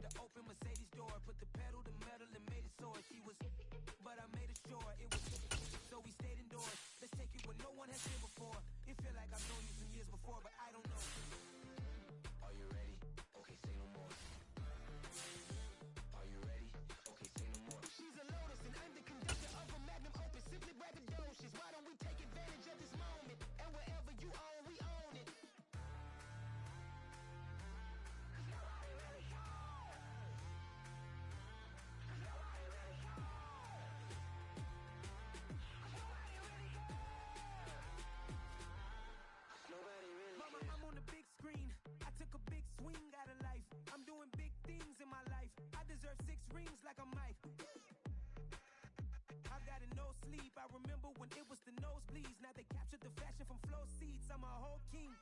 the open Mercedes door, put the pedal to metal and made it soar. She was, but I made it sure it was. So we stayed indoors. Let's take it where no one has been before. It feel like I've known you some years before, but I don't know. Are you ready? Okay, say no more. Are you ready? Okay, say no more. She's a Lotus and I'm the conductor of a magnum opus. Simply braggadocious. Why don't we take advantage of this moment? And wherever you own, we own it. Cause nobody really cares. Cause nobody really cares. Cause nobody really cares. Nobody really cares. Mama, I'm on the big screen. I took a big swing out of life. I'm doing big things in my life. I deserve 6 rings like a Mike. I've got no sleep. I remember when it was the nosebleeds. Now they captured the fashion from flow seats. I'm a whole king.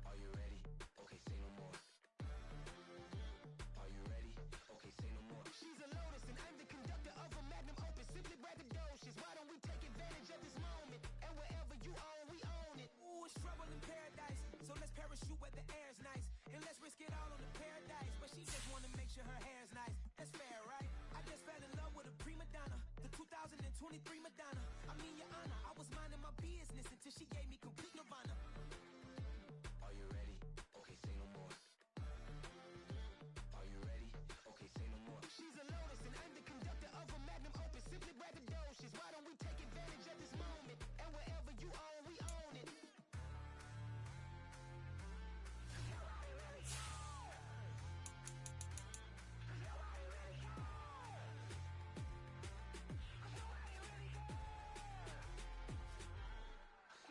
Are you ready? Okay, say no more. Are you ready? Okay, say no more. She's a Lotus and I'm the conductor of a magnum opus. Simply braggadocious. Why don't we take advantage of this moment? And wherever you own, we own it. Ooh, it's trouble in paradise. So let's parachute where the air's nice. And let's risk it all on the paradise. But she just wanna make sure her hair's nice. That's fair, right? I just fell in love with a prima donna. The 2023 Madonna. I mean, your honor, I was minding my business until she gave me complete nirvana. Are you ready? Okay, say no more. Are you ready? Okay, say no more. She's a Lotus and I'm the conductor of a magnum opus. Simply braggadocious. Why don't we take advantage of this moment? And wherever you own, we own it. Nobody really cares. Nobody really cares.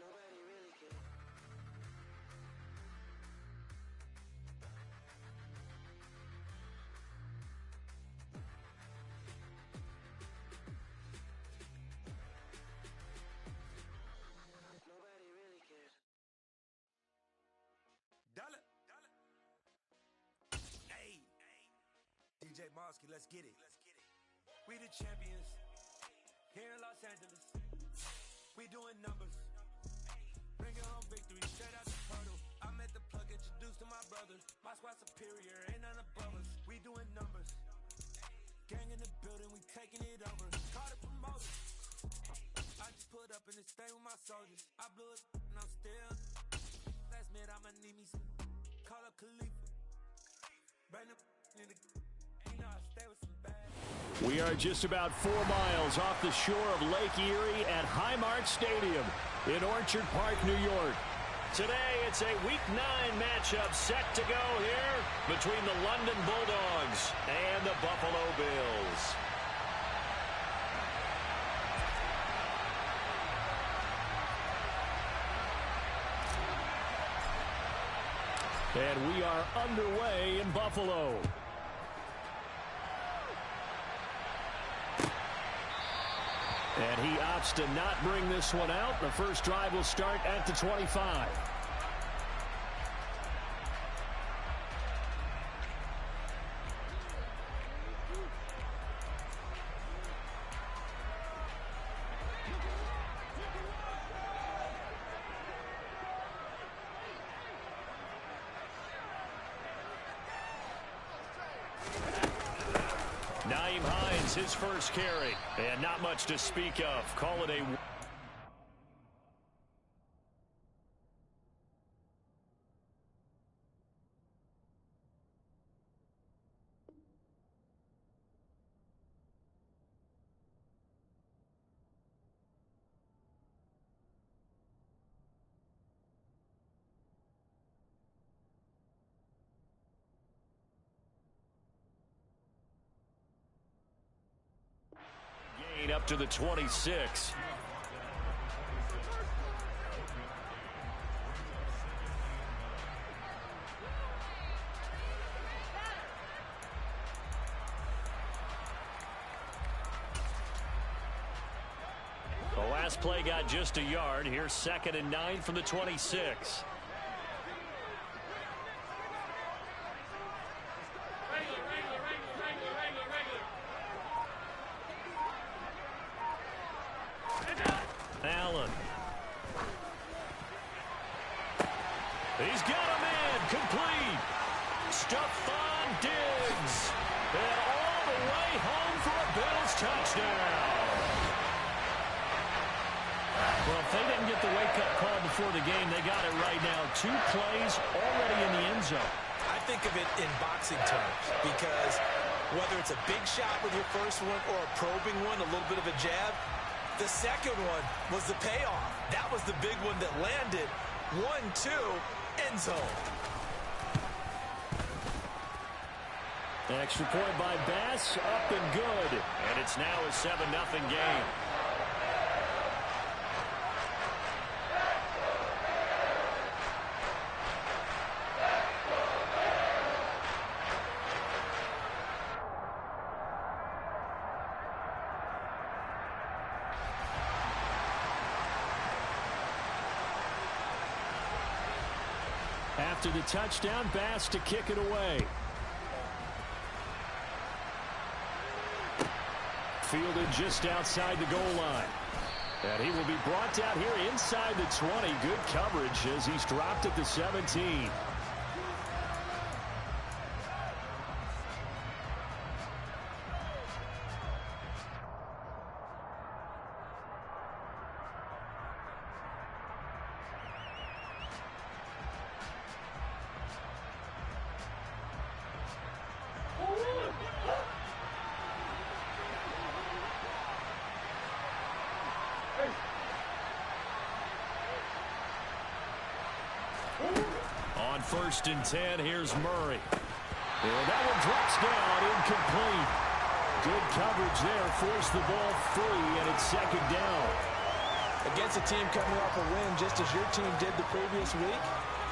Nobody really cares. Nobody really cares. Nobody really cares. Dollar. Hey. DJ Mosky, let's get it. We the champions here in Los Angeles. We doing numbers. Bringing home victory straight out the portal. I met the plug, introduced to my brothers. My squad superior, ain't none above us. We doing numbers. Gang in the building, we taking it over. Caught a promoter. I just put up in this thing with my soldiers. I blew it and I'm still. Last minute I'ma need me some. Call up Khalifa. Bring them in the. You know I stay with some bad. We are just about 4 miles off the shore of Lake Erie at Highmark Stadium in Orchard Park, New York. Today, it's a Week 9 matchup set to go here between the London Bulldogs and the Buffalo Bills. And we are underway in Buffalo. And he opts to not bring this one out. The first drive will start at the 25. His first carry, and not much to speak of. Call it a... Gain up to the 26. The last play got just a yard. Here's 2nd and 9 from the 26. Allen. He's got a man complete. Stephon Diggs. And all the way home for a Bills touchdown. Well, if they didn't get the wake-up call before the game, they got it right now. 2 plays already in the end zone. I think of it in boxing terms because whether it's a big shot with your first one or a probing one, a little bit of a jab, the second one was the payoff. That was the big one that landed. 1-2, end zone. Extra point by Bass, up and good. And it's now a 7-0 game. After the touchdown, Bass to kick it away. Fielded just outside the goal line. And he will be brought down here inside the 20. Good coverage as he's dropped at the 17. On 1st and 10, here's Murray. And that one drops down, incomplete. Good coverage there, forced the ball free, and it's 2nd down. Against a team coming off a win, just as your team did the previous week,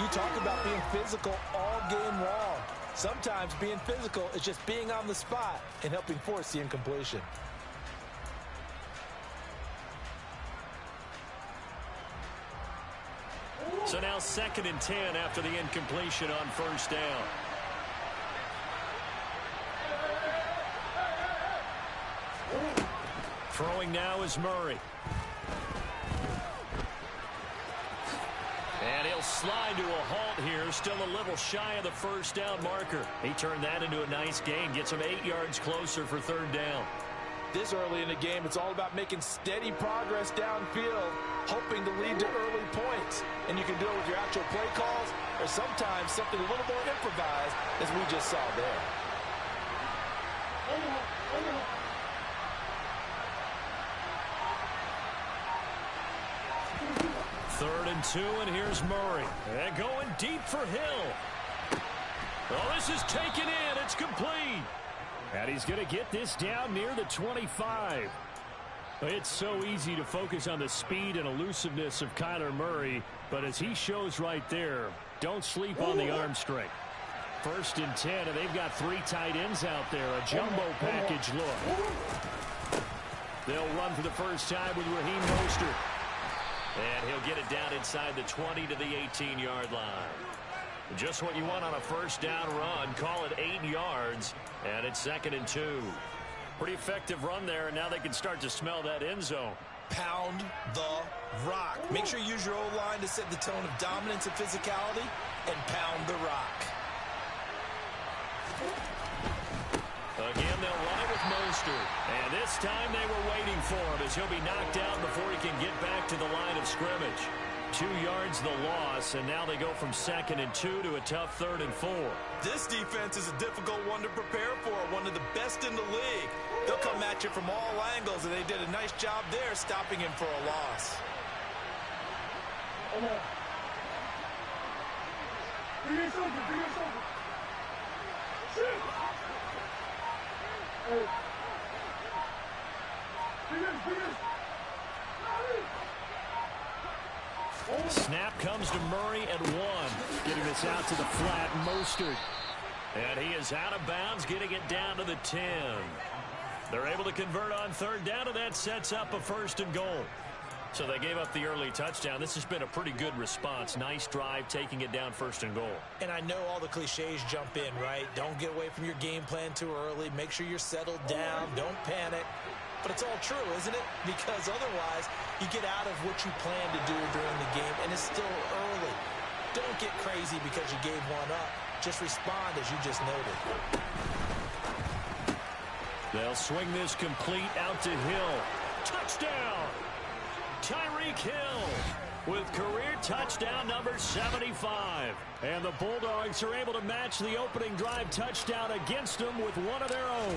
you talk about being physical all game long. Sometimes being physical is just being on the spot and helping force the incompletion. So now 2nd and 10 after the incompletion on 1st down. Throwing now is Murray. And he'll slide to a halt here, still a little shy of the 1st down marker. He turned that into a nice gain, gets him 8 yards closer for 3rd down. This early in the game, it's all about making steady progress downfield, hoping to lead to early points. And you can do it with your actual play calls or sometimes something a little more improvised, as we just saw there. 3rd and 2, and here's Murray. And going deep for Hill. Oh, this is taken in. It's complete. And he's going to get this down near the 25. It's so easy to focus on the speed and elusiveness of Kyler Murray, but as he shows right there, don't sleep on the arm strength. 1st and 10, and they've got 3 tight ends out there. A jumbo package look. They'll run for the first time with Raheem Mostert. And he'll get it down inside the 20 to the 18-yard line. Just what you want on a 1st down run. Call it 8 yards, and it's 2nd and 2. Pretty effective run there, and now they can start to smell that end zone. Pound the rock. Make sure you use your O-line to set the tone of dominance and physicality, and pound the rock. Again, they'll run it with Mostert. And this time they were waiting for him as he'll be knocked down before he can get back to the line of scrimmage. 2 yards the loss, and now they go from 2nd and 2 to a tough 3rd and 4. This defense is a difficult one to prepare for, one of the best in the league. They'll come at you from all angles, and they did a nice job there stopping him for a loss. Snap comes to Murray at 1. Getting this out to the flat, Mostert. And he is out of bounds, getting it down to the 10. They're able to convert on 3rd down, and that sets up a 1st and goal. So they gave up the early touchdown. This has been a pretty good response. Nice drive, taking it down 1st and goal. And I know all the cliches jump in, right? Don't get away from your game plan too early. Make sure you're settled down. Don't panic. But it's all true, isn't it? Because otherwise, you get out of what you plan to do during the game, and it's still early. Don't get crazy because you gave one up. just respond as you just noted. They'll swing this complete out to Hill. Touchdown! Tyreek Hill with career touchdown number 75. And the Bulldogs are able to match the opening drive touchdown against them with one of their own.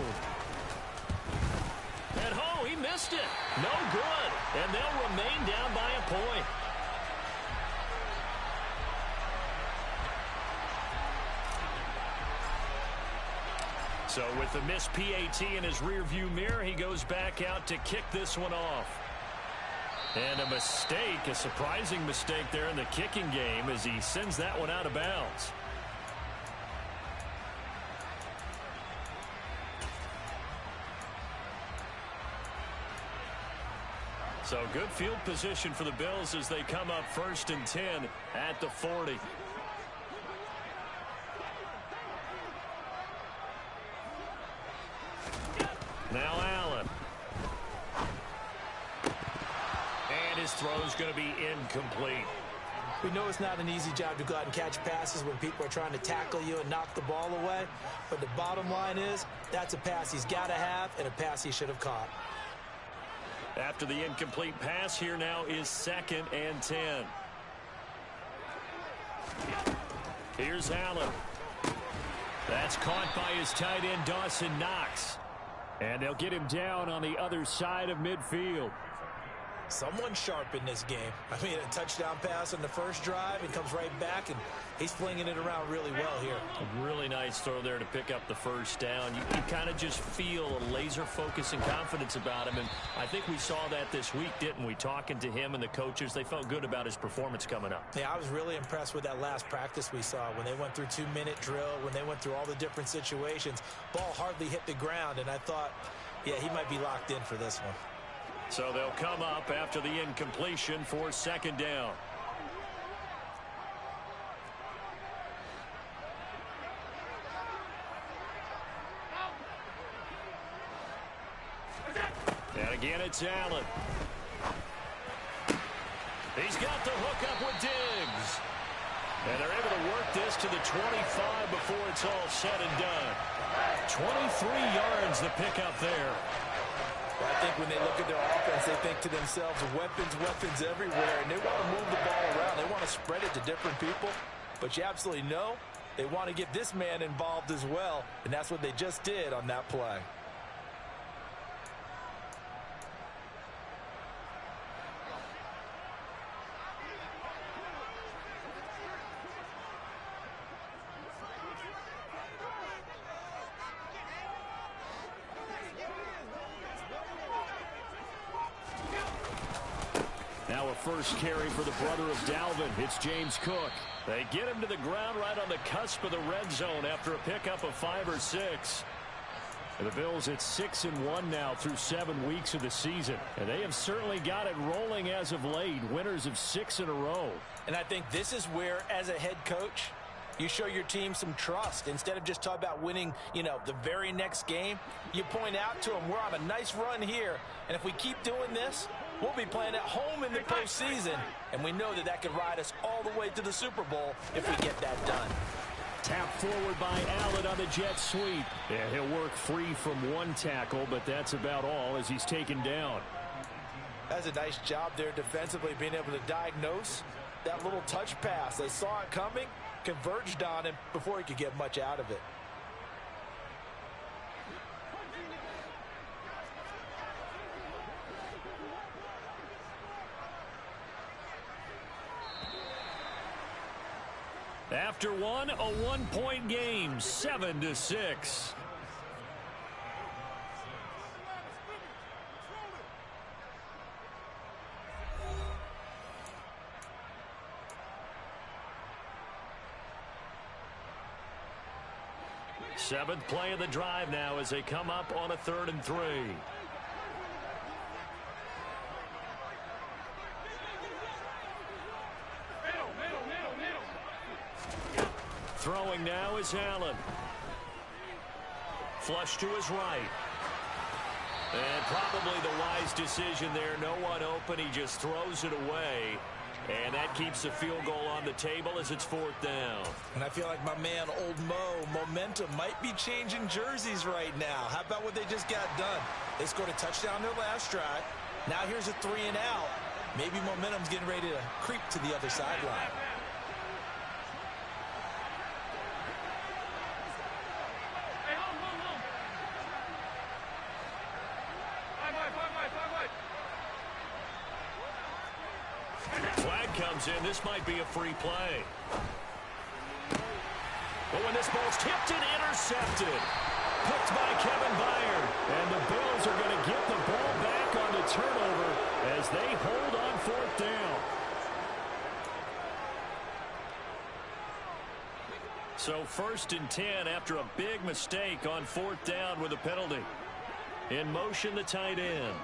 And oh, he missed it. No good. And they'll remain down by a point. So with the missed PAT in his rearview mirror, he goes back out to kick this one off. And a mistake, a surprising mistake there in the kicking game as he sends that one out of bounds. So good field position for the Bills as they come up 1st and 10 at the 40. Now Allen. And his throw's going to be incomplete. We know it's not an easy job to go out and catch passes when people are trying to tackle you and knock the ball away. But the bottom line is that's a pass he's got to have and a pass he should have caught. After the incomplete pass, here now is 2nd and 10. Here's Allen. That's caught by his tight end, Dawson Knox. And they'll get him down on the other side of midfield. Someone sharp in this game. I mean, a touchdown pass on the first drive and comes right back, and he's flinging it around really well here. A really nice throw there to pick up the first down. You kind of just feel a laser focus and confidence about him, and I think we saw that this week, didn't we? Talking to him and the coaches, they felt good about his performance coming up. Yeah, I was really impressed with that last practice we saw when they went through 2-minute drill, when they went through all the different situations. Ball hardly hit the ground, and I thought, yeah, he might be locked in for this one. So they'll come up after the incompletion for 2nd down. And again, it's Allen. He's got the hook up with Diggs. And they're able to work this to the 25 before it's all said and done. 23 yards the pickup there. Well, I think when they look at their offense, they think to themselves, weapons everywhere, and they want to move the ball around. They want to spread it to different people, but you absolutely know they want to get this man involved as well, and that's what they just did on that play. Now a first carry for the brother of Dalvin. It's James Cook. They get him to the ground right on the cusp of the red zone after a pickup of 5 or 6. And the Bills at 6-1 now through 7 weeks of the season. And they have certainly got it rolling as of late. Winners of 6 in a row. And I think this is where, as a head coach, you show your team some trust. Instead of just talking about winning, the very next game, you point out to them, we're on a nice run here. And if we keep doing this, we'll be playing at home in the postseason, and we know that could ride us all the way to the Super Bowl if we get that done. Tap forward by Allen on the jet sweep. And he'll work free from one tackle, but that's about all as he's taken down. That's a nice job there defensively, being able to diagnose that little touch pass. They saw it coming, converged on him before he could get much out of it. After one, a one-point game, 7-6. Seventh play of the drive now as they come up on a 3rd and 3. Throwing now is Allen. Flush to his right. And probably the wise decision there. No one open. He just throws it away. And that keeps the field goal on the table as it's 4th down. And I feel like my man, Old Mo, momentum might be changing jerseys right now. How about what they just got done? They scored a touchdown their last drive. Now here's a 3 and out. Maybe momentum's getting ready to creep to the other sideline. Flag comes in. This might be a free play. But when this ball's tipped and intercepted, picked by Kevin Byard. And the Bills are going to get the ball back on the turnover as they hold on 4th down. So 1st and 10 after a big mistake on 4th down with a penalty. In motion, the tight end.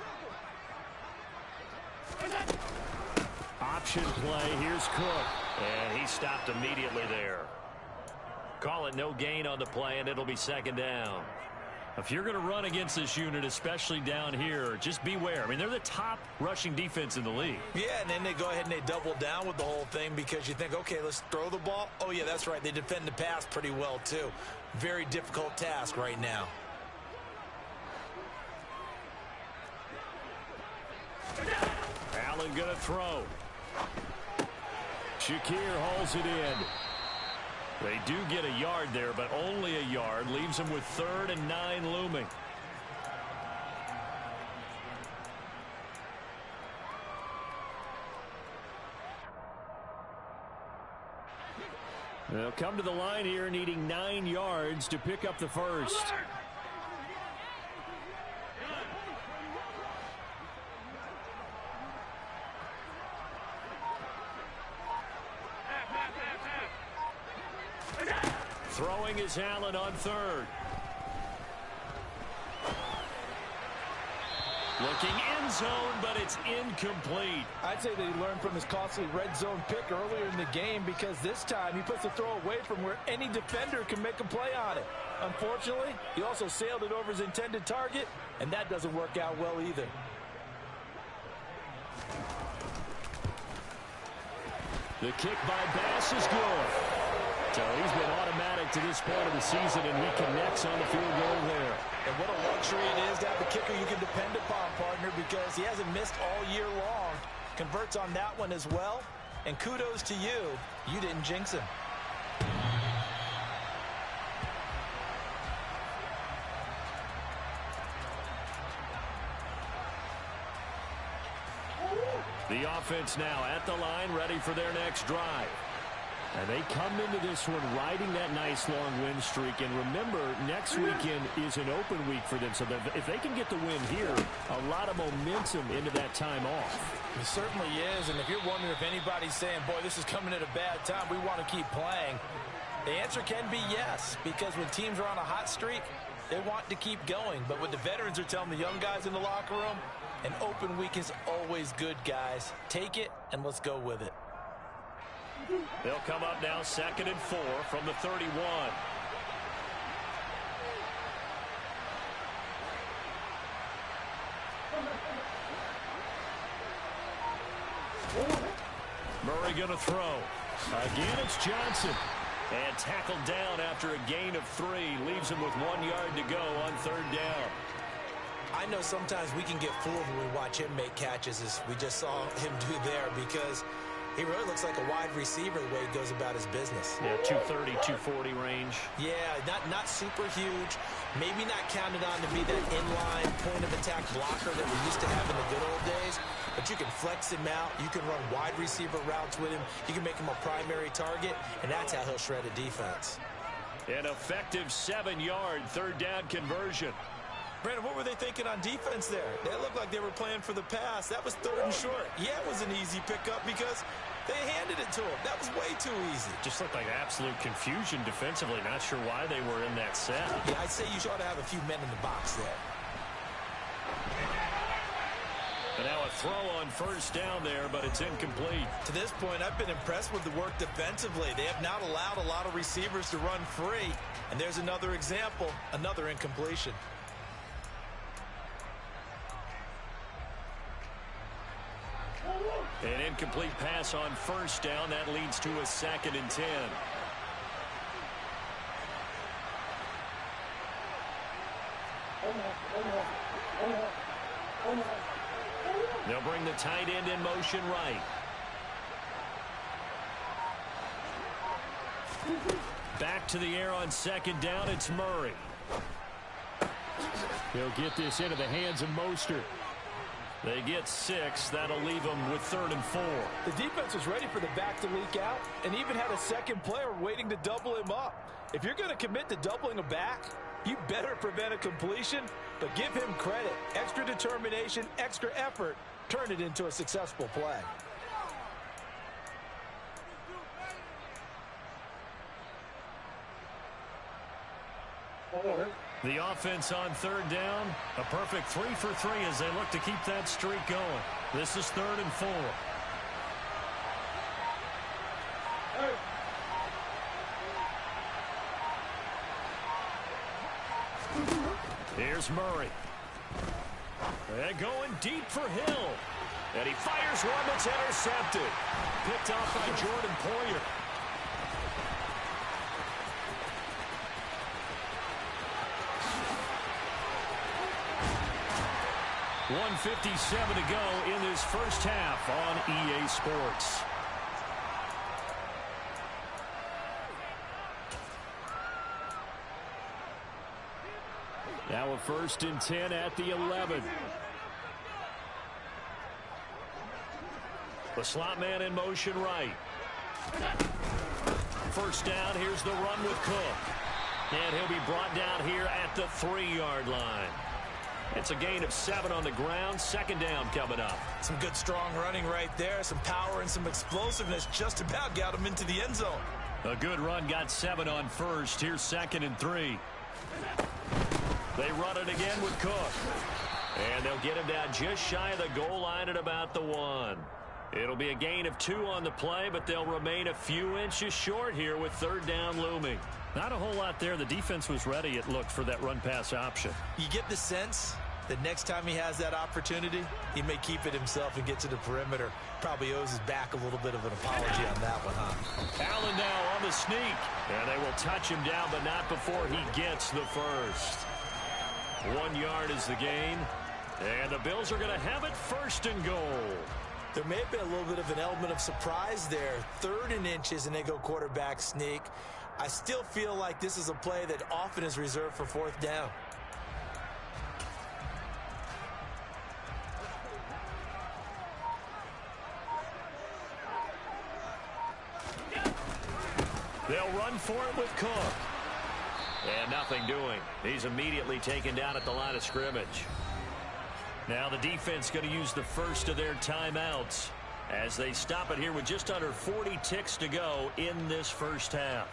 Option play. Here's Cook. And he stopped immediately there. Call it no gain on the play, and it'll be 2nd down. If you're going to run against this unit, especially down here, just beware. I mean, they're the top rushing defense in the league. Yeah, and then they go ahead and they double down with the whole thing because you think, okay, let's throw the ball. Oh, yeah, that's right. They defend the pass pretty well, too. Very difficult task right now. Allen going to throw. Shakir hauls it in. They do get a yard there, but only a yard. Leaves them with 3rd and 9 looming. They'll come to the line here needing 9 yards to pick up the first. Throwing is Allen on 3rd. Looking end zone, but it's incomplete. I'd say that he learned from his costly red zone pick earlier in the game because this time he puts the throw away from where any defender can make a play on it. Unfortunately, he also sailed it over his intended target, and that doesn't work out well either. The kick by Bass is good. So he's been automatic to this point of the season, and he connects on the field goal there. And what a luxury it is to have a kicker you can depend upon, partner, because he hasn't missed all year long. Converts on that one as well. And kudos to you. You didn't jinx him. The offense now at the line, ready for their next drive. And they come into this one riding that nice long win streak. And remember, next weekend is an open week for them. So if they can get the win here, a lot of momentum into that time off. It certainly is. And if you're wondering if anybody's saying, boy, this is coming at a bad time, we want to keep playing, the answer can be yes. Because when teams are on a hot streak, they want to keep going. But what the veterans are telling the young guys in the locker room, an open week is always good, guys. Take it, and let's go with it. They'll come up now 2nd and 4 from the 31. Murray going to throw. Again, it's Johnson. And tackled down after a gain of 3. Leaves him with 1 yard to go on 3rd down. I know sometimes we can get fooled when we watch him make catches, as we just saw him do there, because he really looks like a wide receiver the way he goes about his business. Yeah, 230, 240 range. Yeah, not super huge. Maybe not counted on to be that inline point-of-attack blocker that we used to have in the good old days. But you can flex him out. You can run wide receiver routes with him. You can make him a primary target, and that's how he'll shred a defense. An effective 7-yard 3rd down conversion. Brandon, what were they thinking on defense there? They looked like they were playing for the pass. That was 3rd and short. Yeah, it was an easy pickup because they handed it to him. That was way too easy. Just looked like absolute confusion defensively. Not sure why they were in that set. Yeah, I'd say you ought to have a few men in the box there. And now a throw on 1st down there, but it's incomplete. To this point, I've been impressed with the work defensively. They have not allowed a lot of receivers to run free. And there's another example, another incompletion. An incomplete pass on first down. That leads to a 2nd and 10. They'll bring the tight end in motion right. Back to the air on 2nd down. It's Murray. He'll get this into the hands of Mostert. They get 6. That'll leave them with 3rd and 4. The defense was ready for the back to leak out and even had a second player waiting to double him up. If you're going to commit to doubling a back, you better prevent a completion, but give him credit. Extra determination, extra effort, turn it into a successful play. The offense on 3rd down, a perfect 3 for 3 as they look to keep that streak going. This is 3rd and 4. Here's Murray. They're going deep for Hill. And he fires one that's intercepted. Picked off by Jordan Poyer. .157 to go in this first half on EA Sports. Now a 1st and 10 at the 11. The slot man in motion right. First down, here's the run with Cook. And he'll be brought down here at the 3-yard line. It's a gain of 7 on the ground. 2nd down coming up. Some good strong running right there. Some power and some explosiveness just about got him into the end zone. A good run got 7 on first. Here's 2nd and 3. They run it again with Cook. And they'll get him down just shy of the goal line at about the 1. It'll be a gain of 2 on the play, but they'll remain a few inches short here with 3rd down looming. Not a whole lot there. The defense was ready, it looked, for that run-pass option. You get the sense that next time he has that opportunity, he may keep it himself and get to the perimeter. Probably owes his back a little bit of an apology on that one, huh? Allen now on the sneak. And they will touch him down, but not before he gets the first. 1 yard is the gain. And the Bills are going to have it 1st and goal. There may have been a little bit of an element of surprise there. 3rd and inches, and they go quarterback sneak. I still feel like this is a play that often is reserved for 4th down. They'll run for it with Cook. And nothing doing. He's immediately taken down at the line of scrimmage. Now the defense going to use the first of their timeouts as they stop it here with just under 40 ticks to go in this first half.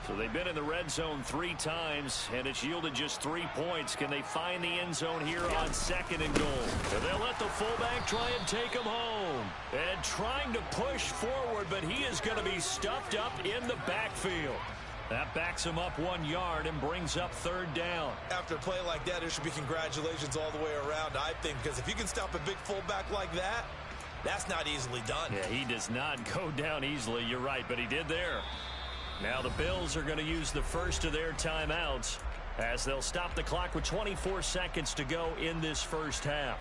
So they've been in the red zone 3 times, and it's yielded just 3 points. Can they find the end zone here on 2nd and goal? And they'll let the fullback try and take him home. And trying to push forward, but he is going to be stuffed up in the backfield. That backs him up 1 yard and brings up 3rd down. After a play like that, there should be congratulations all the way around, I think, because if you can stop a big fullback like that, that's not easily done. Yeah, he does not go down easily. You're right, but he did there. Now the Bills are going to use the first of their timeouts as they'll stop the clock with 24 seconds to go in this first half.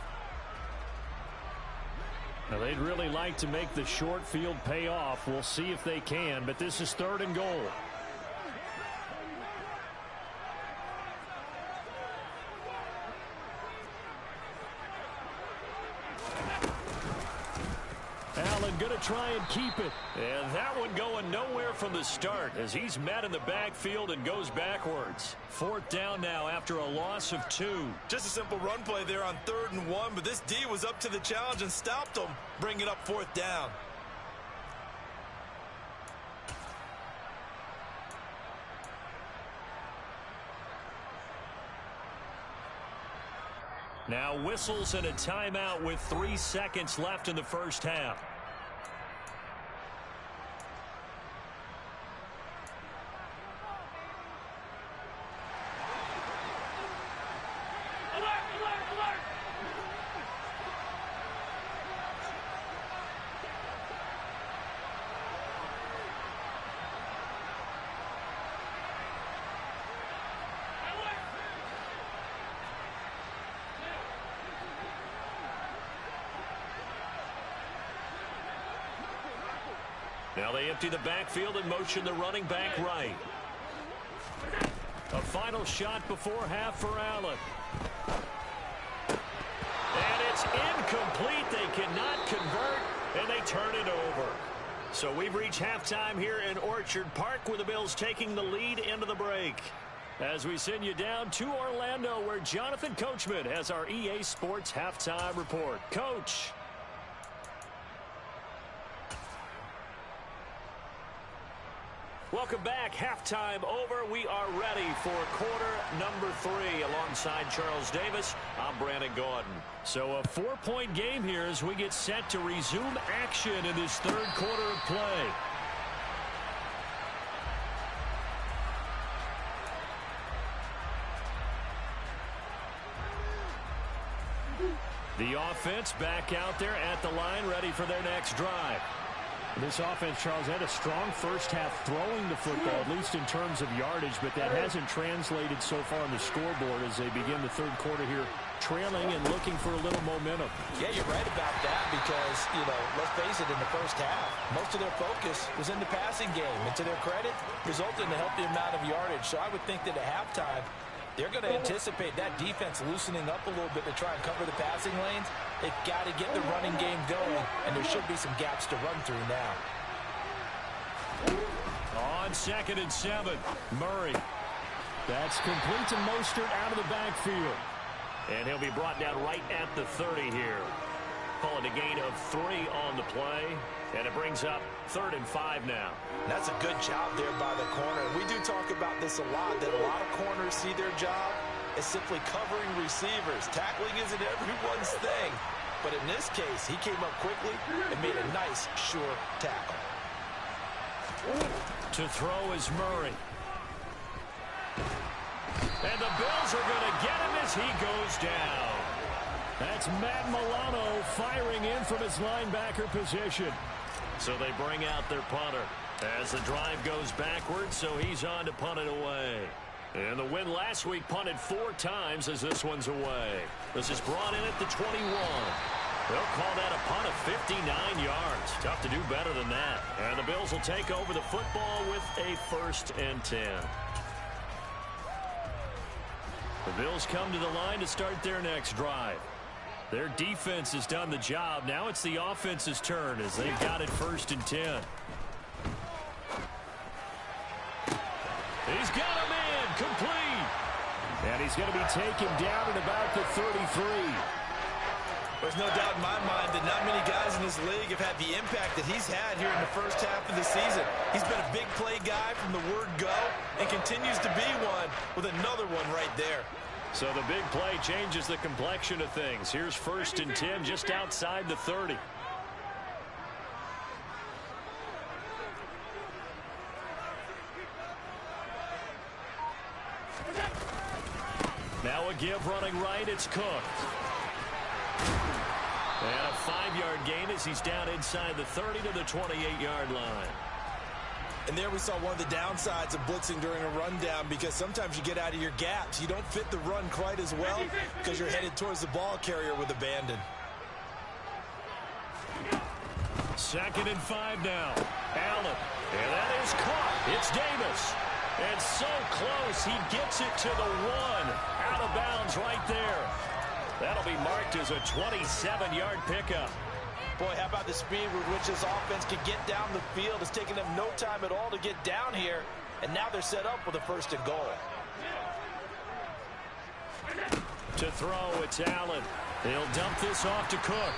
Now they'd really like to make the short field pay off. We'll see if they can, but this is 3rd and goal. Allen going to try and keep it. And that one going nowhere from the start as he's met in the backfield and goes backwards. 4th down now after a loss of 2. Just a simple run play there on 3rd and 1, but this D was up to the challenge and stopped them, bringing up 4th down. Now whistles and a timeout with 3 seconds left in the first half. Now they empty the backfield and motion the running back right. A final shot before half for Allen. And it's incomplete. They cannot convert, and they turn it over. So we've reached halftime here in Orchard Park with the Bills taking the lead into the break. As we send you down to Orlando, where Jonathan Coachman has our EA Sports halftime report. Coach. Welcome back. Halftime over. We are ready for quarter number 3. Alongside Charles Davis, I'm Brandon Gordon. So a 4-point game here as we get set to resume action in this third quarter of play. The offense back out there at the line, ready for their next drive. This offense, Charles, had a strong first half throwing the football, at least in terms of yardage, but that hasn't translated so far on the scoreboard as they begin the third quarter here, trailing and looking for a little momentum. Yeah, you're right about that because, let's face it, in the first half, most of their focus was in the passing game. And to their credit, resulted in a healthy amount of yardage. So I would think that at halftime, they're going to anticipate that defense loosening up a little bit to try and cover the passing lanes. They've got to get the running game going, and there should be some gaps to run through now. On 2nd and 7, Murray. That's complete to Mostert out of the backfield. And he'll be brought down right at the 30 here. Calling a gain of 3 on the play. And it brings up 3rd and 5 now. That's a good job there by the corner. And we do talk about this a lot, that a lot of corners see their job as simply covering receivers. Tackling isn't everyone's thing. But in this case, he came up quickly and made a nice, sure tackle. To throw is Murray. And the Bills are going to get him as he goes down. That's Matt Milano firing in from his linebacker position. So they bring out their punter as the drive goes backwards, so he's on to punt it away. And the win last week punted 4 times as this one's away. This is brought in at the 21. They'll call that a punt of 59 yards. Tough to do better than that. And the Bills will take over the football with a 1st and 10. The Bills come to the line to start their next drive. Their defense has done the job. Now it's the offense's turn as they've got it 1st and 10. He's got a man complete. And he's going to be taken down at about the 33. There's no doubt in my mind that not many guys in this league have had the impact that he's had here in the first half of the season. He's been a big play guy from the word go and continues to be one with another one right there. So the big play changes the complexion of things. Here's 1st and 10 just outside the 30. Now a give running right, it's Cook. And a 5-yard gain as he's down inside the 30 to the 28-yard line. And there we saw one of the downsides of blitzing during a rundown, because sometimes you get out of your gaps. You don't fit the run quite as well because you're headed towards the ball carrier with abandon. 2nd and 5 now. Allen. And that is caught. It's Davis. And so close. He gets it to the 1. Out of bounds right there. That'll be marked as a 27-yard pickup. Boy, how about the speed with which this offense can get down the field? It's taken them no time at all to get down here. And now they're set up with a 1st and goal. To throw, it's Allen. They'll dump this off to Cook.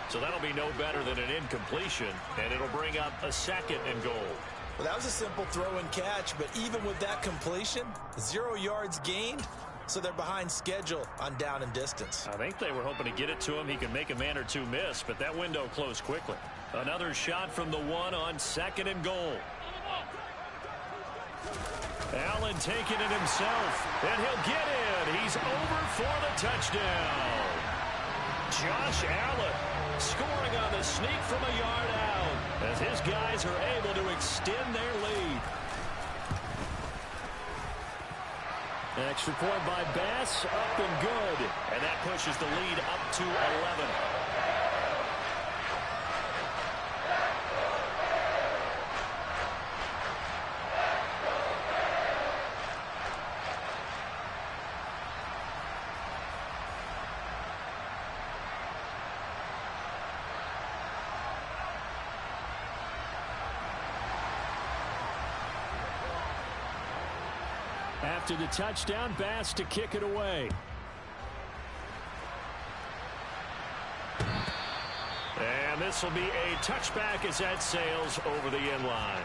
So that'll be no better than an incompletion, and it'll bring up a 2nd and goal. Well, that was a simple throw and catch, but even with that completion, 0 yards gained, so they're behind schedule on down and distance. I think they were hoping to get it to him. He could make a man or two miss, but that window closed quickly. Another shot from the 1 on 2nd and goal. Allen taking it himself, and he'll get in. He's over for the touchdown. Josh Allen scoring on the sneak from a yard out as his guys are able to extend their lead. An extra point by Bass, up and good. And that pushes the lead up to 11. off to the touchdown. Bass to kick it away. And this will be a touchback as that sails over the end line.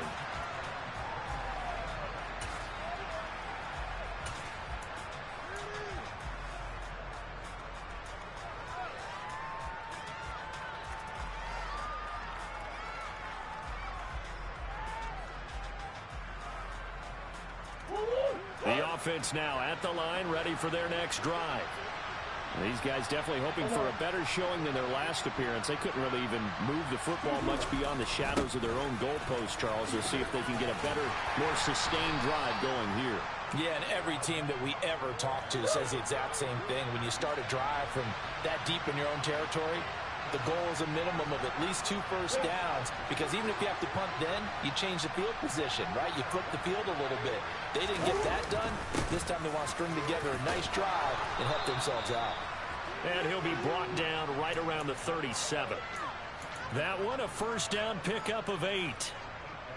The offense now at the line, ready for their next drive. These guys definitely hoping for a better showing than their last appearance. They couldn't really even move the football much beyond the shadows of their own goalpost, Charles. They'll see if they can get a better, more sustained drive going here. Yeah, and every team that we ever talk to says the exact same thing. When you start a drive from that deep in your own territory, the goal is a minimum of at least 2 first downs, because even if you have to punt then, you change the field position, right? You flip the field a little bit. They didn't get that done. This time they want to string together a nice drive and help themselves out. And he'll be brought down right around the 37. That one, a first down pickup of 8.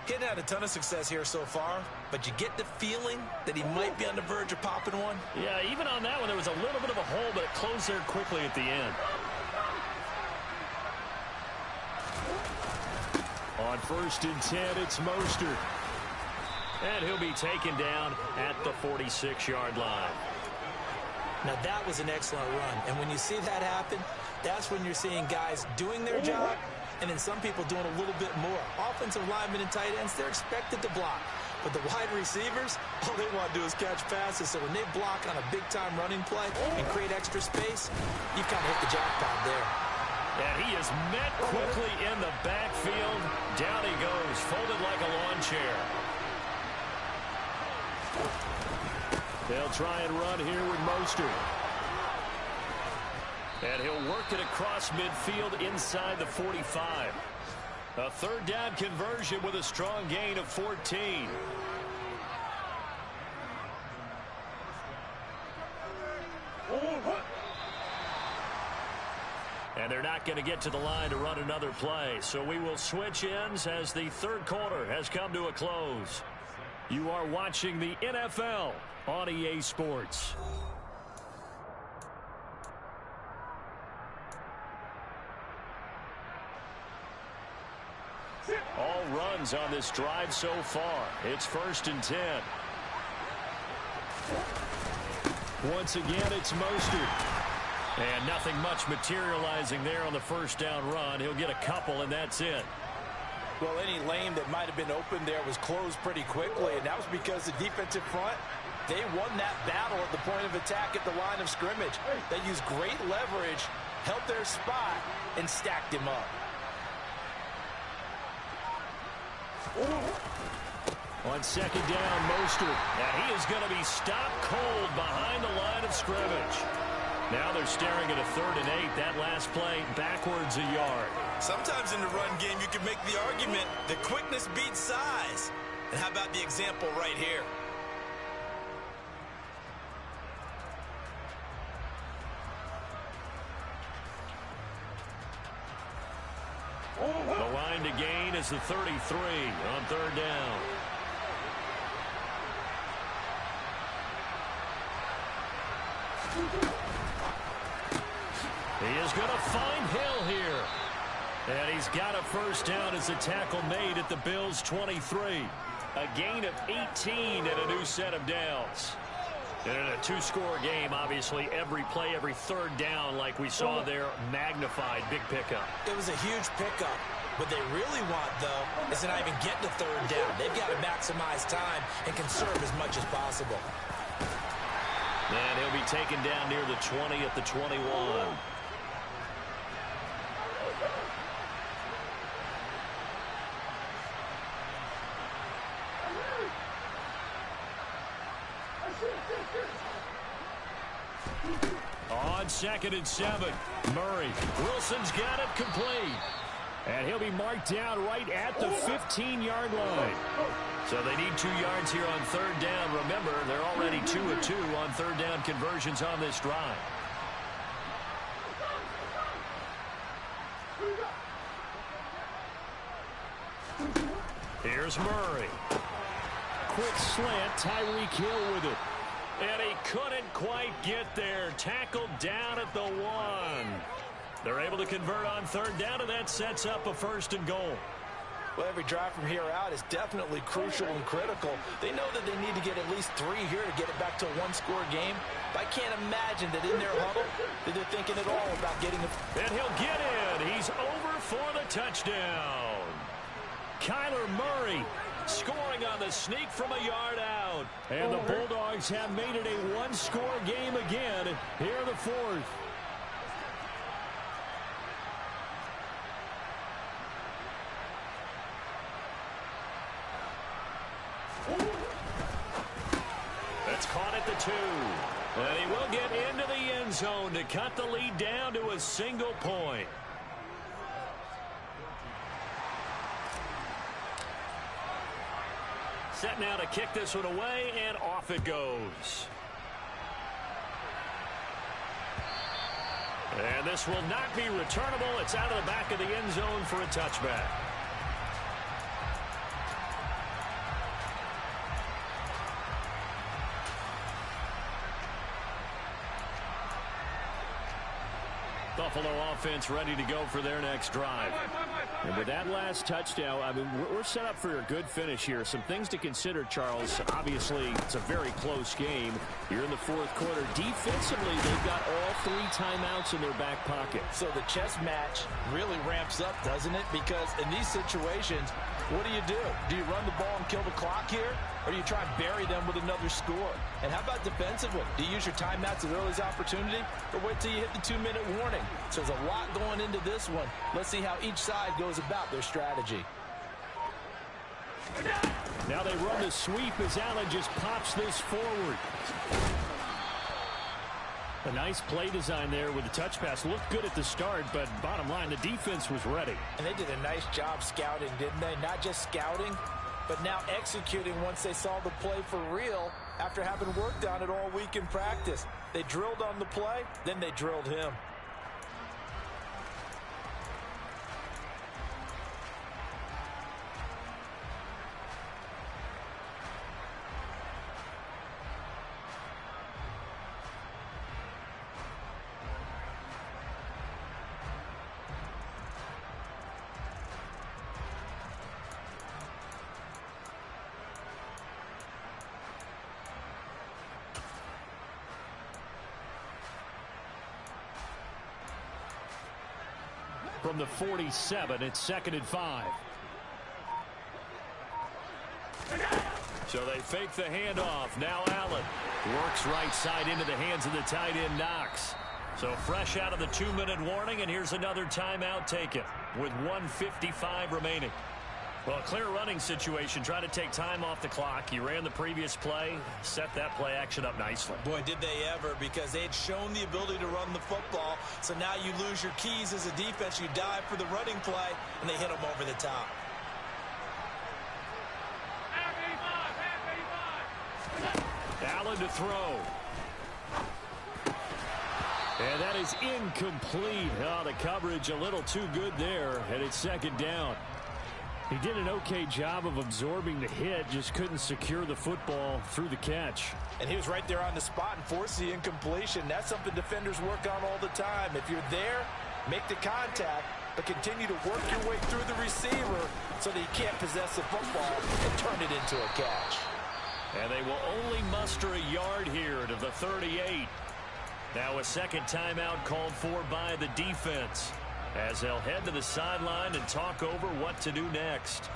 Getting had a ton of success here so far, but you get the feeling that he might be on the verge of popping one. Yeah, even on that one, there was a little bit of a hole, but it closed there quickly at the end. On 1st and 10, it's Mostert. And he'll be taken down at the 46-yard line. Now, that was an excellent run. And when you see that happen, that's when you're seeing guys doing their job and then some people doing a little bit more. Offensive linemen and tight ends, they're expected to block. But the wide receivers, all they want to do is catch passes. So when they block on a big-time running play and create extra space, you've kind of hit the jackpot there. And he is met quickly in the backfield. Down he goes, folded like a lawn chair. They'll try and run here with Mostert. And he'll work it across midfield inside the 45. A 3rd down conversion with a strong gain of 14. And they're not going to get to the line to run another play. So we will switch ends as the 3rd quarter has come to a close. You are watching the NFL on EA Sports. All runs on this drive so far. It's 1st and 10. Once again, it's Mostert. And nothing much materializing there on the 1st down run. He'll get a couple, and that's it. Well, any lane that might have been open there was closed pretty quickly, and that was because the defensive front, they won that battle at the point of attack at the line of scrimmage. They used great leverage, held their spot, and stacked him up. On 2nd down, Mostert. And he is going to be stopped cold behind the line of scrimmage. Now they're staring at a 3rd and 8. That last play backwards a yard. Sometimes in the run game, you can make the argument that quickness beats size. And how about the example right here? The line to gain is the 33 on 3rd down. He is going to find Hill here. And he's got a first down as a tackle made at the Bills' 23. A gain of 18 and a new set of downs. And in a 2-score game, obviously, every play, every 3rd down, like we saw there, magnified. Big pickup. It was a huge pickup. What they really want, though, is to not even get to 3rd down. They've got to maximize time and conserve as much as possible. And he'll be taken down near the 20 at the 21. On 2nd and 7, Murray. Wilson's got it complete. And he'll be marked down right at the 15-yard line. So they need 2 yards here on 3rd down. Remember, they're already 2 of 2 on 3rd down conversions on this drive. Here's Murray. Quick slant, Tyreek Hill with it. And he couldn't quite get there. Tackled down at the 1. They're able to convert on 3rd down, and that sets up a 1st and goal. Well, every drive from here out is definitely crucial and critical. They know that they need to get at least 3 here to get it back to a 1-score game. But I can't imagine that in their huddle that they're thinking at all about getting a... And he'll get in. He's over for the touchdown. Kyler Murray scoring on the sneak from a yard out. And the Bulldogs have made it a 1-score game again here in the 4th. That's caught at the 2. And he will get into the end zone to cut the lead down to a single point. Set now to kick this one away, and off it goes. And this will not be returnable. It's out of the back of the end zone for a touchback. Buffalo offense ready to go for their next drive. And with that last touchdown, I mean, we're set up for a good finish here. Some things to consider, Charles. Obviously, it's a very close game. You're in the 4th quarter. Defensively, they've got all 3 timeouts in their back pocket. So the chess match really ramps up, doesn't it? Because in these situations, what do? Do you run the ball and kill the clock here? Or do you try and bury them with another score? And how about defensively? Do you use your timeouts at earliest opportunity? Or wait till you hit the 2-minute warning? So there's a lot going into this one. Let's see how each side goes about their strategy. Now they run the sweep as Allen just pops this forward. A nice play design there with the touch pass. Looked good at the start, but bottom line, the defense was ready. And they did a nice job scouting, didn't they? Not just scouting, but now executing once they saw the play for real after having worked on it all week in practice. They drilled on the play, then they drilled him. From the 47, it's 2nd and 5. So they fake the handoff. Now Allen works right side into the hands of the tight end Knox. So fresh out of the 2-minute warning, and here's another timeout taken with 1:55 remaining. Well, a clear running situation. Try to take time off the clock. He ran the previous play, set that play action up nicely. Boy, did they ever, because they had shown the ability to run the football. So now you lose your keys as a defense. You dive for the running play, and they hit them over the top. Allen to throw. And that is incomplete. Oh, the coverage a little too good there, and it's 2nd down. He did an okay job of absorbing the hit, just couldn't secure the football through the catch. And he was right there on the spot and forced the incompletion. That's something defenders work on all the time. If you're there, make the contact, but continue to work your way through the receiver so that you can't possess the football and turn it into a catch. And they will only muster a yard here to the 38. Now a second timeout called for by the defense, as they'll head to the sideline and talk over what to do next.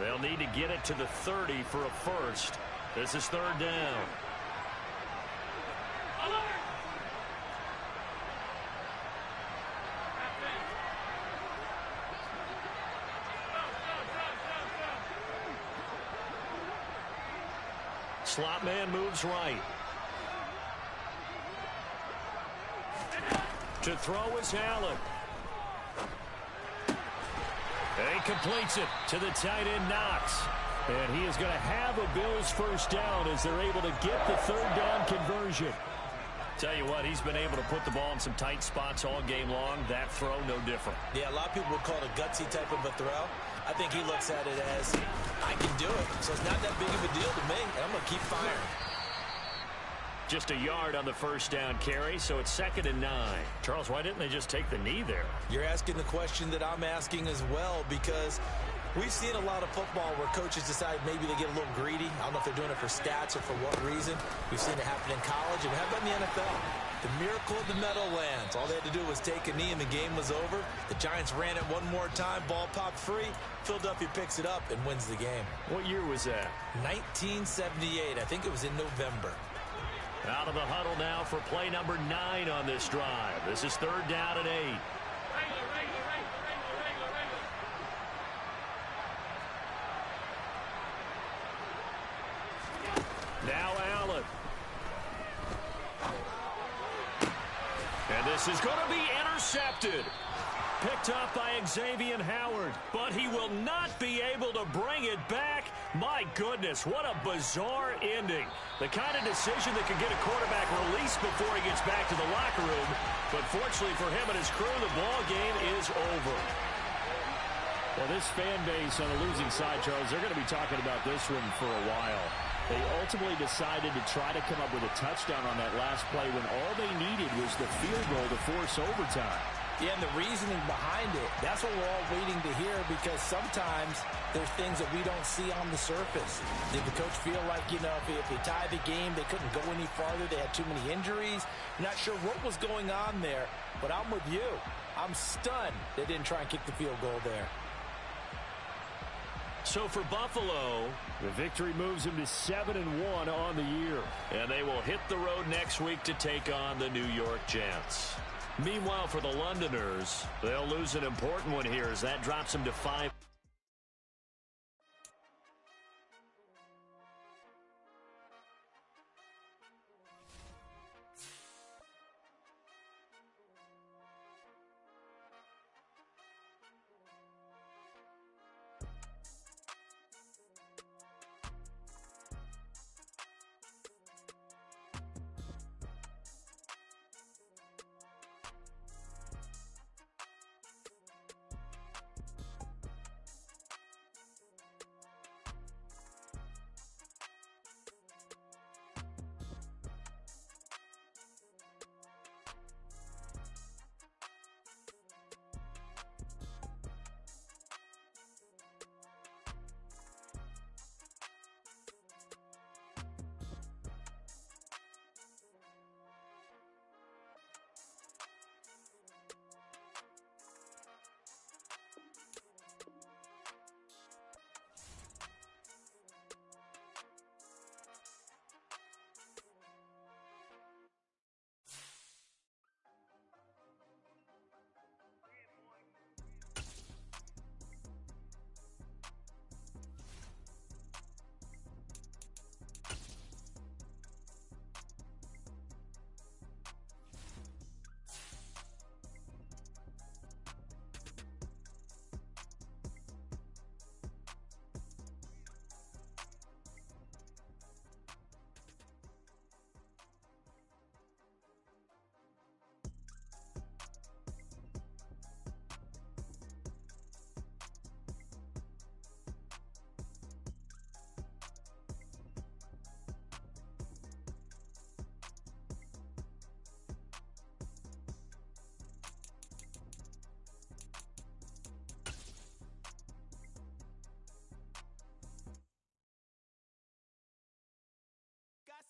They'll need to get it to the 30 for a first. This is 3rd down. Slot man moves right. To throw is Allen. And he completes it to the tight end Knox. And he is going to have a Bills first down as they're able to get the 3rd down conversion. Tell you what, he's been able to put the ball in some tight spots all game long. That throw, no different. Yeah, a lot of people would call it a gutsy type of a throw. I think he looks at it as, I can do it, so it's not that big of a deal to me, and I'm going to keep firing. Just a yard on the first down carry, so it's 2nd and 9. Charles, why didn't they just take the knee there? You're asking the question that I'm asking as well, because we've seen a lot of football where coaches decide maybe they get a little greedy. I don't know if they're doing it for stats or for what reason. We've seen it happen in college, and how about in the NFL? The miracle of the Meadowlands. All they had to do was take a knee, and the game was over. The Giants ran it one more time. Ball popped free. Philadelphia picks it up and wins the game. What year was that? 1978. I think it was in November. Out of the huddle now for play number 9 on this drive. This is 3rd down and 8. Now Allen. And this is going to be intercepted. Picked up by Xavier Howard, but he will not be able to bring it back. My goodness, what a bizarre ending. The kind of decision that could get a quarterback released before he gets back to the locker room. But fortunately for him and his crew, the ball game is over. Well, this fan base on the losing side, Charles, they're going to be talking about this one for a while. They ultimately decided to try to come up with a touchdown on that last play when all they needed was the field goal to force overtime. Yeah, and the reasoning behind it, that's what we're all waiting to hear, because sometimes there's things that we don't see on the surface. Did the coach feel like, if they tied the game, they couldn't go any farther, they had too many injuries? I'm not sure what was going on there, but I'm with you. I'm stunned they didn't try and kick the field goal there. So for Buffalo, the victory moves them to 7-1 on the year. And they will hit the road next week to take on the New York Jets. Meanwhile, for the Londoners, they'll lose an important one here as that drops them to 5.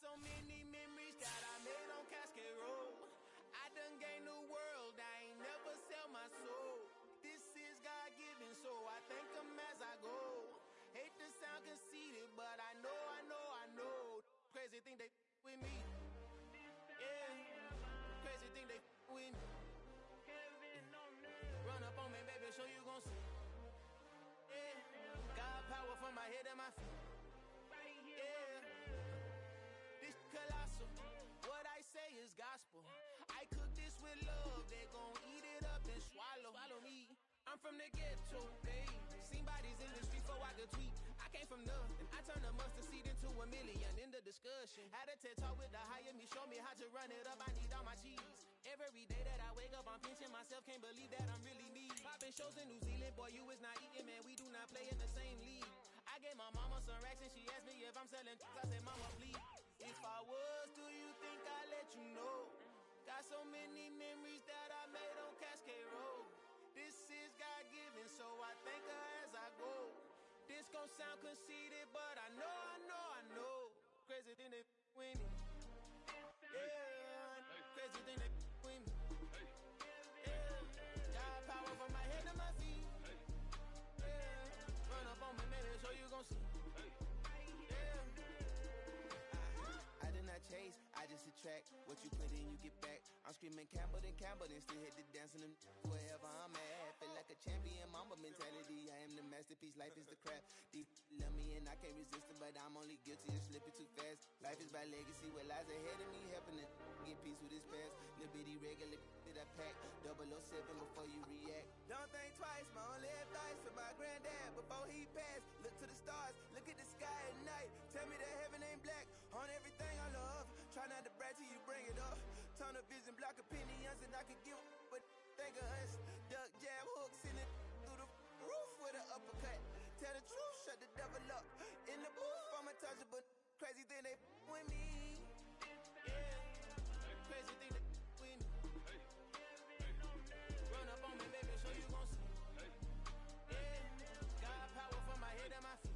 So many memories that I made on Cascade Road. I done gained the world, I ain't never sell my soul. This is God-given, so I thank him as I go. Hate to sound conceited, but I know. Crazy think they with me. Yeah, crazy think they with me. Run up on me, baby, show you gon' see. Yeah, God power from my head and my feet. Colossal. What I say is gospel. I cook this with love. They gon' eat it up and swallow me. I'm from the ghetto, babe. Seen bodies in the streets so I could tweet. I came from nothing. I turned a mustard seed into a million. In the discussion. Had a TED talk with the higher me, show me how to run it up. I need all my cheese. Every day that I wake up, I'm pinching myself. Can't believe that I'm really me. Popping shows in New Zealand, boy, you is not eating, man. We do not play in the same league. I gave my mama some racks and she asked me if I'm selling. I said, mama, please. If I was, do you think I'd let you know? Got so many memories that I made on Cascade Road. This is God-given, so I thank her as I go. This gon' sound conceited, but I know. Crazy thing they with me. Yeah, crazy thing they with me. Yeah, got power from my head to my feet. Yeah, run up on me, man, so you gon' see. I did not chase, I just attract. What you put in, you get back. I'm screaming Campbell, then still hit the dancing and wherever I'm at. Feel like a champion, mamba mentality. I am the masterpiece, life is the crap. Deep love me and I can't resist it, but I'm only guilty of slipping too fast. Life is by legacy, what lies ahead of me, helping to get peace with his past. Little bitty regular that I pack, 007 before you react. Don't think twice, my only advice for my granddad before he passed. Look to the stars, look at the sky at night. Tell me that heaven ain't black on everything I love. Try not to brag till you bring it up. Tunnel vision, block opinions, and I could give but think of us. Duck, jab, hooks in it through the roof with an uppercut. Tell the truth, shut the devil up. In the booth, I'm untouchable. Crazy thing they with me. Yeah, crazy thing they with me. Run up on me, baby, so you gon' see. Yeah, got power from my head and my feet.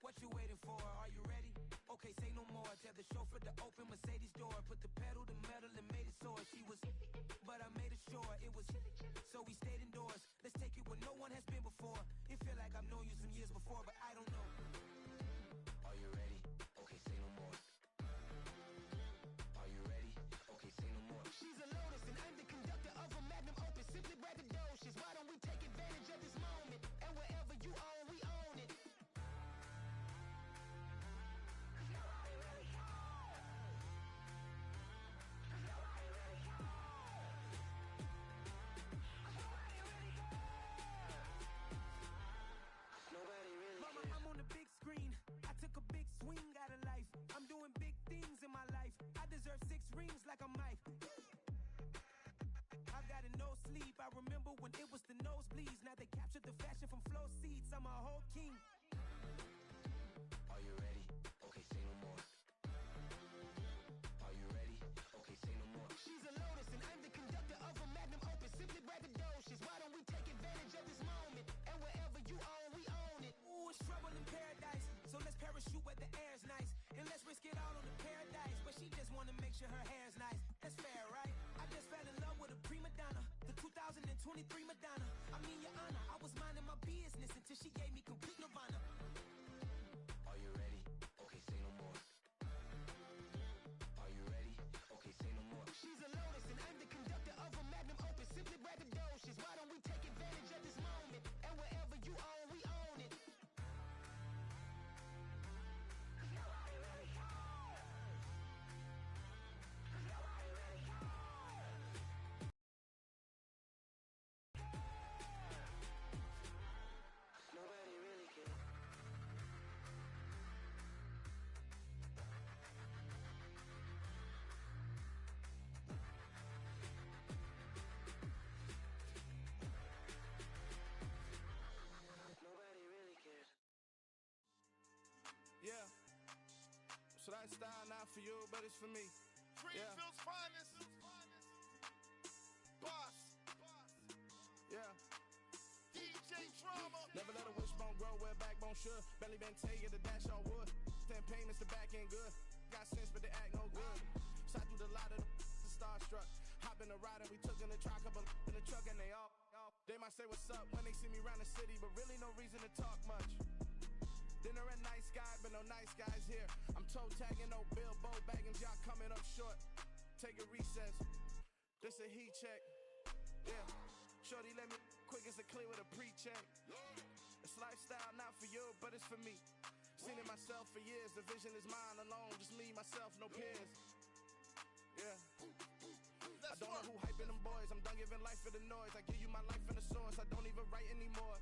What you waiting for? Are you ready? Okay, say no more. Tell the chauffeur to open Mercedes door. Put the pedal to metal and made it soar. She was, but I made it sure it was. So we stayed indoors. Let's take it where no one has been before. It feel like I've known you some years before, but I don't know. Are you ready? Okay, say no more. Are you ready? Okay, say no more. She's a Lotus and I'm the conductor of a Magnum Opus. Simply braggadocious. Why don't we take advantage of this moment? And wherever you own, we own it. Mama, I'm on the big screen. I took a big swing out of life. I'm doing big things in my life. I deserve 6 rings like I'm Mike. I've got a no sleep. I remember when it was the nosebleeds. Now they captured the fashion from flow seats. I'm a whole king. Are you ready? Okay, say no more. Are you ready? Okay, say no more. She's a Lotus and I'm the conductor of a Magnum Opus. Simply braggadocious. Why don't we take advantage of this moment? And wherever you own, we own it. Ooh, it's trouble in paradise. So let's parachute where the air's nice. And let's risk it all on the paradise. But she just wanna make sure her hair's nice. That's fair, right? I just fell in love with a prima donna. The 2023 Madonna. I mean, your honor, I was minding my business until she gave me complete nirvana. Are you ready? Okay, say no more. Are you ready? Okay, say no more. She's a Lotus and I'm the conductor of a Magnum Opus. Simply braggadocious. Why don't we take it lifestyle not for you, but it's for me. Greenfield's finest. Boss. Yeah. DJ Drama. Never let a wishbone grow where backbone should. Belly been taking the dash on wood. 10 payments, the back end good. Got sense, but they act no good. Shot through the lot of the starstruck. Hop in the ride and we took in the truck, couple in the truck, and they all. They might say what's up when they see me around the city, but really no reason to talk much. Dinner at nice guy, but no nice guys here. I'm toe tagging, no Bilbo bagging, y'all coming up short. Take a recess. This a heat check. Yeah. Shorty let me quick as a clear with a pre-check. It's lifestyle not for you, but it's for me. Seen it myself for years. The vision is mine alone. Just me, myself, no peers. Yeah. I don't know who hyping them boys. I'm done giving life for the noise. I give you my life in the source. I don't even write anymore.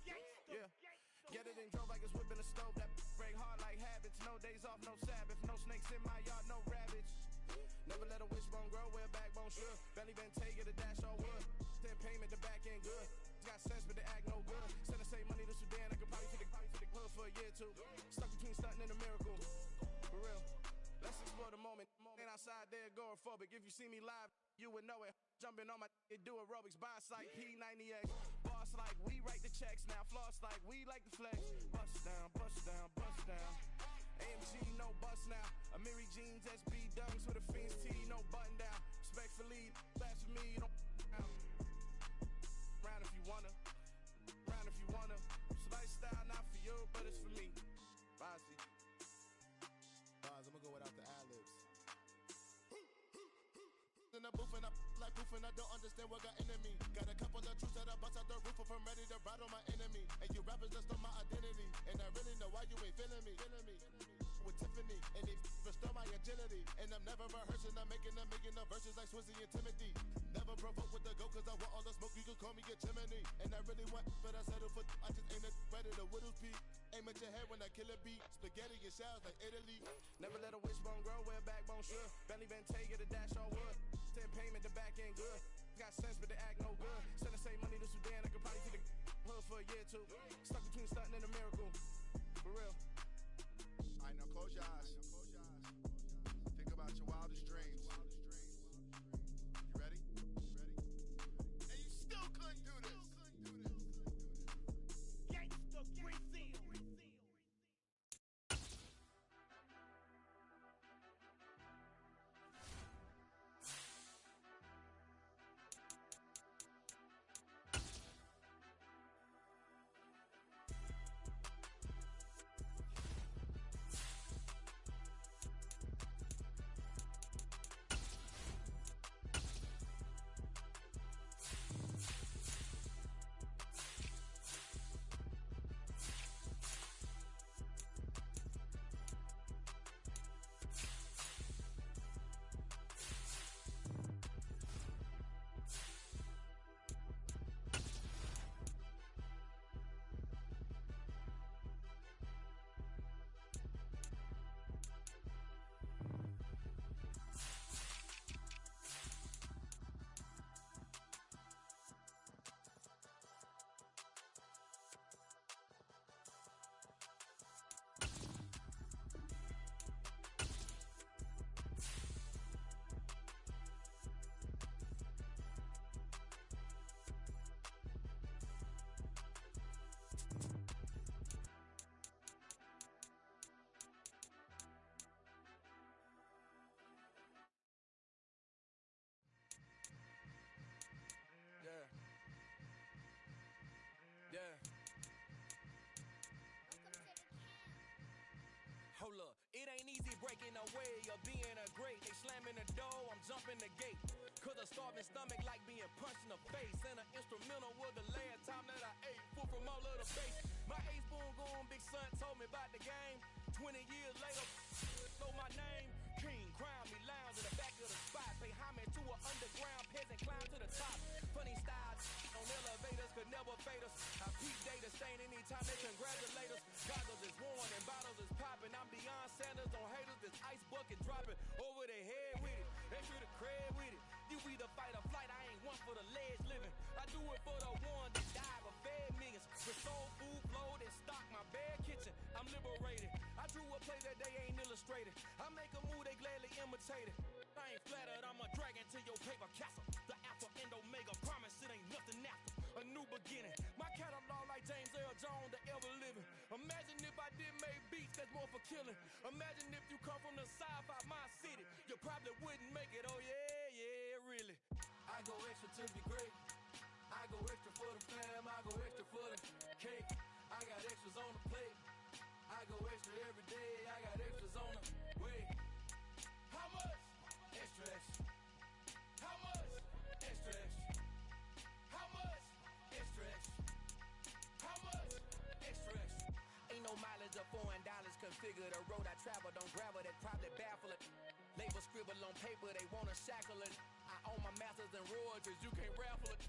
Yeah. Get it and drove like it's whipping the stove. That break hard like habits. No days off, no Sabbath. No snakes in my yard, no rabbits. Never let a wishbone grow where backbone should. Belly been taking the dash all wood. 10 payment, the back end good. Got sense, but they act no good. Send the same money to Sudan. I could probably take the hood for a year or two. Stuck between stunting and a miracle. For real. Let's explore the moment. Ain't outside there agoraphobic. If you see me live, you would know it. Jumping on my do aerobics. Boss like P90X. Boss like we write the checks now. Floss like we like the flex. Bust down, bust down, bust down. AMG, no bust now. Amiri jeans, SB dunks with a Fiends tee, no button down. Respectfully, blasphemy, don't down. Round if you wanna. Round if you wanna. It's lifestyle not for you, but it's for me. Bossy. Bars, I'm gonna go without the ad-libs. In the booth and I like proof and I don't understand what got into me. Got a couple of truths that I bust out the roof if I'm ready to ride on my enemy. And you rappers just on my identity. And I really know why you ain't feeling me. With Tiffany, and they restore my agility. And I'm never rehearsing, I'm making a million of verses like Swizzy and Timothy. Never provoke with the go, cause I want all the smoke, you can call me a chimney. And I really want, but I settle for, I just ain't ready to widow's peak. Aim at your head when I kill a beat. Spaghetti and shells like Italy. Never let a wishbone grow where backbone should. Belly been taking the dash all wood. 10 payment, the back end good. Got sense, but they act no good. Send the same money to Sudan, I could probably take the hood for a year or two. Stuck between stunting and a miracle. For real. Alright, now close your eyes. Think about your wildest dreams. You ready? And you still couldn't do this. Gangsta Brazil. Yeah. Hold up, it ain't easy breaking away or being a great. They slamming the door, I'm jumping the gate. Cause a starving stomach like being punched in the face. And an instrumental was the last time that I ate. Food from all of the base. My ace boom goon, big son told me about the game. 20 years later, know my name. King, crown me, lounge in the back of the spot. Pay homage to an underground peasant, climb to the top. Funny style on elevators could never fade us. I peep data stain anytime they congratulate us. Goggles is worn and bottles is popping. I'm beyond Sanders on haters. This ice bucket dropping over their head with it. They should have cred with it. You either fight or flight. I ain't one for the ledge living. I do it for the one that died but fed millions. With soul food, flowed and stock my bare kitchen. I'm liberated. I drew a play that they ain't illustrated. I made levitated. I ain't flattered, I'm a dragon to your paper castle. The alpha and omega, promise it ain't nothing after. A new beginning. My catalog like James Earl Jones, the ever living. Imagine if I did make beats that's more for killing. Imagine if you come from the south out my city. You probably wouldn't make it, oh yeah, really. I go extra to be great. I go extra for the fam, I go extra for the cake. I got extras on the plate. I go extra every day, I got extras on the way. How much? Extra, extra. How much? Extra, extra. How much? Extra, extra. How much? Extra, extra. Ain't no mileage of $4 configure the road I travel. Don't gravel, that probably baffle it. Label scribble on paper, they wanna shackle it. I own my masters and royalties, you can't raffle it.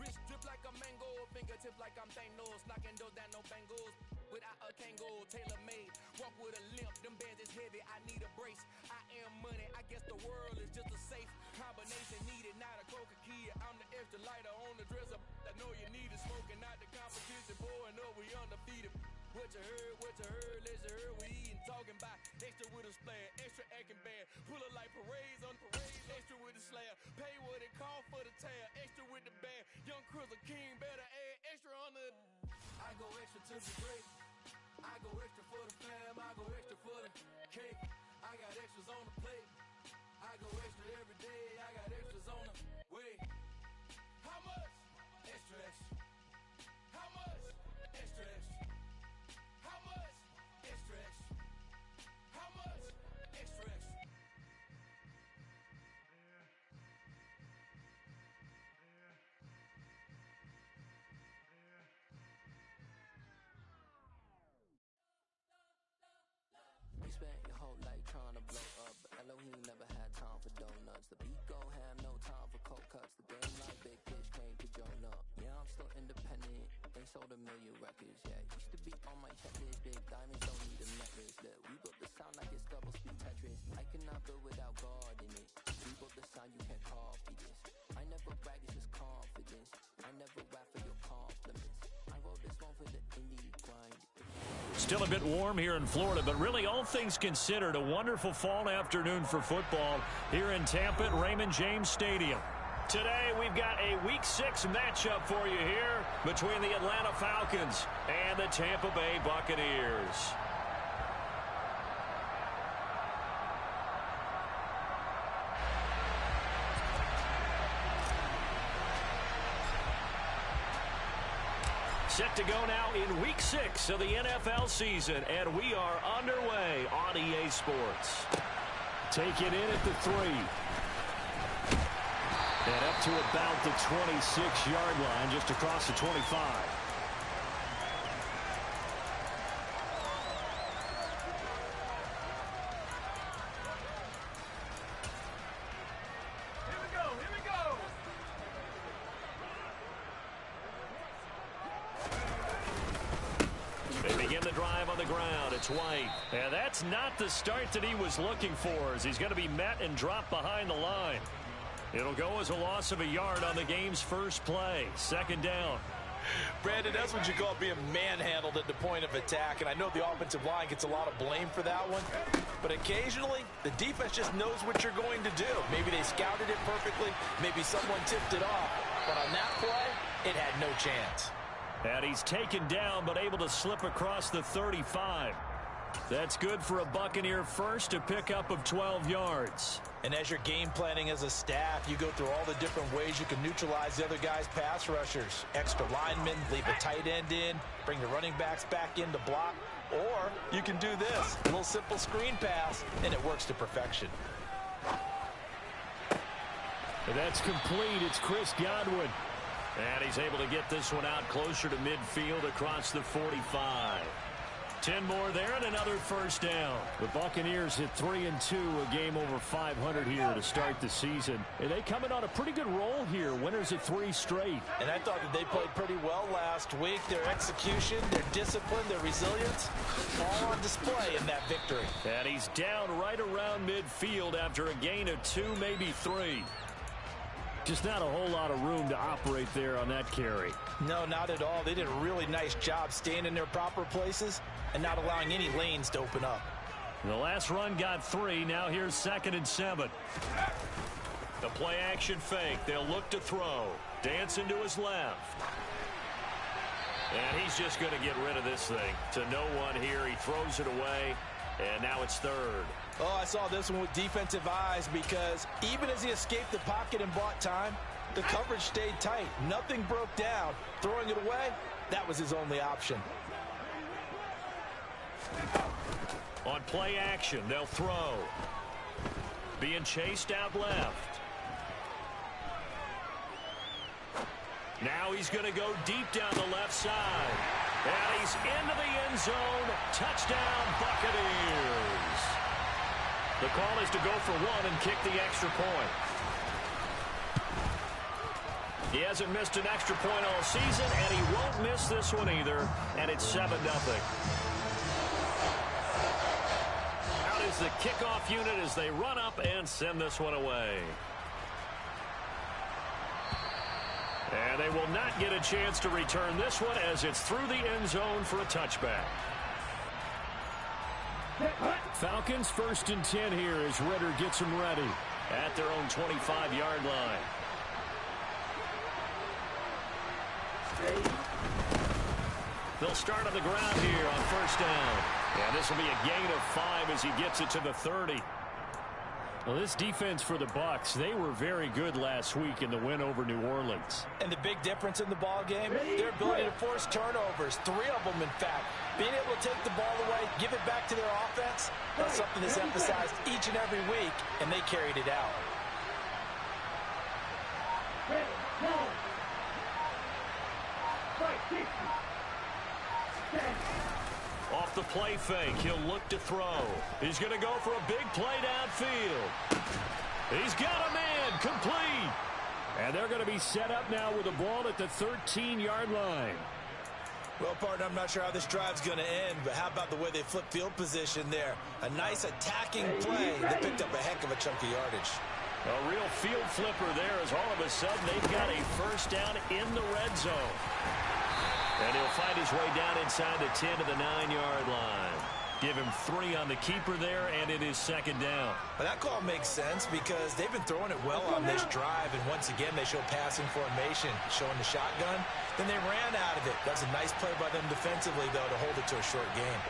Wrist drip like a mango, fingertips like I'm Thanos. Knocking those down, no bangles. Without a Kango, tailor-made. Walk with a limp, them bands is heavy, I need a brace. I am money, I guess the world is just a safe combination needed, not a coca key. I'm the extra lighter on the dresser. I know you need it, smoking out the competition, boy, no, we undefeated. What you heard, let's you heard, we eating, talking about extra with a splash, extra acting bad, pull it like parades on parades, extra with the slab, pay what it cost for the tab, extra with the band, young Cruiser King, better add extra on the. I go extra to be great, I go extra for the fam, I go extra for the cake, I got extras on the plate, I go extra every day, I got extras on the way. How much? Extra, extra. How much? Extra, extra. How much? Extra, extra. How much? Extra, extra. You spent your whole life trying to blow up, but Elohim never had time for donuts. The beat gon' have no time for cold cuts. The game like Big Fish came to join up. Yeah, I'm still independent. They sold 1 million records. Yeah, used to be on my checklist. Big diamonds don't need a necklace. Look, we built the sound like it's double speed Tetris. I cannot build without God in it. We built the sound, you can't copy this. I never brag, it's just confidence. I never rap for your compliments. I wrote this one for the indie grind. Still a bit warm here in Florida, but really all things considered, a wonderful fall afternoon for football here in Tampa at Raymond James Stadium. Today we've got a Week 6 matchup for you here between the Atlanta Falcons and the Tampa Bay Buccaneers. Set to go now in Week 6 of the NFL season, and we are underway on EA Sports. Take it in at the 3. And up to about the 26-yard line, just across the 25. The drive on the ground. It's White. And that's not the start that he was looking for, as he's going to be met and dropped behind the line. It'll go as a loss of a yard on the game's first play. 2nd down. Brandon, that's what you call being manhandled at the point of attack, and I know the offensive line gets a lot of blame for that one, but occasionally the defense just knows what you're going to do. Maybe they scouted it perfectly, maybe someone tipped it off, but on that play, it had no chance. And he's taken down, but able to slip across the 35. That's good for a Buccaneer first, to pick up of 12 yards. And as you're game planning as a staff, you go through all the different ways you can neutralize the other guy's pass rushers. Extra linemen, leave a tight end in, bring the running backs back in to block. Or you can do this, a little simple screen pass, and it works to perfection. And that's complete. It's Chris Godwin. And he's able to get this one out closer to midfield across the 45. 10 more there and another first down. The Buccaneers hit 3-2, a game over 500 here to start the season. And they come in on a pretty good roll here, winners of 3 straight. And I thought that they played pretty well last week. Their execution, their discipline, their resilience, all on display in that victory. And he's down right around midfield after a gain of 2, maybe 3. Just not a whole lot of room to operate there on that carry. No, not at all. They did a really nice job staying in their proper places and not allowing any lanes to open up. The last run got 3. Now here's 2nd and 7. The play action fake. They'll look to throw. Dancing to his left. And he's just going to get rid of this thing. To no one here. He throws it away. And now it's 3rd. Oh, I saw this one with defensive eyes because even as he escaped the pocket and bought time, the coverage stayed tight. Nothing broke down. Throwing it away, that was his only option. On play action, they'll throw. Being chased out left. Now he's going to go deep down the left side. And he's into the end zone. Touchdown, Buccaneers. The call is to go for 1 and kick the extra point. He hasn't missed an extra point all season, and he won't miss this one either. And it's 7-0. Out is the kickoff unit as they run up and send this one away. And they will not get a chance to return this one as it's through the end zone for a touchback. Falcons 1st and 10 here as Ritter gets them ready. At their own 25-yard line. They'll start on the ground here on 1st down. And this will be a gain of 5 as he gets it to the 30. Well, this defense for the Bucs, they were very good last week in the win over New Orleans. And the big difference in the ball game, their ability to force turnovers, 3 of them in fact. Being able to take the ball away, give it back to their offense, that's something that's emphasized each and every week, and they carried it out. Off the play fake, he'll look to throw. He's going to go for a big play downfield. He's got a man, complete. And they're going to be set up now with the ball at the 13-yard line. Well, partner, I'm not sure how this drive's going to end, but how about the way they flip field position there? A nice attacking play that picked up a heck of a chunk of yardage. A real field flipper there as all of a sudden they've got a 1st down in the red zone. And he'll find his way down inside the 10 to the 9-yard line. Give him 3 on the keeper there, and it is 2nd down. Well, that call makes sense because they've been throwing it well on this drive, and once again they show passing formation, showing the shotgun. Then they ran out of it. That's a nice play by them defensively, though, to hold it to a short game.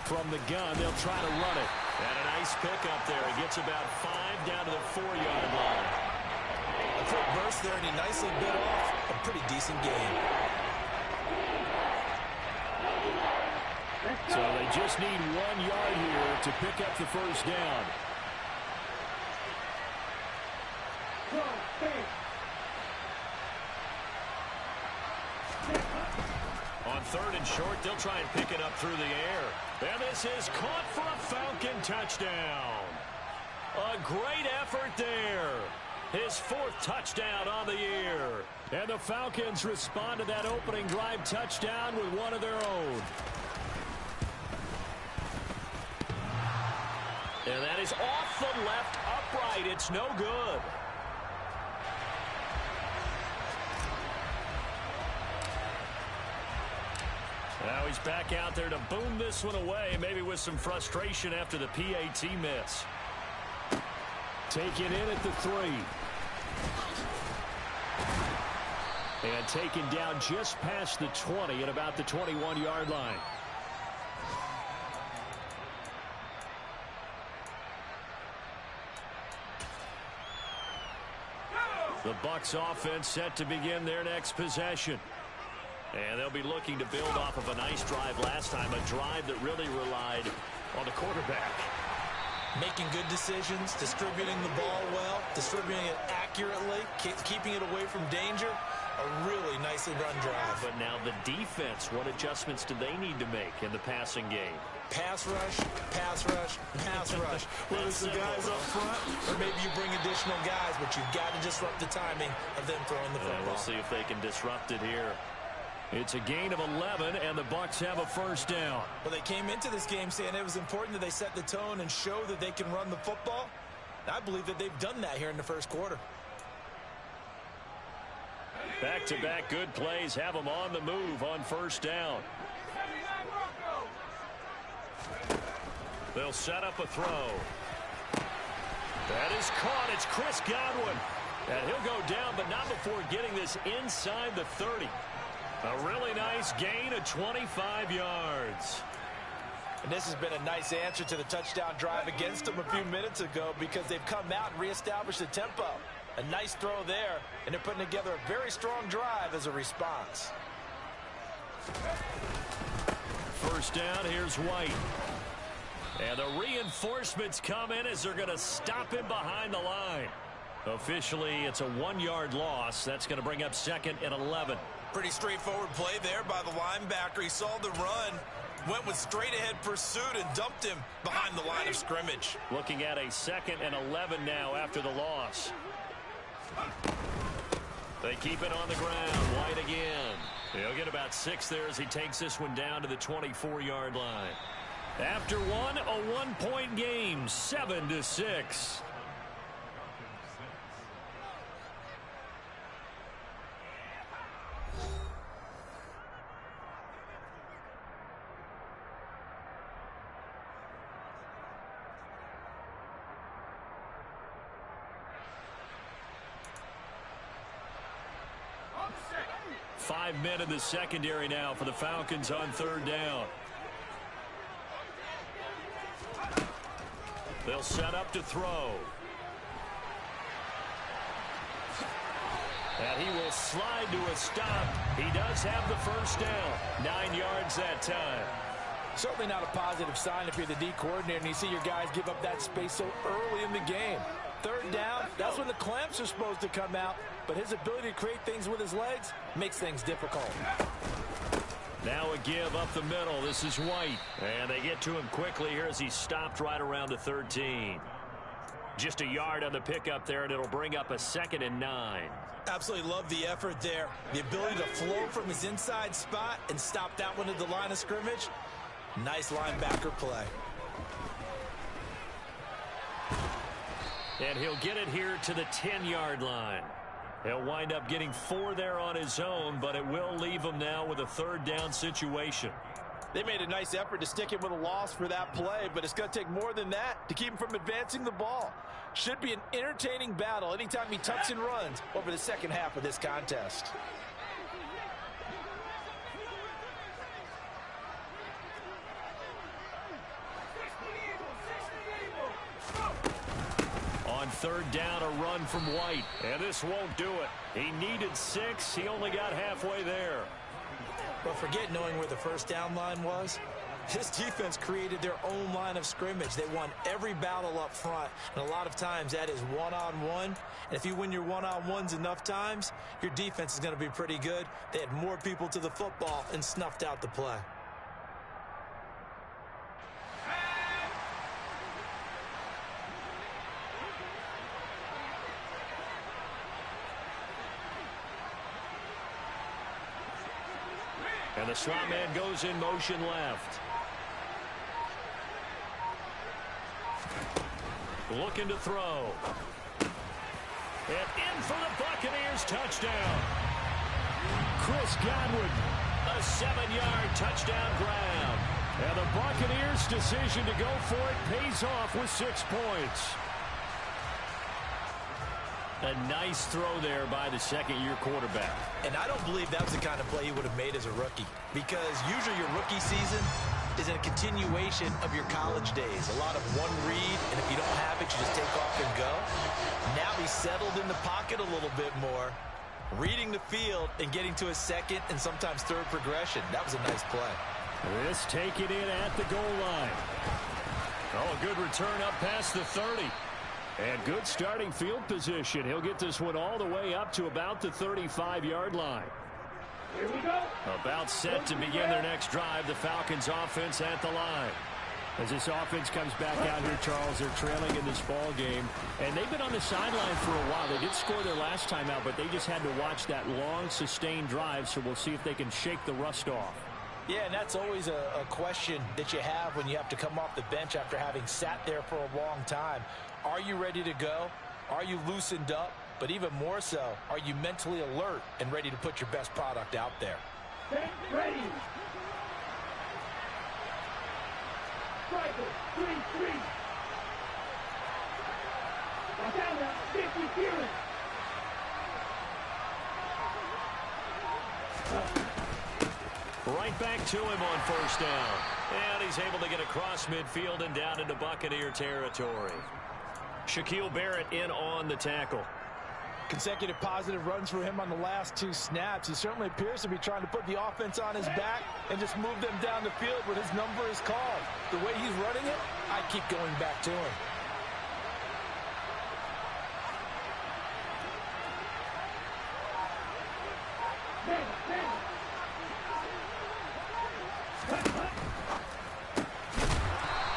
From the gun, they'll try to run it. And a nice pickup there. He gets about 5 down to the 4-yard line. A quick burst there, and he nicely bit off a pretty decent game. So they just need 1 yard here to pick up the 1st down. On 3rd and short, they'll try and pick it up through the air. And this is caught for a Falcon touchdown. A great effort there. His 4th touchdown on the year. And the Falcons respond to that opening drive touchdown with one of their own. And that is off the left upright. It's no good. Now he's back out there to boom this one away, maybe with some frustration after the PAT miss. Taken in at the 3. And taken down just past the 20 at about the 21-yard line. The Bucs offense set to begin their next possession. And they'll be looking to build off of a nice drive last time, a drive that really relied on the quarterback. Making good decisions, distributing the ball well, distributing it accurately, keeping it away from danger. A really nicely run drive. But now the defense, what adjustments do they need to make in the passing game? Pass rush, pass rush, pass rush. Whether it's the guys up front or maybe you bring additional guys, but you've got to disrupt the timing of them throwing the football. We'll see if they can disrupt it here. It's a gain of 11, and the Bucs have a 1st down. Well, they came into this game saying it was important that they set the tone and show that they can run the football. I believe that they've done that here in the 1st quarter. Back-to-back good plays have them on the move on first down. They'll set up a throw. That is caught. It's Chris Godwin. And he'll go down, but not before getting this inside the 30. A really nice gain of 25 yards. And this has been a nice answer to the touchdown drive against them a few minutes ago because they've come out and reestablished the tempo. A nice throw there, and they're putting together a very strong drive as a response. First down, here's White. And the reinforcements come in as they're going to stop him behind the line. Officially, it's a 1-yard loss. That's going to bring up 2nd and 11. Pretty straightforward play there by the linebacker. He saw the run, went with straight-ahead pursuit, and dumped him behind the line of scrimmage. Looking at a 2nd and 11 now after the loss. They keep it on the ground. White again. He'll get about 6 there as he takes this one down to the 24-yard line. After one, a 1-point game, 7-6. Five men in the secondary now for the Falcons on third down. They'll set up to throw. And he will slide to a stop. He does have the first down. 9 yards that time. Certainly not a positive sign if you're the D coordinator and you see your guys give up that space so early in the game. Third down, that's when the clamps are supposed to come out, but his ability to create things with his legs makes things difficult. Now a give up the middle. This is White. And they get to him quickly here as he's stopped right around the 13. Just a yard on the pickup there, and it'll bring up a 2nd and 9. Absolutely love the effort there. The ability to flow from his inside spot and stop that one at the line of scrimmage. Nice linebacker play. And he'll get it here to the 10-yard line. He'll wind up getting 4 there on his own, but it will leave him now with a third down situation. They made a nice effort to stick him with a loss for that play, but it's going to take more than that to keep him from advancing the ball. Should be an entertaining battle anytime he tucks and runs over the second half of this contest. On third down, a run from White. And this won't do it. He needed 6. He only got halfway there. But forget knowing where the first down line was. This defense created their own line of scrimmage. They won every battle up front. And a lot of times that is one-on-one. And if you win your one-on-ones enough times, your defense is going to be pretty good. They had more people to the football and snuffed out the play. And the slot man goes in motion left. Looking to throw. And in for the Buccaneers touchdown. Chris Godwin, a 7-yard touchdown grab. And the Buccaneers' decision to go for it pays off with 6 points. A nice throw there by the second-year quarterback. And I don't believe that was the kind of play he would have made as a rookie, because usually your rookie season is a continuation of your college days. A lot of one read, and if you don't have it, you just take off and go. Now he's settled in the pocket a little bit more, reading the field and getting to his second and sometimes third progression. That was a nice play. This taken in at the goal line. Oh, a good return up past the 30. And good starting field position. He'll get this one all the way up to about the 35-yard line. Here we go. About set to begin their next drive. The Falcons offense at the line. As this offense comes back out here, Charles, they're trailing in this ball game. And they've been on the sideline for a while. They did score their last time out, but they just had to watch that long, sustained drive. So we'll see if they can shake the rust off. Yeah, and that's always a question that you have when you have to come off the bench after having sat there for a long time. Are you ready to go? Are you loosened up? but even more so, are you mentally alert and ready to put your best product out there? Ready. Striker, 3-3. Watch out now, 50 feeling. Right back to him on first down. And he's able to get across midfield and down into Buccaneer territory. Shaquille Barrett in on the tackle. Consecutive positive runs for him on the last 2 snaps. He certainly appears to be trying to put the offense on his back and just move them down the field when his number is called. The way he's running it, I keep going back to him.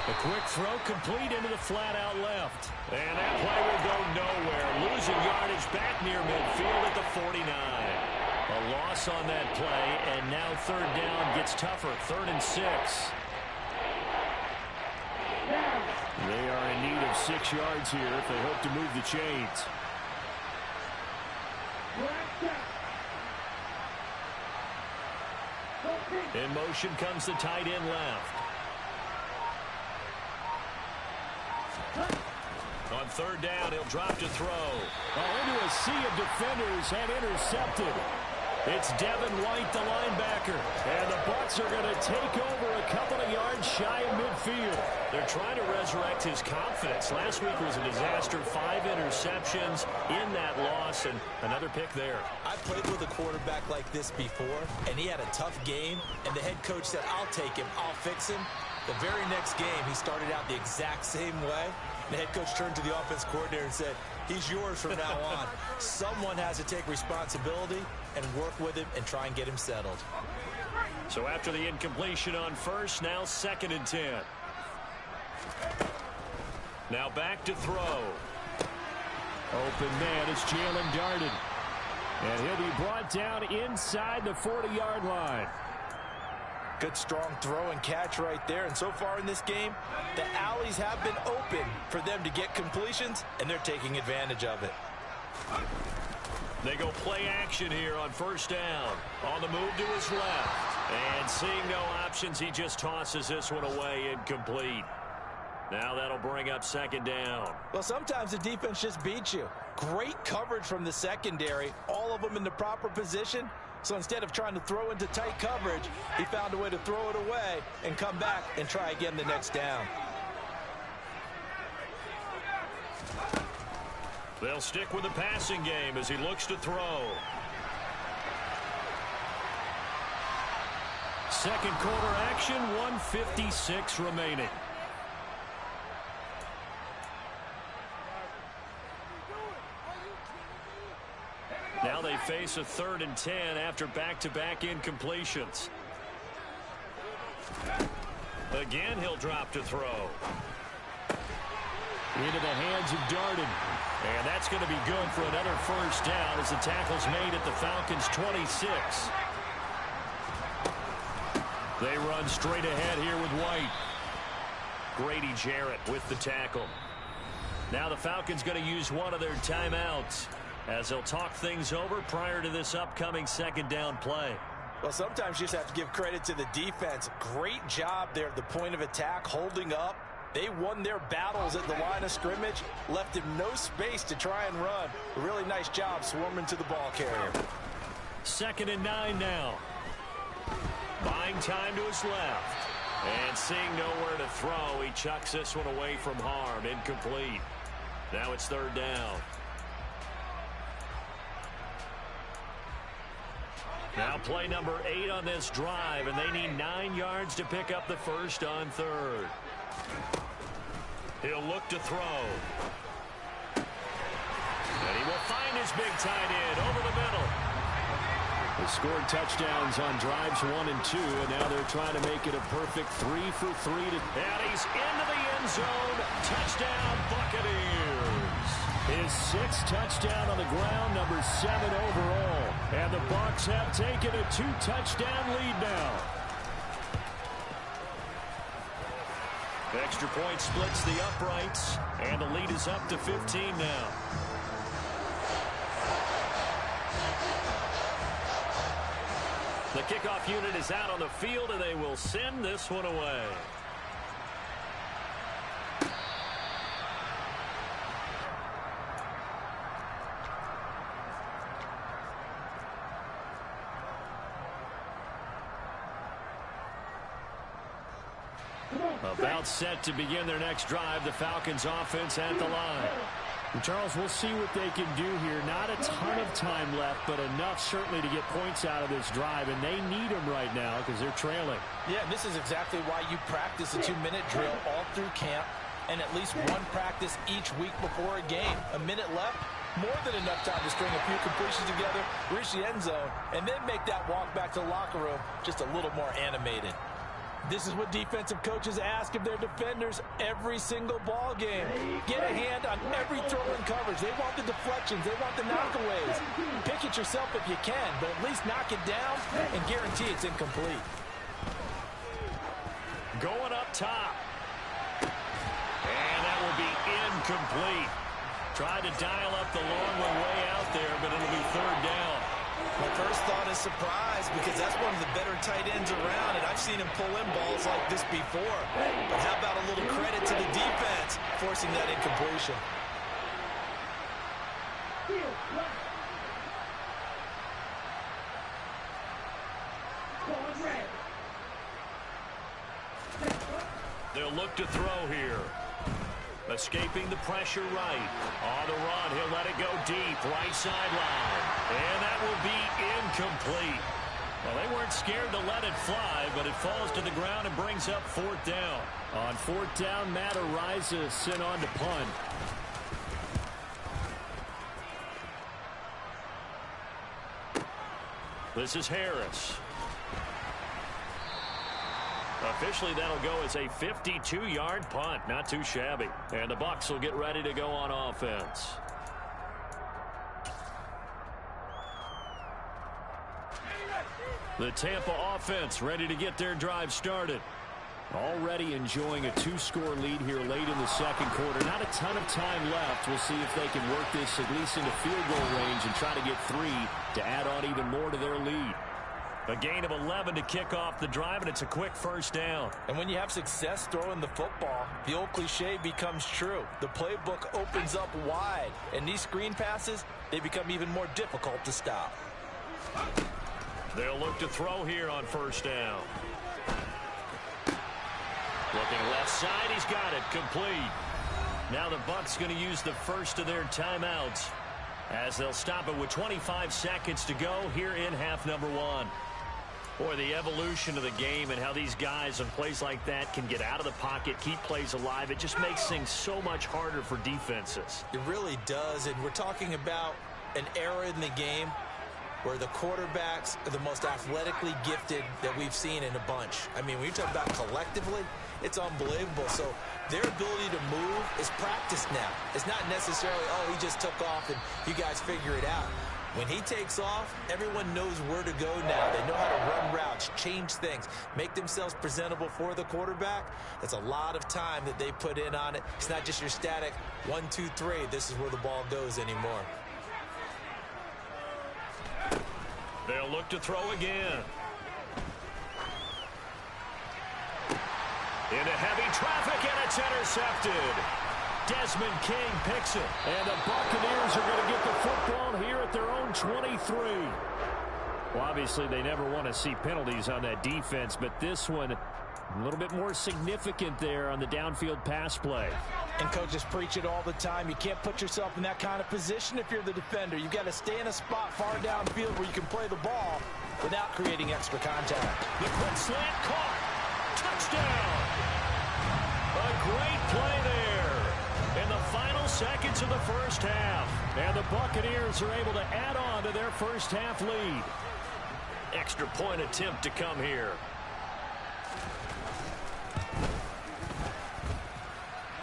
A quick throw complete into the flat out left. And that play will go nowhere. Losing yardage back near midfield at the 49. A loss on that play, and now third down gets tougher. 3rd and 6. They are in need of 6 yards here if they hope to move the chains. In motion comes the tight end left. On 3rd down, he'll drop to throw. Into a sea of defenders and intercepted. It's Devin White, the linebacker. And the Bucs are going to take over a couple of yards shy of midfield. They're trying to resurrect his confidence. Last week was a disaster. 5 interceptions in that loss, and another pick there. I played with a quarterback like this before, and he had a tough game, and the head coach said, I'll take him, I'll fix him. The very next game, he started out the exact same way. The head coach turned to the offense coordinator and said, he's yours from now on. Someone has to take responsibility and work with him and try and get him settled. So after the incompletion on first, now 2nd and 10. Now back to throw. Open man is Jalen Darden. And he'll be brought down inside the 40-yard line. Good strong throw and catch right there. And so far in this game, the alleys have been open for them to get completions, and they're taking advantage of it. They go play action here on first down. On the move to his left. And seeing no options, he just tosses this one away, incomplete. Now that'll bring up 2nd down. Well, sometimes the defense just beats you. Great coverage from the secondary, all of them in the proper position. So instead of trying to throw into tight coverage, he found a way to throw it away and come back and try again the next down. They'll stick with the passing game as he looks to throw. 2nd quarter action, 1:56 remaining. Now they face a 3rd and 10 after back-to-back incompletions. Again, he'll drop to throw. Into the hands of Darden. And that's going to be good for another first down as the tackle's made at the Falcons' 26. They run straight ahead here with White. Grady Jarrett with the tackle. Now the Falcons going to use one of their timeouts as they'll talk things over prior to this upcoming 2nd down play. Well, sometimes you just have to give credit to the defense. Great job there at the point of attack, holding up. They won their battles at the line of scrimmage, left him no space to try and run. A really nice job swarming to the ball carrier. 2nd and 9 now. Buying time to his left. And seeing nowhere to throw, he chucks this one away from harm. Incomplete. Now it's 3rd down. Now play number 8 on this drive, and they need 9 yards to pick up the first on 3rd. He'll look to throw. And he will find his big tight end over the middle. They scored touchdowns on drives 1 and 2, and now they're trying to make it a perfect 3 for 3. And he's into the end zone. Touchdown, Buccaneers. His 6th touchdown on the ground, number 7 overall. And the Bucs have taken a 2-touchdown lead now. Extra point splits the uprights, and the lead is up to 15 now. kickoff unit is out on the field, and they will send this one away. About set to begin their next drive. The Falcons offense at the line. And Charles, we'll see what they can do here. Not a ton of time left, but enough certainly to get points out of this drive, and they need them right now because they're trailing. Yeah, this is exactly why you practice a 2-minute drill all through camp and at least one practice each week before a game. A minute left, more than enough time to string a few completions together, reach the end zone, and then make that walk back to the locker room just a little more animated. This is what defensive coaches ask of their defenders every single ball game. Get a hand on every throw and coverage. They want the deflections. They want the knockaways. Pick it yourself if you can, but at least knock it down and guarantee it's incomplete. Going up top. And that will be incomplete. Tried to dial up the long one way out there, but it'll be third down. My first thought is surprise, because that's one of the better tight ends around, and I've seen him pull in balls like this before. But how about a little credit to the defense forcing that incompletion? They'll look to throw here. Escaping the pressure right. On the run, he'll let it go deep. Right sideline. And that will be incomplete. Well, they weren't scared to let it fly, but it falls to the ground and brings up fourth down. On fourth down, Matt Ariza sent on to punt. This is Harris. Officially, that'll go as a 52-yard punt. Not too shabby. And the Bucs will get ready to go on offense. The Tampa offense ready to get their drive started. Already enjoying a 2-score lead here late in the second quarter. Not a ton of time left. We'll see if they can work this at least into field goal range and try to get 3 to add on even more to their lead. A gain of 11 to kick off the drive, and it's a quick first down. And when you have success throwing the football, the old cliche becomes true. The playbook opens up wide, and these screen passes, they become even more difficult to stop. They'll look to throw here on first down. Looking left side, he's got it, complete. Now the Bucs going to use the first of their timeouts as they'll stop it with 25 seconds to go here in half number 1. Boy, the evolution of the game and how these guys on plays like that can get out of the pocket, keep plays alive, it just makes things so much harder for defenses. It really does, and we're talking about an era in the game where the quarterbacks are the most athletically gifted that we've seen in a bunch. I mean, when you talk about collectively, it's unbelievable. So their ability to move is practiced now. It's not necessarily, oh, he just took off and you guys figure it out. When he takes off, everyone knows where to go now. They know how to run routes, change things, make themselves presentable for the quarterback. That's a lot of time that they put in on it. It's not just your static 1, 2, 3. This is where the ball goes anymore. They'll look to throw again. Into heavy traffic, and it's intercepted. Desmond King picks it. And the Buccaneers are going to get the football here at their own 23. Well, obviously, they never want to see penalties on that defense, but this one a little bit more significant there on the downfield pass play. And coaches preach it all the time. You can't put yourself in that kind of position if you're the defender. You've got to stay in a spot far downfield where you can play the ball without creating extra contact. The quick slant caught. Touchdown. A great play there in the final seconds of the first half. And the Buccaneers are able to add on to their first half lead. Extra point attempt to come here.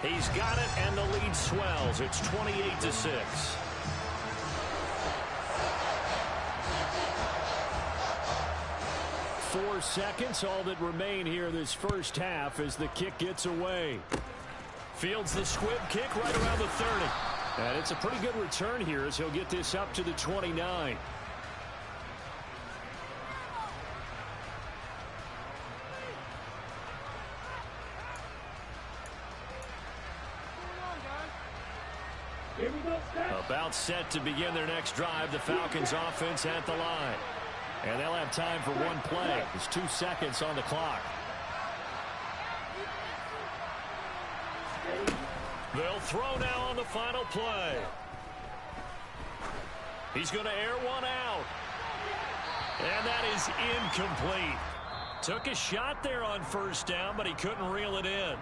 He's got it, and the lead swells. It's 28-6. 4 seconds, all that remain here this first half as the kick gets away. Fields the squib kick right around the 30. And it's a pretty good return here as he'll get this up to the 29. About set to begin their next drive, the Falcons offense at the line. And they'll have time for one play. There's 2 seconds on the clock. They'll throw now on the final play. He's going to air one out. And that is incomplete. Took a shot there on first down, but he couldn't reel it in.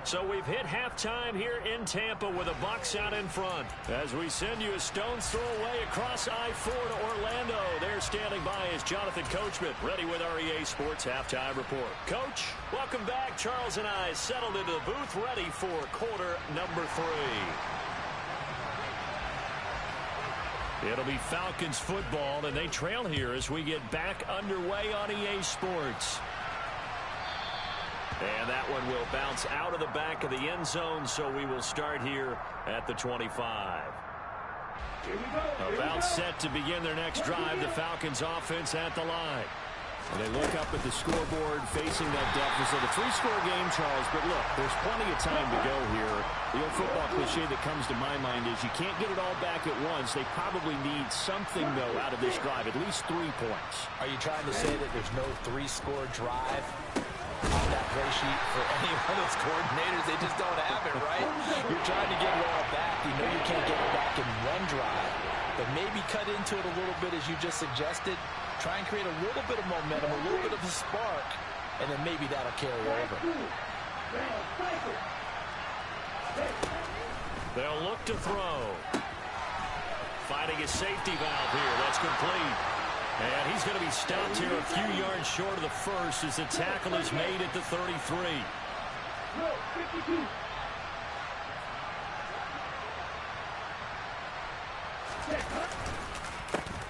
So we've hit halftime here in Tampa with the Bucs out in front. As we send you a stone's throw away across I-4 to Orlando. There standing by is Jonathan Coachman, ready with our EA Sports Halftime Report. Coach, welcome back. Charles and I settled into the booth, ready for quarter number 3. It'll be Falcons football, and they trail here as we get back underway on EA Sports. And that one will bounce out of the back of the end zone, so we will start here at the 25. About set to begin their next drive, the Falcons offense at the line. And they look up at the scoreboard facing that deficit. A 3-score game, Charles, but look, there's plenty of time to go here. The old football cliche that comes to my mind is you can't get it all back at once. They probably need something, though, out of this drive, at least 3 points. Are you trying to say that there's no 3-score drive on that play sheet for any one of those coordinators? They just don't have it, right? You're trying to get it all back. You know you can't get it back in one drive. But maybe cut into it a little bit, as you just suggested. Try and create a little bit of momentum, a little bit of a spark, and then maybe that'll carry over. They'll look to throw. Fighting a safety valve here. That's complete. And he's going to be stopped here a few yards short of the first as the tackle is made at the 33.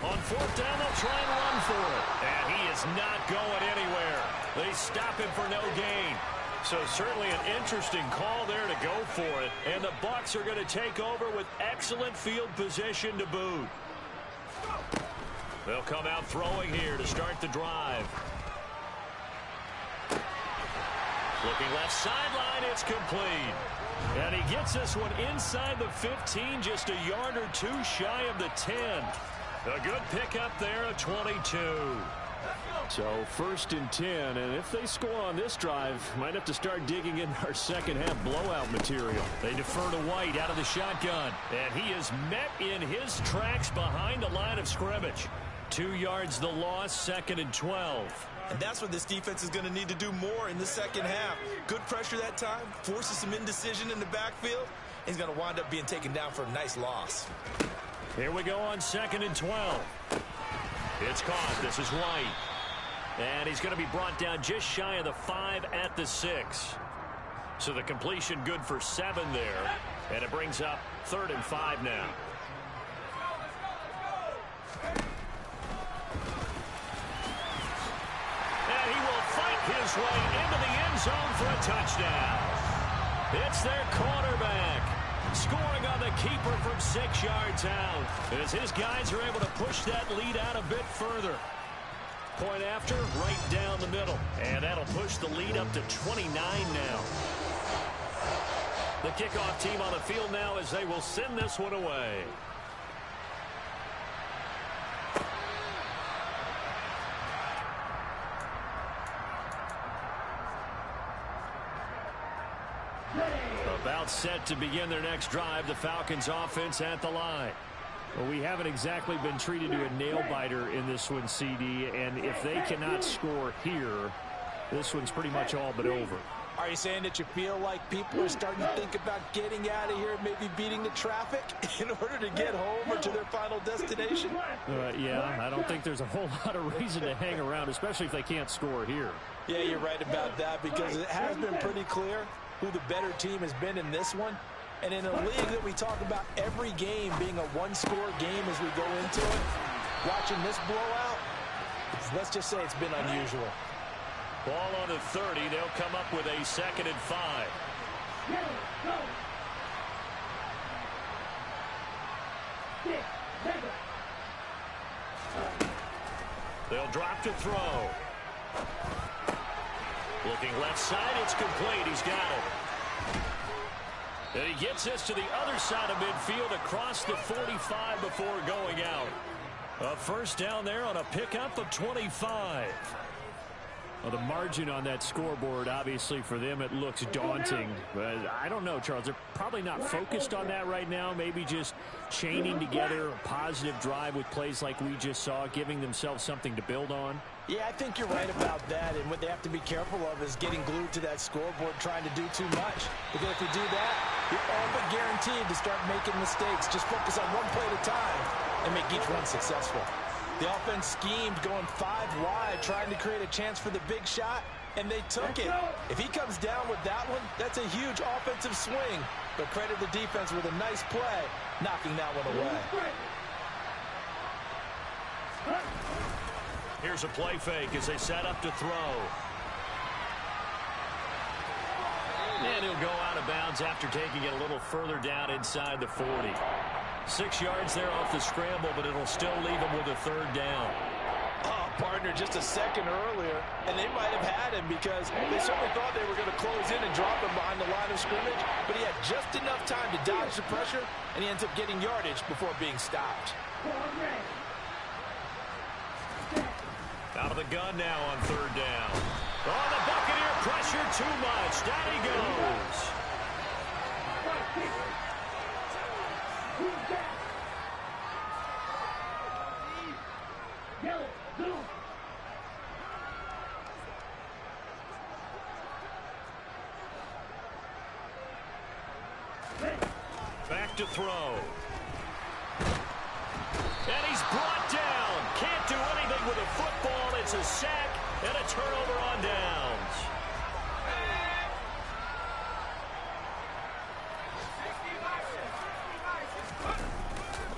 On 4th down, they'll try and run for it. And he is not going anywhere. They stop him for no gain. So certainly an interesting call there to go for it. And the Bucs are going to take over with excellent field position to boot. They'll come out throwing here to start the drive. Looking left sideline, it's complete. And he gets this one inside the 15, just a yard or 2 shy of the 10. A good pickup there, a 22. So 1st and 10, and if they score on this drive, might have to start digging in our second half blowout material. They defer to White out of the shotgun, and he is met in his tracks behind the line of scrimmage. 2 yards the loss, 2nd and 12. And that's what this defense is going to need to do more in the second half. Good pressure that time, forces some indecision in the backfield. He's going to wind up being taken down for a nice loss. Here we go on 2nd and 12. It's caught. This is White. And he's going to be brought down just shy of the 5 at the 6. So the completion good for 7 there. And it brings up 3rd and 5 now. And he will fight his way into the end zone for a touchdown. It's their quarterback. Scoring on the keeper from 6 yards out. As his guys are able to push that lead out a bit further. Point after, right down the middle. And that'll push the lead up to 29 now. The kickoff team on the field now as they will send this one away. About set to begin their next drive, the Falcons offense at the line. Well, we haven't exactly been treated to a nail-biter in this one, CD, and if they cannot score here, this one's pretty much all but over. Are you saying that you feel like people are starting to think about getting out of here, maybe beating the traffic in order to get home or to their final destination? Yeah, I don't think there's a whole lot of reason to hang around, especially if they can't score here. Yeah, you're right about that, because it has been pretty clear who the better team has been in this one. And in a league that we talk about every game being a one-score game as we go into it, watching this blowout, let's just say it's been unusual. Ball on the 30. They'll come up with a 2nd and 5. They'll drop to throw. Looking left side, it's complete. He's got it. And he gets this to the other side of midfield across the 45 before going out. A first down there on a pickup of 25. Well, the margin on that scoreboard, obviously, for them, it looks daunting. But I don't know, Charles. They're probably not focused on that right now. Maybe just chaining together a positive drive with plays like we just saw, giving themselves something to build on. Yeah, I think you're right about that. And what they have to be careful of is getting glued to that scoreboard, trying to do too much. Because if you do that, you're all but guaranteed to start making mistakes. Just focus on one play at a time and make each one successful. The offense schemed going 5 wide, trying to create a chance for the big shot, and they took it. If he comes down with that one, that's a huge offensive swing. But credit the defense with a nice play, knocking that one away. Here's a play fake as they set up to throw. And he'll go out of bounds after taking it a little further down inside the 40. 6 yards there off the scramble, but it'll still leave him with a third down. Oh, partner, just a second earlier, and they might have had him because they certainly thought they were going to close in and drop him behind the line of scrimmage, but he had just enough time to dodge the pressure, and he ends up getting yardage before being stopped. Out of the gun now on third down. Oh, the Buccaneer pressure too much. Down he goes. Back to throw. And he's brought down. Can't do anything with a football. It's a sack and a turnover on downs.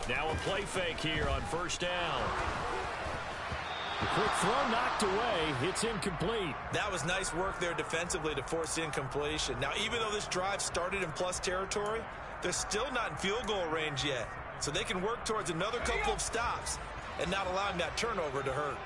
Now a play fake here on first down. The quick throw knocked away. It's incomplete. That was nice work there defensively to force incompletion. Now, even though this drive started in plus territory, they're still not in field goal range yet. So they can work towards another couple of stops and not allowing that turnover to hurt.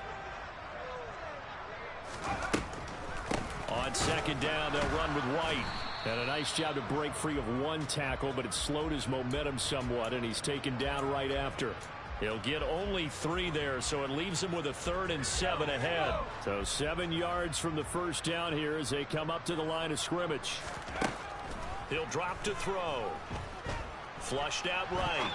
On second down, they'll run with White. And a nice job to break free of one tackle, but it slowed his momentum somewhat, and he's taken down right after. He'll get only 3 there, so it leaves him with a 3rd and 7 ahead. So 7 yards from the first down here as they come up to the line of scrimmage. He'll drop to throw. Flushed out right.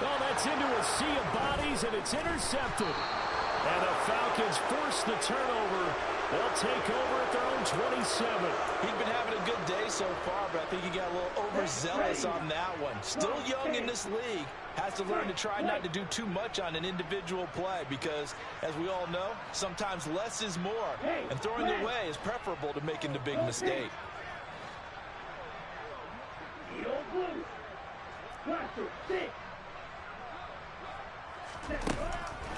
Oh, that's into a sea of bodies, and it's intercepted. And the Falcons force the turnover. They'll take over at their own 27. He's been having a good day so far, but I think he got a little overzealous on that one. Still young in this league. Has to learn to try not to do too much on an individual play because, as we all know, sometimes less is more. And throwing away is preferable to making the big mistake.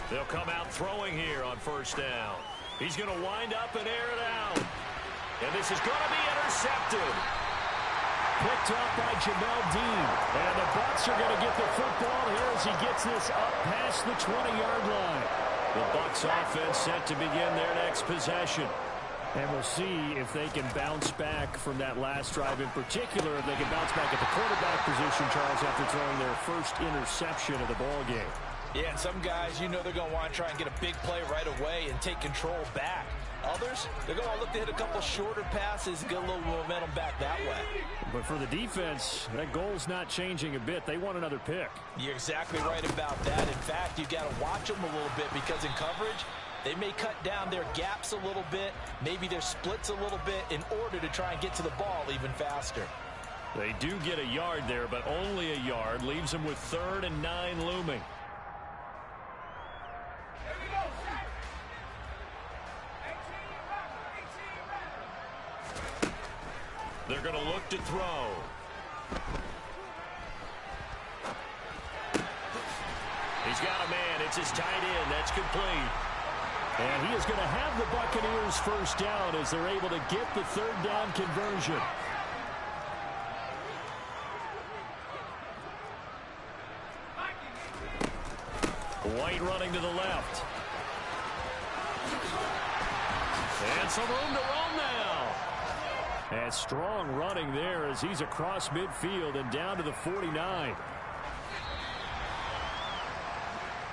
They'll come out throwing here on first down. He's going to wind up and air it out. And this is going to be intercepted. Picked up by Jamel Dean. And the Bucs are going to get the football here as he gets this up past the 20-yard line. The Bucs offense set to begin their next possession. And we'll see if they can bounce back from that last drive. In particular, if they can bounce back at the quarterback position, Charles, after throwing their first interception of the ball game. Yeah, and some guys, you know they're going to want to try and get a big play right away and take control back. Others, they're going to look to hit a couple shorter passes and get a little momentum back that way. But for the defense, that goal's not changing a bit. They want another pick. You're exactly right about that. In fact, you've got to watch them a little bit because in coverage, they may cut down their gaps a little bit, maybe their splits a little bit in order to try and get to the ball even faster. They do get a yard there, but only a yard. Leaves them with 3rd and 9 looming. They're going to look to throw. He's got a man. It's his tight end. That's complete. And he is going to have the Buccaneers first down as they're able to get the 3rd down conversion. White running to the left. And some room to roam now. And strong running there as he's across midfield and down to the 49.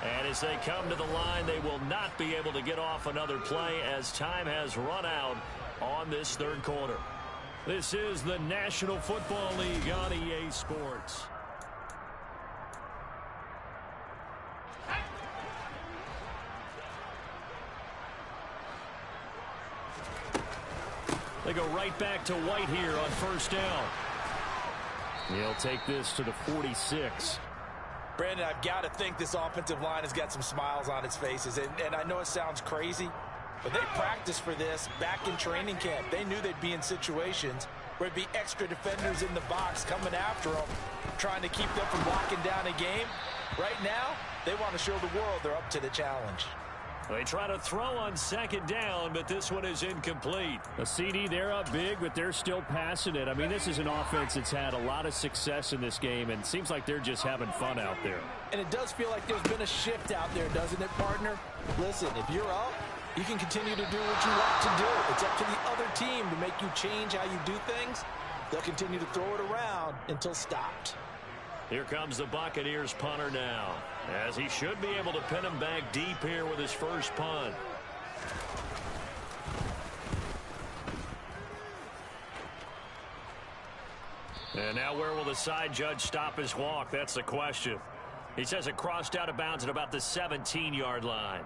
And as they come to the line, they will not be able to get off another play as time has run out on this third quarter. This is the National Football League on EA Sports. They go right back to White here on first down. He'll take this to the 46. Brandon, I've got to think this offensive line has got some smiles on its faces. And I know it sounds crazy, but they practiced for this back in training camp. They knew they'd be in situations where there'd be extra defenders in the box coming after them, trying to keep them from locking down a game. Right now, they want to show the world they're up to the challenge. They try to throw on second down, but this one is incomplete. A CD, they're up big, but they're still passing it. I mean, this is an offense that's had a lot of success in this game, and it seems like they're just having fun out there. And it does feel like there's been a shift out there, doesn't it, partner? Listen, if you're up, you can continue to do what you want to do. It's up to the other team to make you change how you do things. They'll continue to throw it around until stopped. Here comes the Buccaneers punter now, as he should be able to pin him back deep here with his first punt. And now where will the side judge stop his walk? That's the question. He says it crossed out of bounds at about the 17-yard line.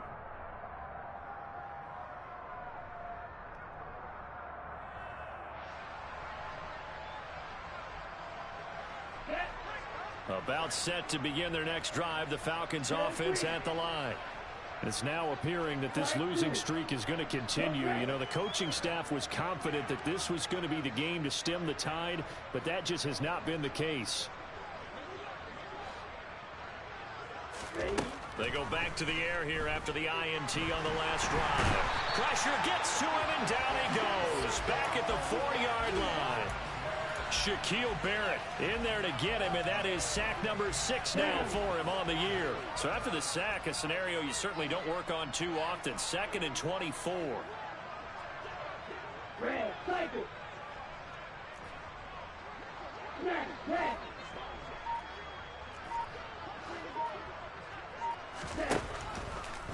About set to begin their next drive, the Falcons offense at the line. It's now appearing that this losing streak is going to continue. You know, the coaching staff was confident that this was going to be the game to stem the tide, but that just has not been the case. They go back to the air here after the INT on the last drive. Pressure gets to him, and down he goes. Back at the 4-yard line. Shaquille Barrett in there to get him, and that is sack number 6 now for him on the year. So after the sack, a scenario you certainly don't work on too often. 2nd and 24. Red, cycle. Snap, red.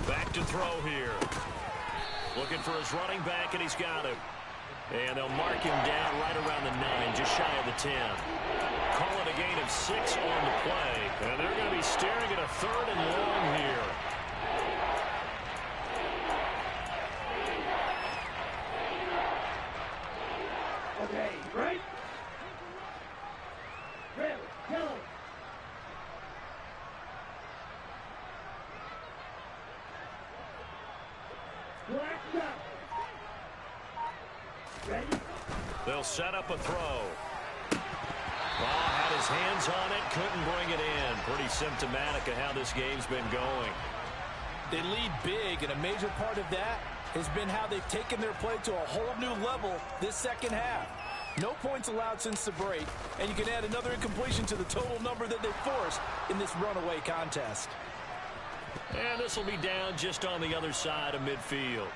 Back to throw here. Looking for his running back, and he's got him. And they'll mark him down right around the 9, just shy of the 10. Call it a gain of 6 on the play. And they're going to be staring at a 3rd and long here. Okay, right. Red, yellow. Black stop. They'll set up a throw. Had his hands on it, couldn't bring it in. Pretty symptomatic of how this game's been going. They lead big, and a major part of that has been how they've taken their play to a whole new level this second half. No points allowed since the break, and you can add another incompletion to the total number that they forced in this runaway contest. And this will be down just on the other side of midfield.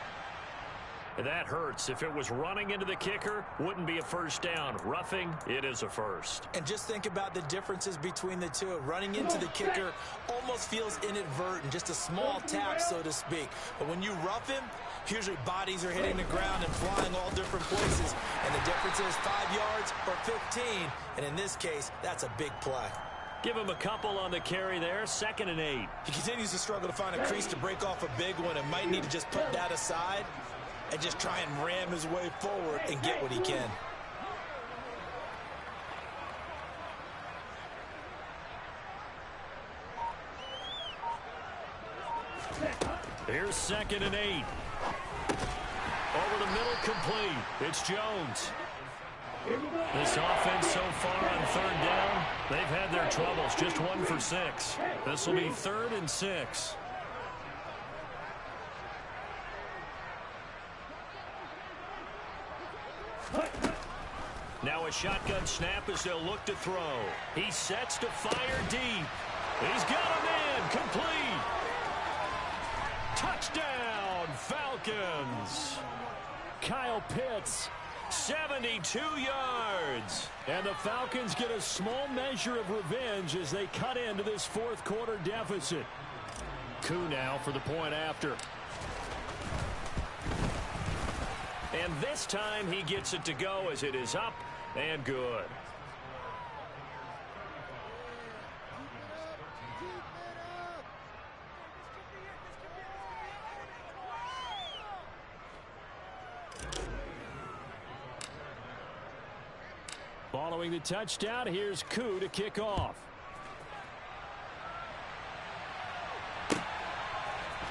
And that hurts. If it was running into the kicker, wouldn't be a first down. Roughing, it is a first. And just think about the differences between the two. Running into the kicker almost feels inadvertent, just a small tap, so to speak. But when you rough him, usually bodies are hitting the ground and flying all different places. And the difference is 5 yards or 15. And in this case, that's a big play. Give him a couple on the carry there. 2nd and 8. He continues to struggle to find a crease to break off a big one and might need to just put that aside and just try and ram his way forward and get what he can. Here's 2nd and 8. Over the middle, complete. It's Jones. This offense so far on 3rd down, they've had their troubles. Just 1 for 6. This will be 3rd and 6. Now a shotgun snap as they'll look to throw. He sets to fire deep. He's got him in. Complete. Touchdown, Falcons. Kyle Pitts 72 yards. And the Falcons get a small measure of revenge as they cut into this fourth quarter deficit. Koo now for the point after. And this time he gets it to go as it is up and good. Following the touchdown, here's Koo to kick off.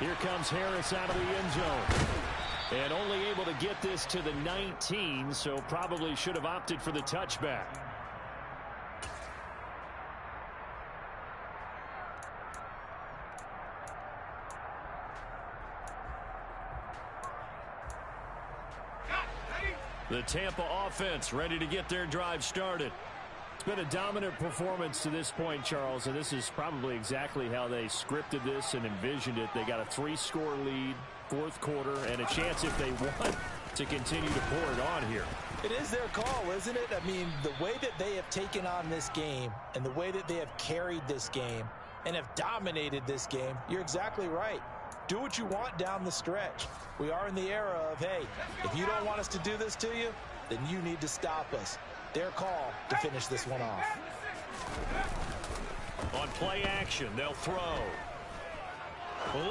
Here comes Harris out of the end zone. And only able to get this to the 19, so probably should have opted for the touchback. The Tampa offense ready to get their drive started. It's been a dominant performance to this point, Charles, and this is probably exactly how they scripted this and envisioned it. They got a 3-score lead, fourth quarter, and a chance if they want to continue to pour it on here. It is their call, isn't it? I mean, the way that they have taken on this game and the way that they have carried this game and have dominated this game, you're exactly right. Do what you want down the stretch. We are in the era of, hey, if you don't want us to do this to you, then you need to stop us. Their call to finish this one off. On play action, they'll throw.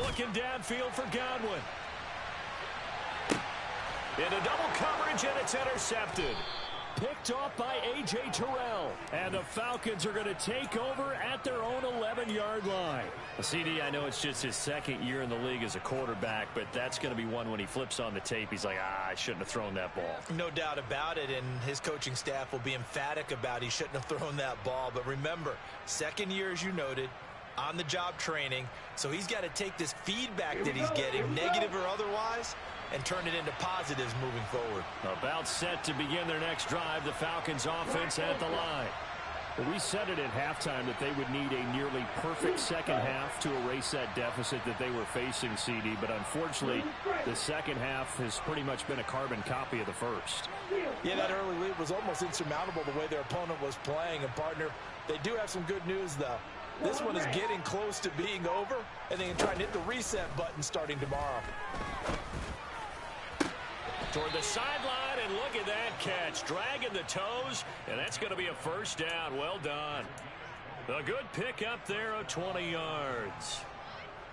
Looking downfield for Godwin. Into double coverage, and it's intercepted. Picked off by A.J. Terrell. And the Falcons are going to take over at their own 11-yard line. CD, I know it's just his second year in the league as a quarterback, but that's going to be one when he flips on the tape, he's like, I shouldn't have thrown that ball. No doubt about it, and his coaching staff will be emphatic about he shouldn't have thrown that ball. But remember, second year, as you noted, on-the-job training, so he's got to take this feedback that he's getting, negative or otherwise, and turn it into positives moving forward. About set to begin their next drive, the Falcons offense at the line. Well, we said it at halftime that they would need a nearly perfect second half to erase that deficit that they were facing, CD, but unfortunately, the second half has pretty much been a carbon copy of the first. Yeah, that early lead was almost insurmountable the way their opponent was playing, and partner, they do have some good news, though. This one is getting close to being over, and they can try and hit the reset button starting tomorrow. Toward the sideline, and look at that catch. Dragging the toes, and that's going to be a first down. Well done. A good pick up there of 20 yards.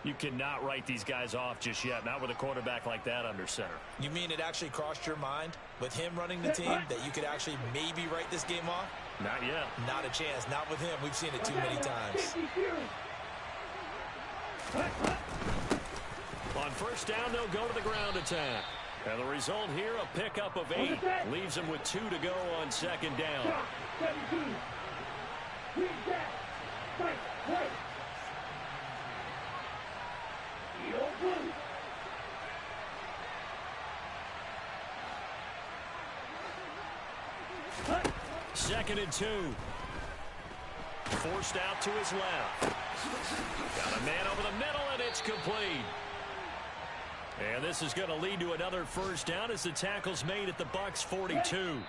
You cannot write these guys off just yet, not with a quarterback like that under center. You mean it actually crossed your mind with him running the team that you could actually maybe write this game off? Not yet. Not a chance. Not with him. We've seen it too many times. On first down, they'll go to the ground attack. And the result here, a pickup of 8. Leaves them with 2 to go on second down. 17. Second and 2. Forced out to his left. Got a man over the middle, and it's complete. And this is going to lead to another first down as the tackle's made at the Bucs 42.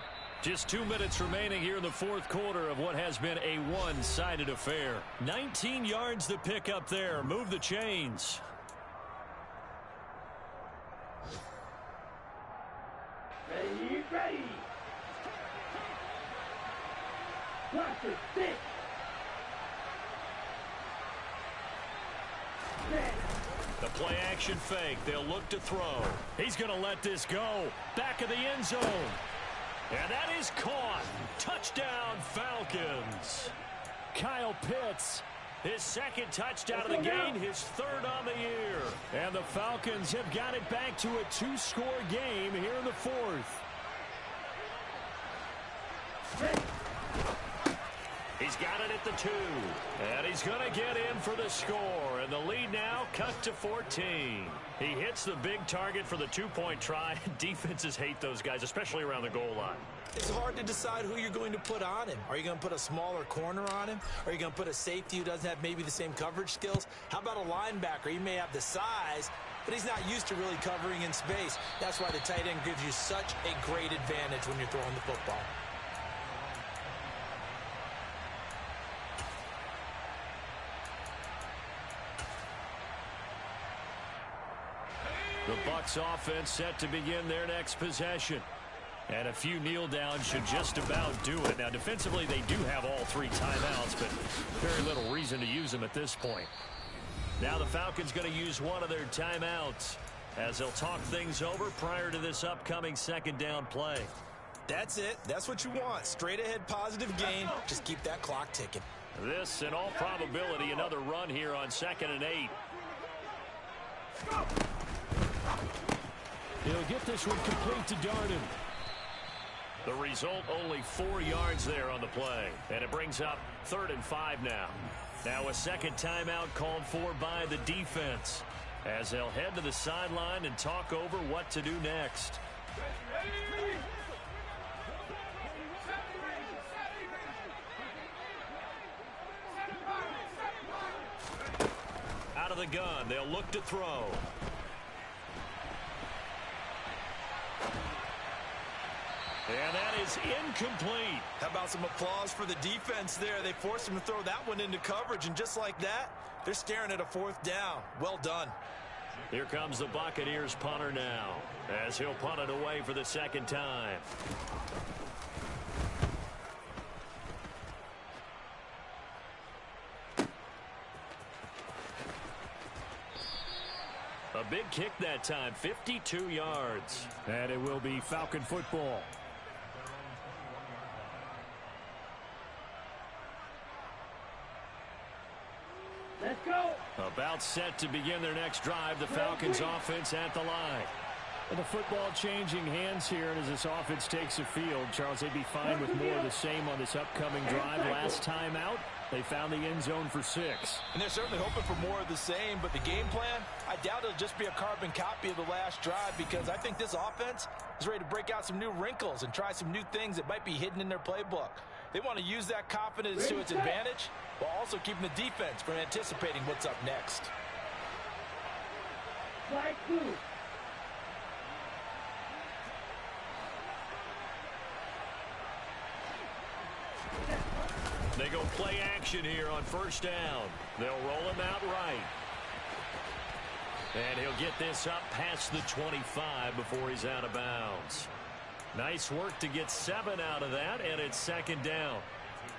Just 2 minutes remaining here in the fourth quarter of what has been a one-sided affair. 19 yards to pick up there. Move the chains. Ready. Watch it, 6. The play action fake. They'll look to throw. He's going to let this go. Back of the end zone. And that is caught. Touchdown, Falcons. Kyle Pitts, his second touchdown of the game, his third on the year. And the Falcons have got it back to a 2-score game here in the fourth. He's got it at the 2. And he's going to get in for the score. And the lead now cut to 14. He hits the big target for the 2-point try. Defenses hate those guys, especially around the goal line. It's hard to decide who you're going to put on him. Are you going to put a smaller corner on him? Are you going to put a safety who doesn't have maybe the same coverage skills? How about a linebacker? He may have the size, but he's not used to really covering in space. That's why the tight end gives you such a great advantage when you're throwing the football. The Bucs offense set to begin their next possession. And a few kneel downs should just about do it. Now, defensively, they do have all 3 timeouts, but very little reason to use them at this point. Now the Falcons going to use one of their timeouts as they'll talk things over prior to this upcoming second down play. That's it. That's what you want. Straight ahead positive gain. Just keep that clock ticking. This, in all probability, another run here on 2nd and 8. He'll get this one complete to Darden. The result, only 4 yards there on the play. And it brings up 3rd and 5 now. Now a second timeout called for by the defense as they'll head to the sideline and talk over what to do next. Out of the gun, they'll look to throw. And that is incomplete. How about some applause for the defense there? They forced him to throw that one into coverage, and just like that, they're staring at a 4th down. Well done. Here comes the Buccaneers punter now as he'll punt it away for the second time. A big kick that time, 52 yards. And it will be Falcon football. Let's go. About set to begin their next drive. The Falcons offense at the line. And the football changing hands here, and as this offense takes the field, Charles, they'd be fine with more of the same on this upcoming drive. Last time out, they found the end zone for 6. And they're certainly hoping for more of the same, but the game plan, I doubt it'll just be a carbon copy of the last drive, because I think this offense is ready to break out some new wrinkles and try some new things that might be hidden in their playbook. They want to use that confidence to its advantage while also keeping the defense from anticipating what's up next. Flag 2. They go play action here on 1st down. They'll roll him out right. And he'll get this up past the 25 before he's out of bounds. Nice work to get 7 out of that, and it's 2nd down.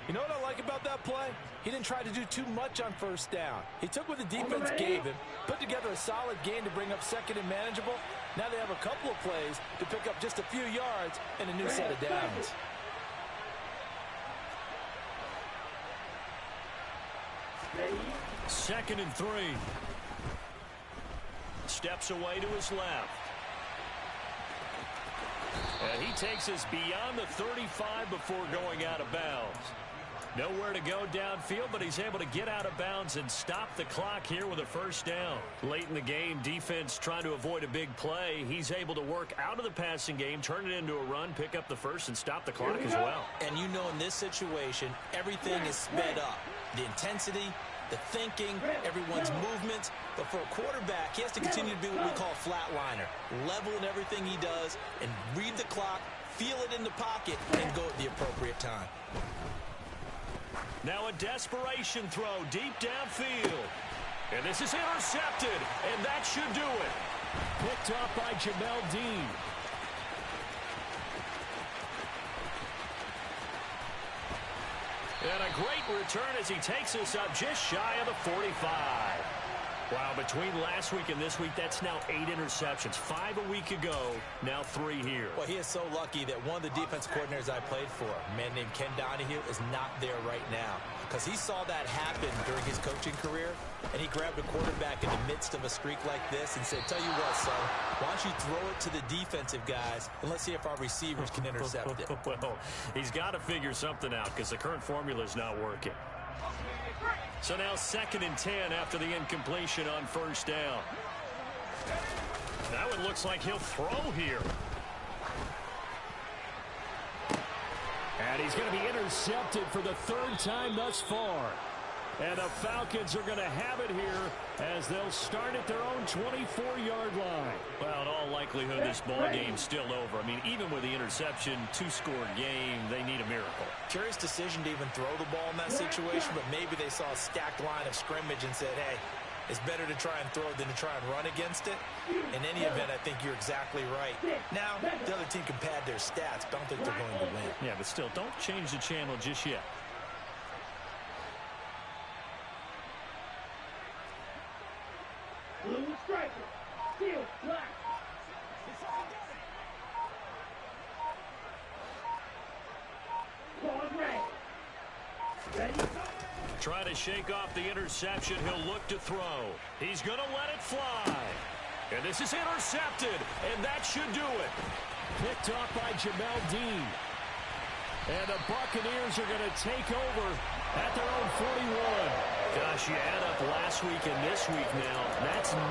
You know what I like about that play? He didn't try to do too much on 1st down. He took what the defense gave him, put together a solid gain to bring up 2nd and manageable. Now they have a couple of plays to pick up just a few yards and a new set of downs. Ready? 2nd and 3. Steps away to his left. And he takes us beyond the 35 before going out of bounds. Nowhere to go downfield, but he's able to get out of bounds and stop the clock here with a 1st down. Late in the game, defense trying to avoid a big play. He's able to work out of the passing game, turn it into a run, pick up the 1st, and stop the clock as well. And you know in this situation, everything is sped up. The intensity, the thinking, everyone's movements. But for a quarterback, he has to continue to be what we call a flatliner. Level in everything he does and read the clock, feel it in the pocket, and go at the appropriate time. Now a desperation throw deep downfield. And this is intercepted, and that should do it. Picked off by Jamel Dean. And a great return as he takes us up just shy of the 45. Wow, between last week and this week, that's now 8 interceptions. 5 a week ago, now 3 here. Well, he is so lucky that one of the defense coordinators I played for, a man named Ken Donahue, is not there right now. Because he saw that happen during his coaching career, and he grabbed a quarterback in the midst of a streak like this and said, tell you what, son, why don't you throw it to the defensive guys, and let's see if our receivers can intercept it. Well, he's got to figure something out because the current formula is not working. So now 2nd and 10 after the incompletion on 1st down. That one looks like he'll throw here. And he's going to be intercepted for the 3rd time thus far. And the Falcons are going to have it here as they'll start at their own 24-yard line. Well, in all likelihood, this ball game's still over. I mean, even with the interception, two-score game, they need a miracle. Curious decision to even throw the ball in that situation, but maybe they saw a stacked line of scrimmage and said, hey, it's better to try and throw than to try and run against it. In any event, I think you're exactly right. Now, the other team can pad their stats, but I don't think they're going to win. Yeah, but still, don't change the channel just yet. Blue striker. Steel black. Ball red. Ready? Try to shake off the interception. He'll look to throw. He's going to let it fly. And this is intercepted, and that should do it. Picked off by Jamel Dean. And the Buccaneers are going to take over at their own 41. Gosh, you add up last week and this week now. That's 9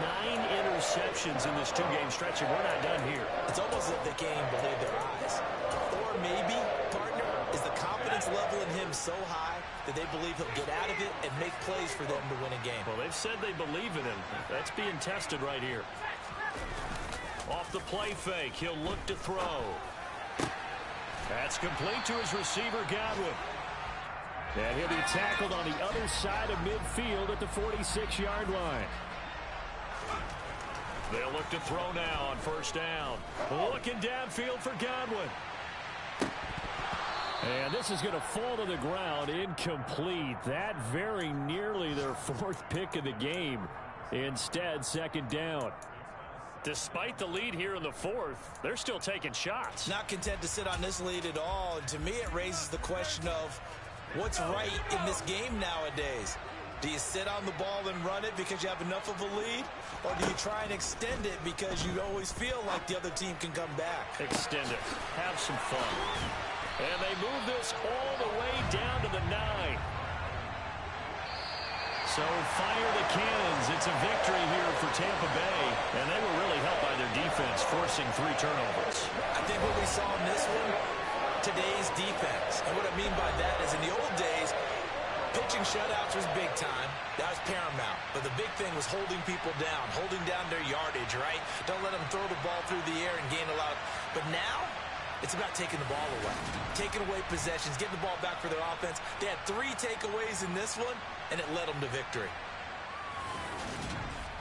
interceptions in this two-game stretch, and we're not done here. It's almost like they can't even believe their eyes. Or maybe, partner, is the confidence level in him so high that they believe he'll get out of it and make plays for them to win a game. Well, they've said they believe in him. That's being tested right here. Off the play fake, he'll look to throw. That's complete to his receiver, Godwin. And he'll be tackled on the other side of midfield at the 46-yard line. They'll look to throw now on first down. Looking downfield for Godwin. And this is going to fall to the ground, incomplete. That very nearly their 4th pick of the game. Instead, second down. Despite the lead here in the 4th, they're still taking shots. Not content to sit on this lead at all. And to me, it raises the question of what's right in this game nowadays. Do you sit on the ball and run it because you have enough of a lead? Or do you try and extend it because you always feel like the other team can come back? Extend it. Have some fun. And they move this all the way down to the 9. So fire the cannons. It's a victory here for Tampa Bay. And they were really helped by their defense, forcing 3 turnovers. I think what we saw in this one, today's defense. And what I mean by that is in the old days, pitching shutouts was big time. That was paramount. But the big thing was holding people down, holding down their yardage, right? Don't let them throw the ball through the air and gain a lot. But now, it's about taking the ball away. Taking away possessions, getting the ball back for their offense. They had 3 takeaways in this one, and it led them to victory.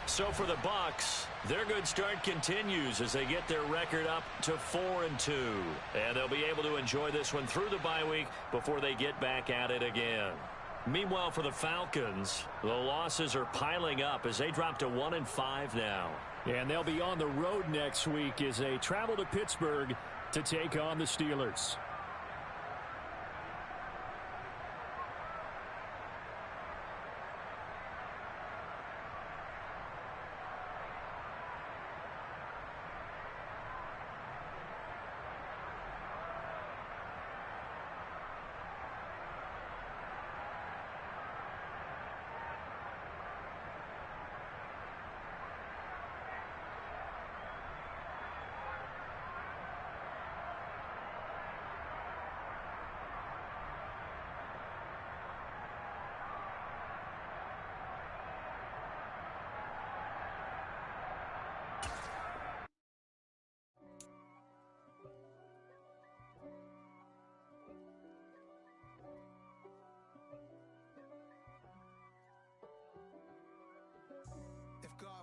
So for the Bucs, their good start continues as they get their record up to 4-2. And they'll be able to enjoy this one through the bye week before they get back at it again. Meanwhile, for the Falcons, the losses are piling up as they drop to 1-5 now. And they'll be on the road next week as they travel to Pittsburgh to take on the Steelers.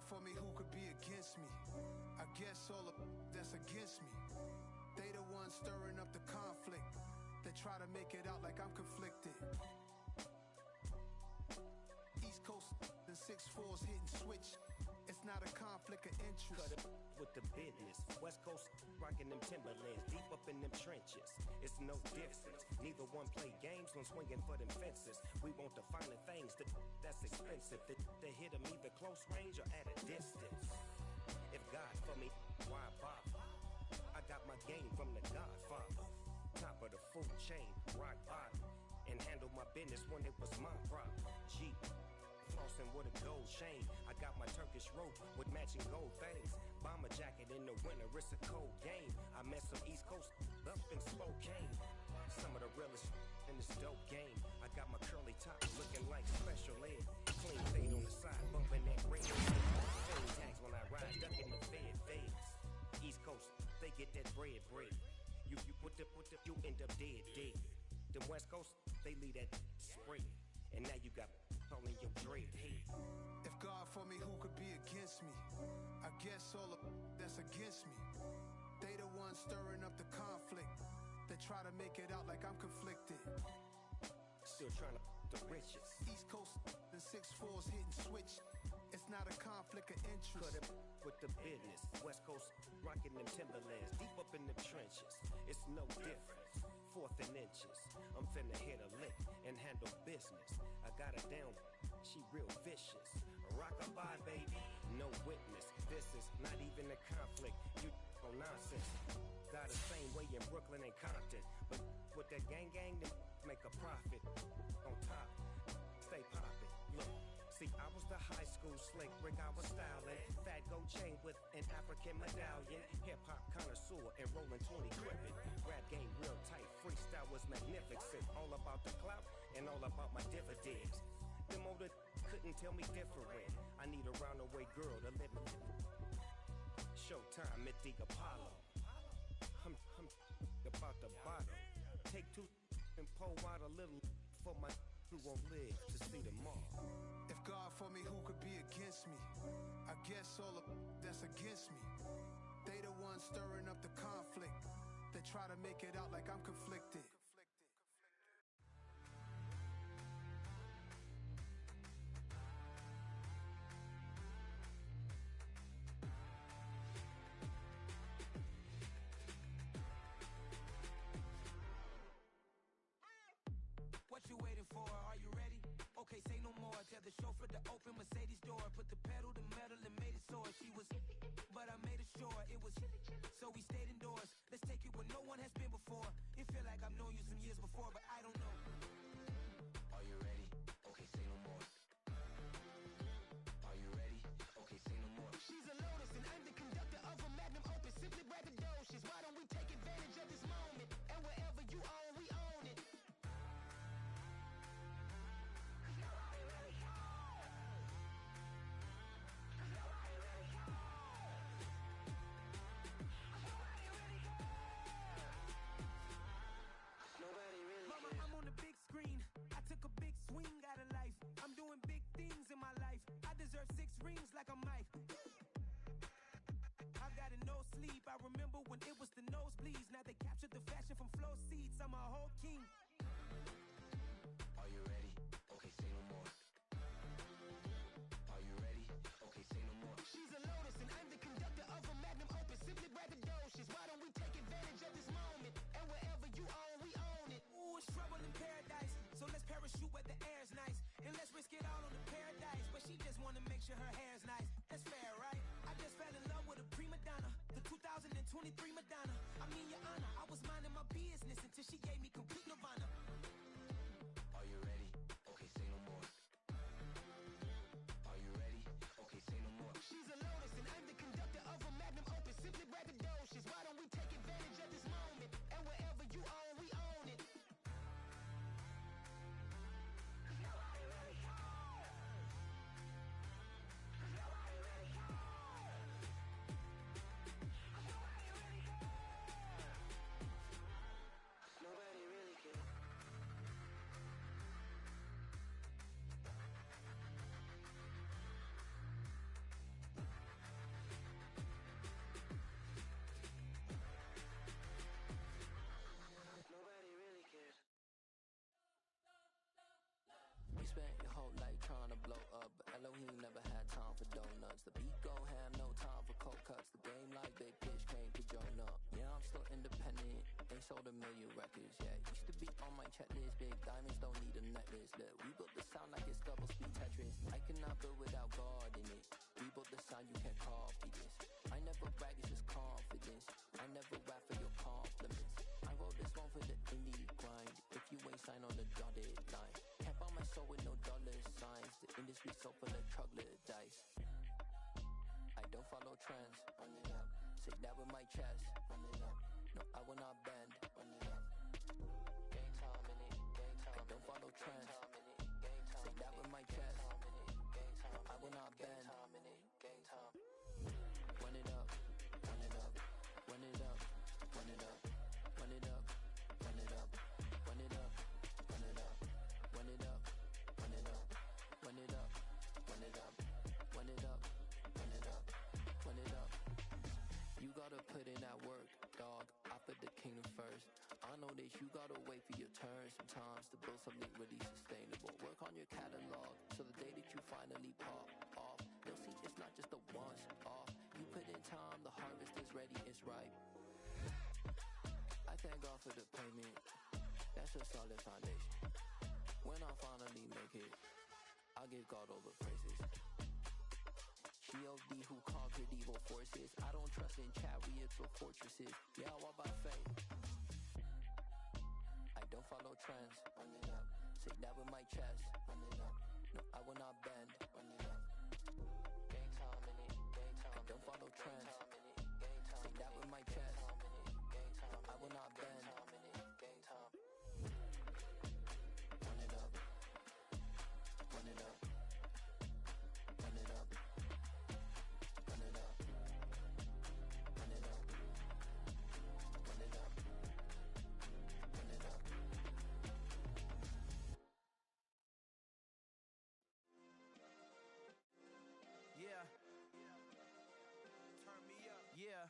For me, who could be against me? I guess all of that's against me. They the ones stirring up the conflict. They try to make it out like I'm conflicted. East Coast, the 6'4s hitting switch. It's not a conflict of interest. Cut it with the business. West Coast rocking them Timberlands, deep up in them trenches. It's no difference. Neither one play games when swinging for them fences. We want the finer things that's expensive. They hit them either close range or at a distance. If God for me, why bother? I got my game from the Godfather. Top of the food chain, rock bottom. And handle my business when it was my problem. G. Flossing with a gold chain. I got my Turkish rope with matching gold things. Bomber jacket in the winter, it's a cold game. I met some East Coast up in Spokane. some of the realest in this dope game. I got my curly top looking like special ed. Clean fade on the side, bumping that red. Clean tags when I ride, ducking the feds. East Coast, they get that bread. You you end up dead. The West Coast, they leave that spray. And now you got calling your dread head. If God for me, who could be against me? I guess all of that's against me. They the ones stirring up the conflict. They try to make it out like I'm conflicted. Still trying to the richest. East Coast and 6'4's hitting switch. It's not a conflict of interest. Cut it with the business. West Coast rocking them Timberlands, deep up in the trenches. It's no difference. Fourth and inches. I'm finna hit a lick and handle business. I got her down. She real vicious. Rock-a-bye, baby. No witness. This is not even a conflict. You on nonsense. Got the same way in Brooklyn and Compton. But with that gang, then make a profit. On top, stay poppin'. Look, see, I was the high school slick Rick, I was styling. Fat gold chain with an African medallion. Hip-hop connoisseur and rolling 20 cribbin'. Rap game real tight, freestyle was magnificent. All about the clout and all about my dividends. Them older couldn't tell me different. I need a roundaway girl to live with. Showtime at the Apollo. I'm about the bottom. Take two and pour out a little for my who won't live to see tomorrow. If God for me, who could be against me? I guess all of that's against me. They the ones stirring up the conflict. They try to make it out like I'm conflicted. What you waiting for? Are you ready? Okay, say no more. Tell the chauffeur to open Mercedes door. Put the pedal to metal and made it soar. She was, but I made it sure it was. So we stayed indoors. Let's take it where no one has been before. It feel like I've known you some years before, but I don't know. Are you ready? Okay, say no more. Are you ready? Okay, say no more. She's a Lotus and I'm the conductor of a Magnum Opus. Simply braggadocious. Why don't we take advantage of this moment? And wherever you own, we own it. Mama, I'm on the big screen. I took a big swing out of life. I'm doing big things in my life. I deserve 6 rings like I'm Mike. I've got a no sleep. I remember when it was the nosebleeds. Now they captured the fashion from flow seats. I'm a whole king. Are you ready? Okay, say no more. Are you ready? Okay, say no more. She's a Lotus and I'm the conductor of a Magnum Opus. Simply braggadocious. Why don't we take advantage of this moment? And wherever you own, we own it. Ooh, it's trouble in paradise. So let's parachute where the air's nice. And let's risk it all on the paradise. But she just wanna make sure her hair's nice. That's fair, right? I just fell in love with a prima donna. The 2023 Madonna. I mean, your honor, I was minding my business until she gave me complete nirvana. Are you ready? Okay, say no more. Are you ready? Okay, say no more. She's a Lotus and I'm the conductor of a Magnum Opus. Simply braggadocious. Why don't we take advantage of this moment? And wherever you own, we own it. Nobody really cares. Nobody really cares. Nobody really cares. Nobody really cares. Nobody really cares. We spent your whole life trying to blow up, but Elohim never had time for donuts. The beat go ham, no time for cold cuts. The game like big pitch came to join up. Yeah, I'm still independent. They sold 1 million records. Yeah, used to be on my checklist. Big diamonds don't need a necklace. Look, we built the sound like it's double speed Tetris. I cannot build without God in it. We built the sound, you can't copy this. I never brag, it's just confidence. I never rap for your compliments. I wrote this one for the indie grind. If you ain't signed on the dotted line, can't buy my soul with no dollar signs. The industry so full of troglodytes. I don't follow trends. Run it up. Say that with my chest. Run it up. No, I will not bend. Run it up. don't follow trends. Say that with my chest. I will not bend. Run it up, run it up, run it up, run it up, run it up, run it up, run it up, run it up, run it up, run it up, run it up, run it up, run it up, run it up, run it up. You gotta put in that work, dog. I put the kingdom first. I know that you gotta wait for your turn sometimes to build something really sustainable. Work on your catalog, so the day that you finally pop off, you'll see it's not just a once off. You put in time, the harvest is ready, it's ripe. I thank God for the payment, that's a solid foundation. When I finally make it, I'll give God all the praises. G.O.D. who conquered evil forces. I don't trust in chariots or fortresses. Yeah, I walk by faith. I don't follow trends. Run it up. Say that with my chest. Run it up. No, I will not bend. Run it up. Game time in it. Game time. I don't follow trends. Say that with my chest. I will not bend. Game time. Run it up. Run it up. Run it up. Run it up. Run it up. Run it up. Run it up. Yeah. Turn me up. Yeah.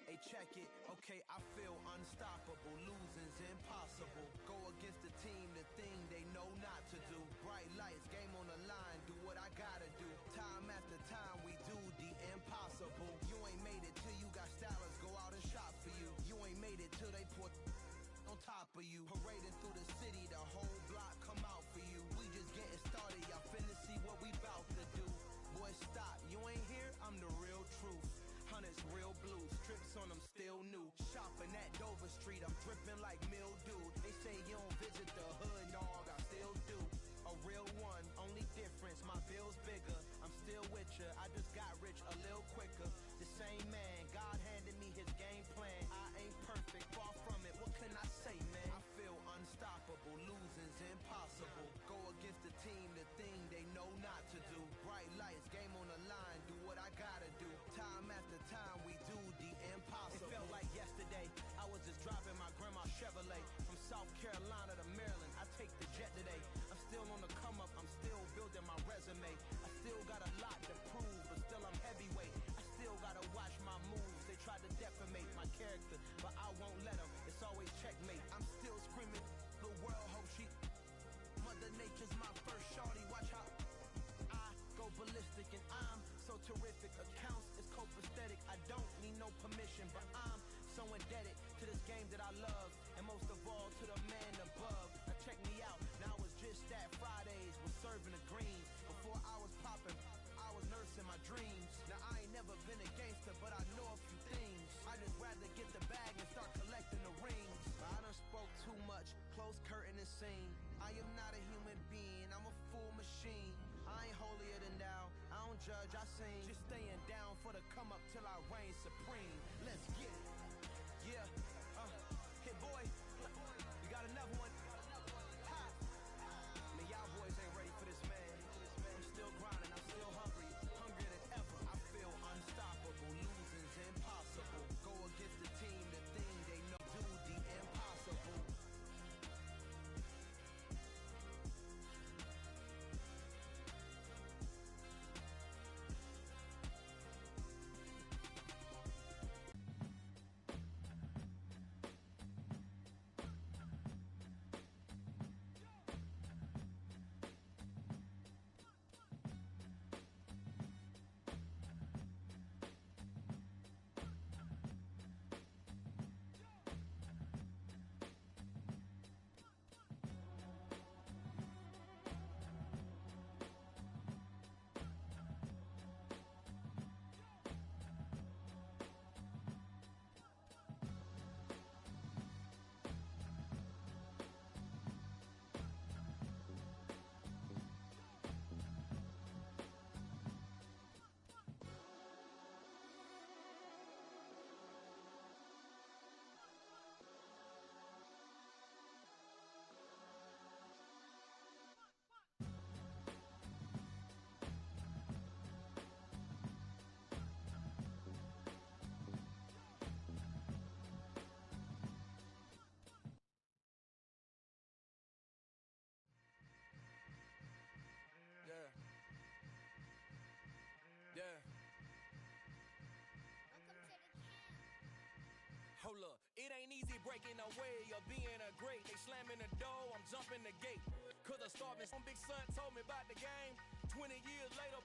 Hey, check it. Okay, I feel unstoppable. Losing's impossible. Go against the team, the thing they know not to do. Bright lights, game on the line. Do what I gotta do. Time after time, we do the impossible. You ain't made it till you got stylists go out and shop for you. You ain't made it till they put on top of you. Parading through the city, the whole block come out for you. We just getting started, y'all finna see what we bout to do. Boy, stop, you ain't here, I'm the real truth. Hunters, real blue, strips on them still new. Shopping at Dover Street, I'm dripping like mildew. They say you don't visit the hood, dog, I still do. A real one, only difference, my bill's bigger. I'm still with ya, I just got rich a little quicker. The same man, God handed me his game plan. I ain't perfect, far from it, what can I say, man? I feel unstoppable, losing's impossible. Go against the team, the thing they know not to do. Bright lights, game on the line, do what I gotta do. Time after time, we do the impossible. It felt like yesterday, I was just driving my grandma's Chevrolet from South Carolina to Maryland. I take the jet today. I'm still on the come up, I'm still building my resume. I still got a lot to prove, but still I'm heavyweight. I still gotta watch my moves. They try to defamate my character, but I won't let them. It's always checkmate. I'm still screaming, the world hope she. Mother Nature's my first shorty. Watch how I go ballistic, and I'm so terrific. Accounts is copacetic. I don't need no permission, but I'm so indebted to this game that I love, and most of all to the man above. Now check me out. Now it's just that Fridays was serving the greens. Before I was popping, I was nursing my dreams. Now I ain't never been a gangster, but I know a few things. I just rather get the bag and start collecting the rings. I done spoke too much, close curtain and scene. I am not a human being, I'm a full machine. I ain't holier than thou, I don't judge, I sing. Just staying down for the come up till I reign supreme. Let's get it. Yeah, hit boy, you got another one. Ha. Man, y'all boys ain't ready for this, man. I'm still grinding, I'm still hungry, hungrier than ever. I feel unstoppable, losing's impossible. Go against the team, the thing they know, do the impossible. easy breaking away of being a great. They slamming the door, I'm jumping the gate. Cause the starving some big son told me about the game. 20 years later,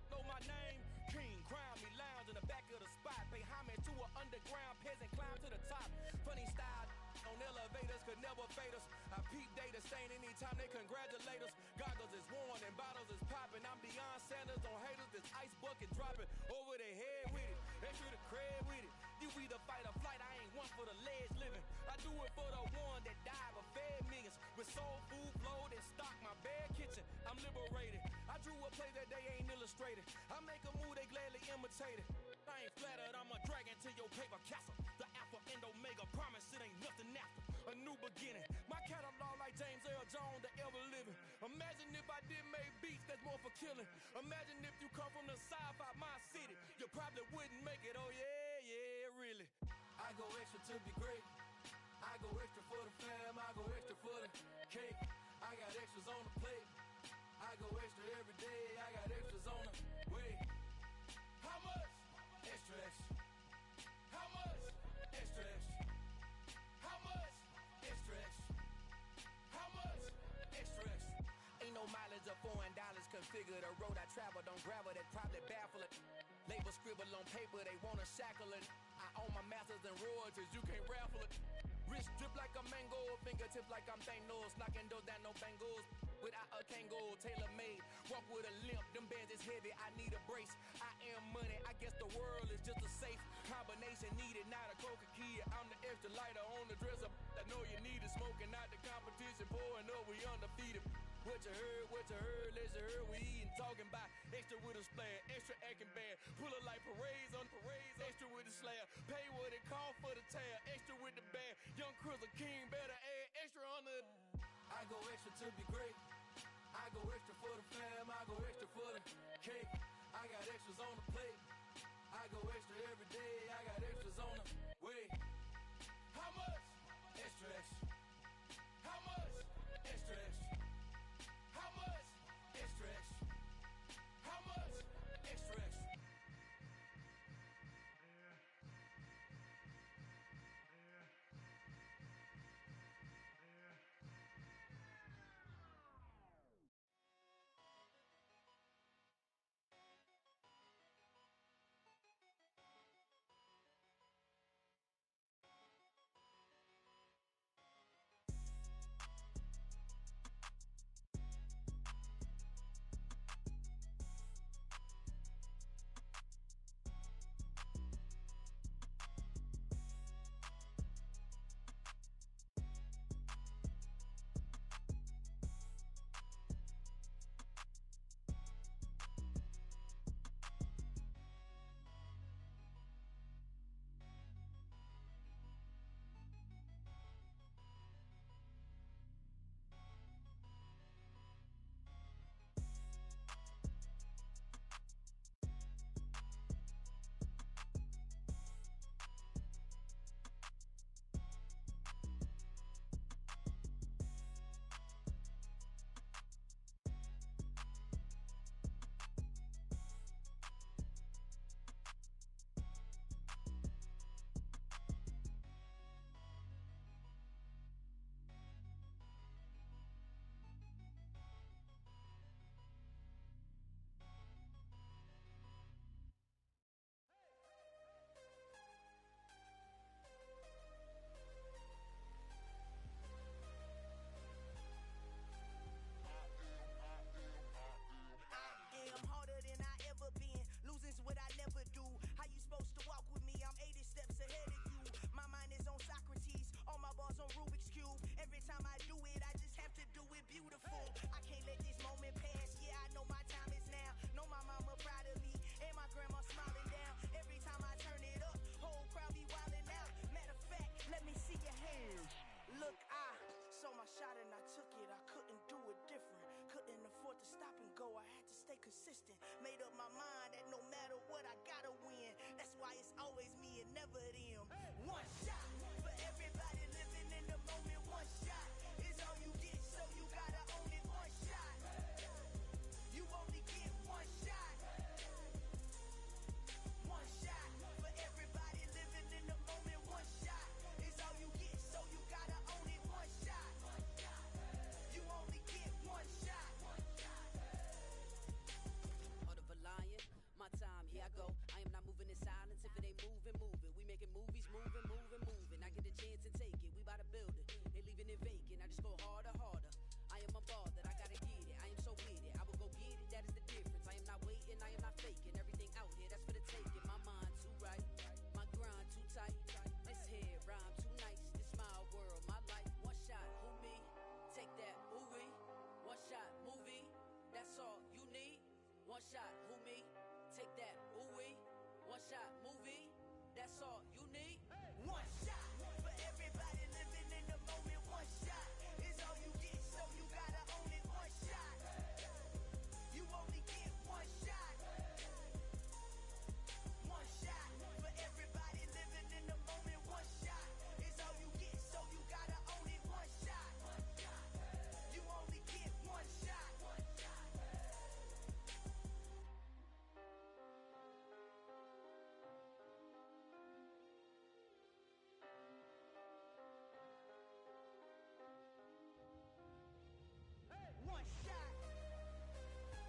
know my name. King, crown me, lounge in the back of the spot. Pay homage to an underground peasant, climb to the top. Funny style on elevators could never fade us. I peep data stain anytime they congratulate us. Goggles is worn and bottles is popping. I'm beyond Sanders on haters. This ice bucket dropping over their head with it. Extra the cred with it. You either fight or flight. I ain't one for the ledge living. I do it for the one that died but fed millions. With soul food flowed and stock my bare kitchen. I'm liberated. I drew a play that they ain't illustrated. I make a move they gladly imitate it. I ain't flattered, I'm a dragon to your paper castle. The alpha and omega, promise it ain't nothing after. A new beginning. My catalog like James Earl Jones, the ever living. Imagine if I did make beats that's more for killing. Imagine if you come from the south out my city. You probably wouldn't make it, oh yeah, really. I go extra to be great. I go extra for the fam, I go extra for the cake. I got extras on the plate. I go extra every day, I got extras on the way. How much? Extra, extra. How much? Extra, extra. How much? Extra, extra. How much? Extra, extra. Ain't no mileage of $4 configure the road I travel. Don't gravel that probably baffle it. Label scribble on paper, they wanna shackle it. I own my masters and royalties, you can't raffle it. Wrist drip like a mango, fingertips like I'm Thanos. Knocking doors down, no bangles. Without a Kango, tailor-made. Walk with a limp, them bands is heavy, I need a brace. I am money, I guess the world is just a safe combination needed. Not a coca kid, I'm the extra lighter on the dresser. I know you need it, smoking out the competition, pouring up, we undefeated. What you heard, let's heard, we eating, talking about extra with a splash, extra acting bad, pull it like parades on parades, extra with the slab, pay what it cost for the tab, extra with the band, young Crizzle King, better add extra on the. I go extra to be great, I go extra for the fam, I go extra for the cake, I got extras on the plate, I go extra every day, I got extras on the way. How much? Extra, extra. How much? Extra, extra. How much? Extra, extra. How much? Extra, extra. What I never do. How you supposed to walk with me? I'm 80 steps ahead of you. My mind is on Socrates, all my bars on Rubik's Cube. Every time I do it, I just have to do it beautiful. I can't let this moment pass. Yeah, I know my time is now. Know my mama proud of me, and my grandma smiling down. Every time I turn it up, whole crowd be wilding out. Matter of fact, let me see your hands. Look, I saw my shot and I took it. I couldn't do it different. Couldn't afford to stop and go. I had to stay consistent. Made up my mind that no matter what, I gotta win. That's why it's always me and never them. One shot for everybody living in the moment. One shot is all you get, so you gotta own it. One shot. You only get one shot. One shot for everybody living in the moment. One shot is all you get. shot, who me? Take that, ooh-wee. One shot, movie. That's all you need. One shot for everybody living in the moment. One shot is all you get, so you gotta own it. One shot. You only get one shot. One shot for everybody living in the moment. One shot is all you get, so you gotta own it. One shot. You only get one shot. One shot.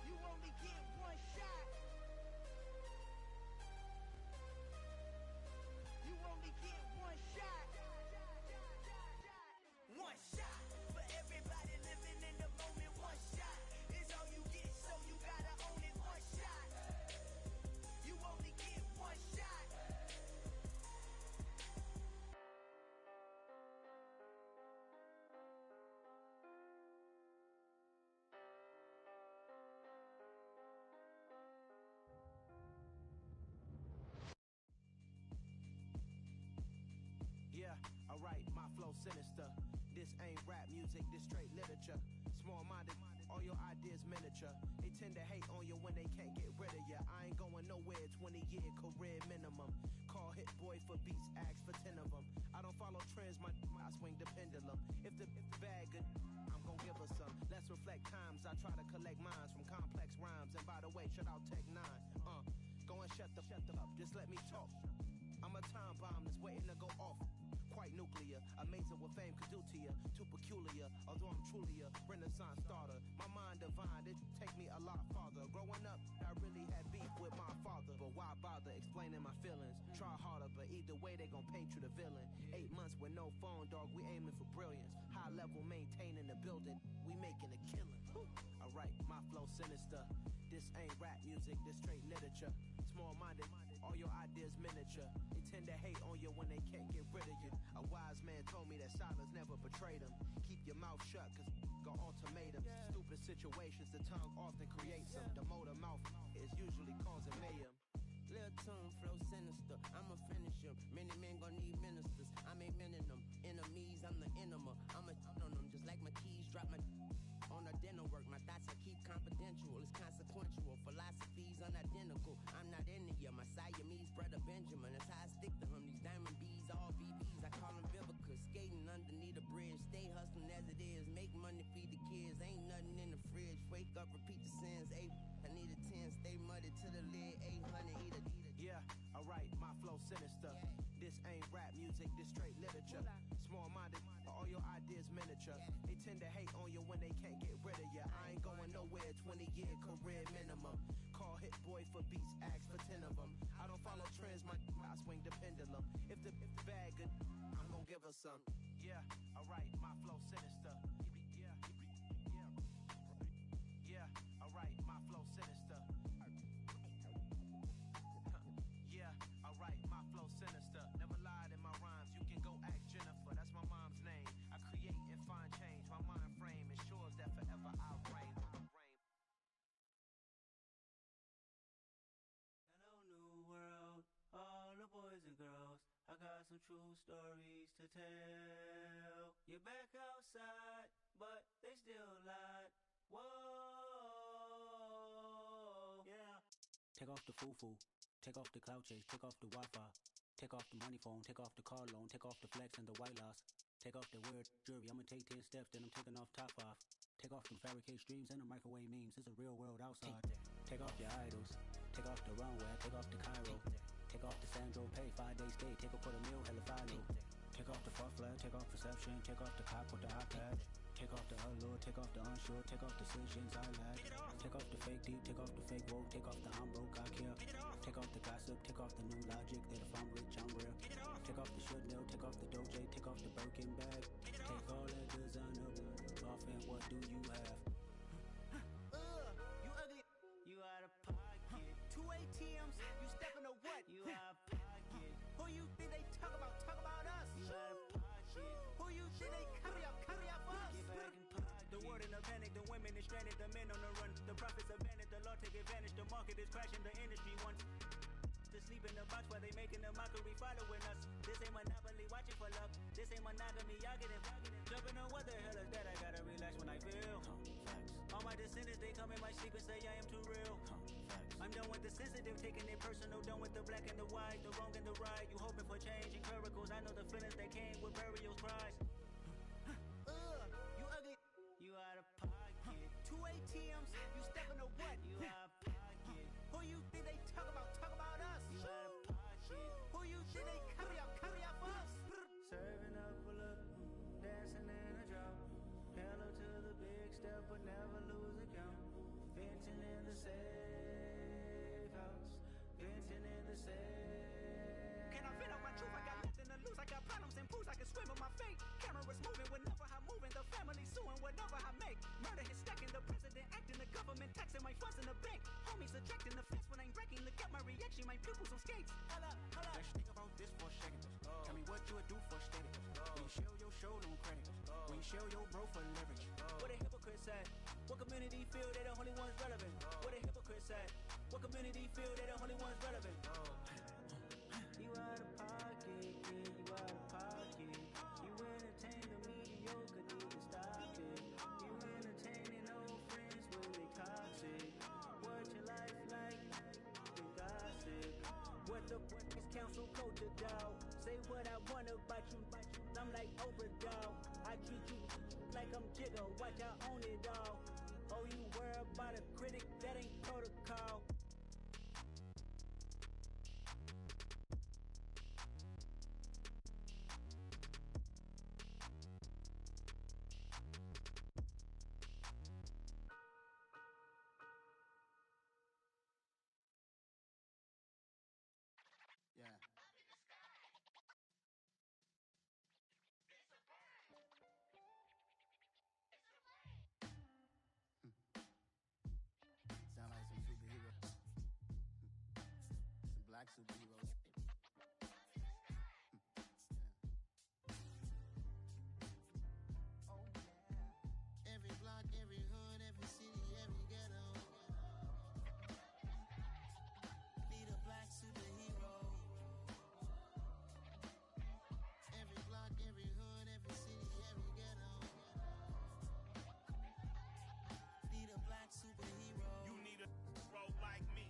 You only get one shot. You only get one shot. One shot for everybody living in the moment. One shot is all you get, so you gotta own it. One shot. You only get one shot. Yeah, alright, my flow sinister. This ain't rap music, this straight literature. Small-minded, all your ideas miniature. They tend to hate on you when they can't get rid of you. I ain't going nowhere, 20-year career minimum. Call hit boy for beats, ask for 10 of them. I don't follow trends, I swing the pendulum. If the bag good, I'm gon' give her some. Let's reflect times, I try to collect minds from complex rhymes. And by the way, shout out Tech 9. Go and shut the up, just let me talk. I'm a time bomb that's waiting to go off. Quite nuclear, amazing what fame could do to you. Too peculiar, although I'm truly a renaissance starter. My mind divine, it take me a lot farther. Growing up, I really had beef with my father. But why bother explaining my feelings? Try harder, but either way they gon' paint you the villain. 8 months with no phone, dog, we aiming for brilliance. High level maintaining the building, we making a killing. Alright, my flow sinister. This ain't rap music, this straight literature. Small-minded, all your ideas miniature. They tend to hate on you when they can't get rid of you. A wise man told me that silence never betrayed him. Keep your mouth shut, cause got ultimatums. Stupid situations, the tongue often creates them. The motor mouth is usually causing mayhem. Lil' tune, flow sinister, I'ma finish him. Many men gon' need ministers, I'm aiming them. Enemies, I'm the enema. I'ma on them just like my keys, drop my on a dinner work. My thoughts I keep confidential, it's consequential. Philosophies unidentical, I'm not into ya. My Siamese brother Benjamin, that's how I stick to him. These diamond bees, all VVs, I call them Vivica. Skating underneath a bridge, stay hustling as it is. Make money, feed the kids, ain't nothing in the fridge. Wake up, repeat the sins, I need a 10, stay muddy to the lid, 800, eat a. Yeah, alright, my flow sinister. This ain't rap music, this straight literature. Small-minded, all your ideas miniature. They tend to hate on you when they can't get rid of you. I ain't going nowhere, 20-year career minimum. Call hit boy for beats, ask for 10 of them. I don't follow trends, I swing the pendulum. If the bag good, I'm gon' give her some. Yeah, alright, my flow sinister. Yeah, alright, my flow sinister. Yeah, alright, my flow sinister. Never lied in my rhymes, you can go ask Jennifer, that's my mom's name. I create and find change, my mind frame ensures that forever I'll reign. Hello, new world, all the boys and girls. I got some true stories to tell. You're back outside, but they still lied. Whoa, yeah. Take off the foo-foo, take off the cloud chase, take off the Wi-Fi, take off the money phone, take off the car loan, take off the flex and the white loss, take off the weird jewelry. I'ma take 10 steps, then I'm taking off top 5. Take off them fabricate streams and the microwave memes. It's a real world outside. Take off your idols, take off the runway, take off the Cairo, take off the Sandro Pay, 5-day stay, take a quarter meal, hella final. Take off the far flag, take off perception, take off the cop with the iPad. Take off the allure, take off the unsure, take off decisions I lack. Take off the fake deep, take off the fake woke, take off the I'm broke, I care. Take off the gossip, take off the new logic that if I'm rich, I'm real. Take off the should know, take off the doje, take off the Birkin bag. Take all that designer off and what do you have? You ugly, you out of pocket. 2 ATMs, you stepping to what? You out of pocket. Who you think they talk about us? You out of pocket. Who you think they carry up for us? Get back in pocket. The word in the panic the women is stranded, the men on the run. The profits abandoned, the law take advantage. The market is crashing, the industry wants to sleep in the box while they making a mockery following us. This ain't monopoly, watching for luck. This ain't monogamy, y'all get it. Jumping on what the hell is that? I gotta relax when I feel. All my descendants, they come in my sleep and say I am too real. I'm done with the sensitive, taking it personal. Done with the black and the white, the wrong and the right. You hoping for change and miracles. I know the feelings that came with burial cries. You ugly. You out of pocket. 2 ATMs, you stepping to what? You out of pocket. Who you think they talk about? Talk about us. You out of pocket. Who you think they carry out for us? Serving up a look, dancing in a drop. Hello to the big step, but never lose a count. Venting in the safe house. Venting in the safe. Can I vent out my truth? I got nothing to lose. I got problems and pools. I can swim in my fate. Cameras moving whenever I'm moving. The family suing whatever I make. Murder is stacking. The president acting. The government taxing my funds in the bank. Homies subtracting the fence when I'm breaking. Look at my reaction. My pupils on skates. Hold up. Let's think about this for a second. Tell me what you would do for status. When you show your show, don't credit. When you show your bro for leverage. What a hypocrite said. What community feel they the only ones relevant? What a hypocrite said. What community feel they the only ones relevant? You out of pocket, yeah, you out of pocket. You entertain the mediocre, need to stop it. You entertaining old friends when they toxic. What your life like? The gossip. What the is council culture, dog? Say what I want about you. I'm like Oprah, dog. I treat you like I'm Jigga. Watch I own it, dog. Oh, you worry about a critic? That ain't protocol. Black superheroes. Oh yeah. Every block, every hood, every city, every ghetto. Need a black superhero. Every block, every hood, every city, every ghetto. Need a black superhero. You need a hero like me.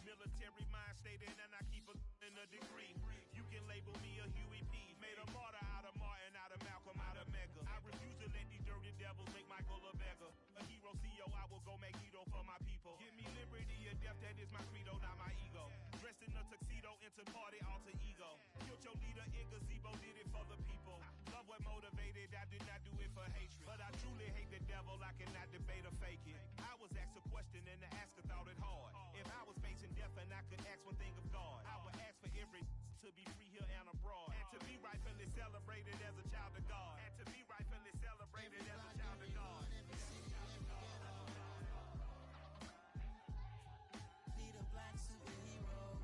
Military mind stated and I keep in a degree. You can label me a Huey P. Made a martyr out of Martin, out of Malcolm, out of Mega. I refuse to let these dirty devils make Michael a beggar. A hero CEO, I will go Magneto for my people. Give me liberty or death, that is my credo, not my ego. Dressed in a tuxedo, into party, alter ego. Killed your leader in gazebo, did it for the people. Love what motivated, I did not do it for hatred. But I truly hate the devil, I cannot debate or fake it. I was asked a question and the asker thought it hard. If I was facing death and I could ask one thing of God, I would ask for every to be free here and abroad. And to be rightfully celebrated as a child of God. And to be rightfully celebrated as a child of God. Need a black superhero.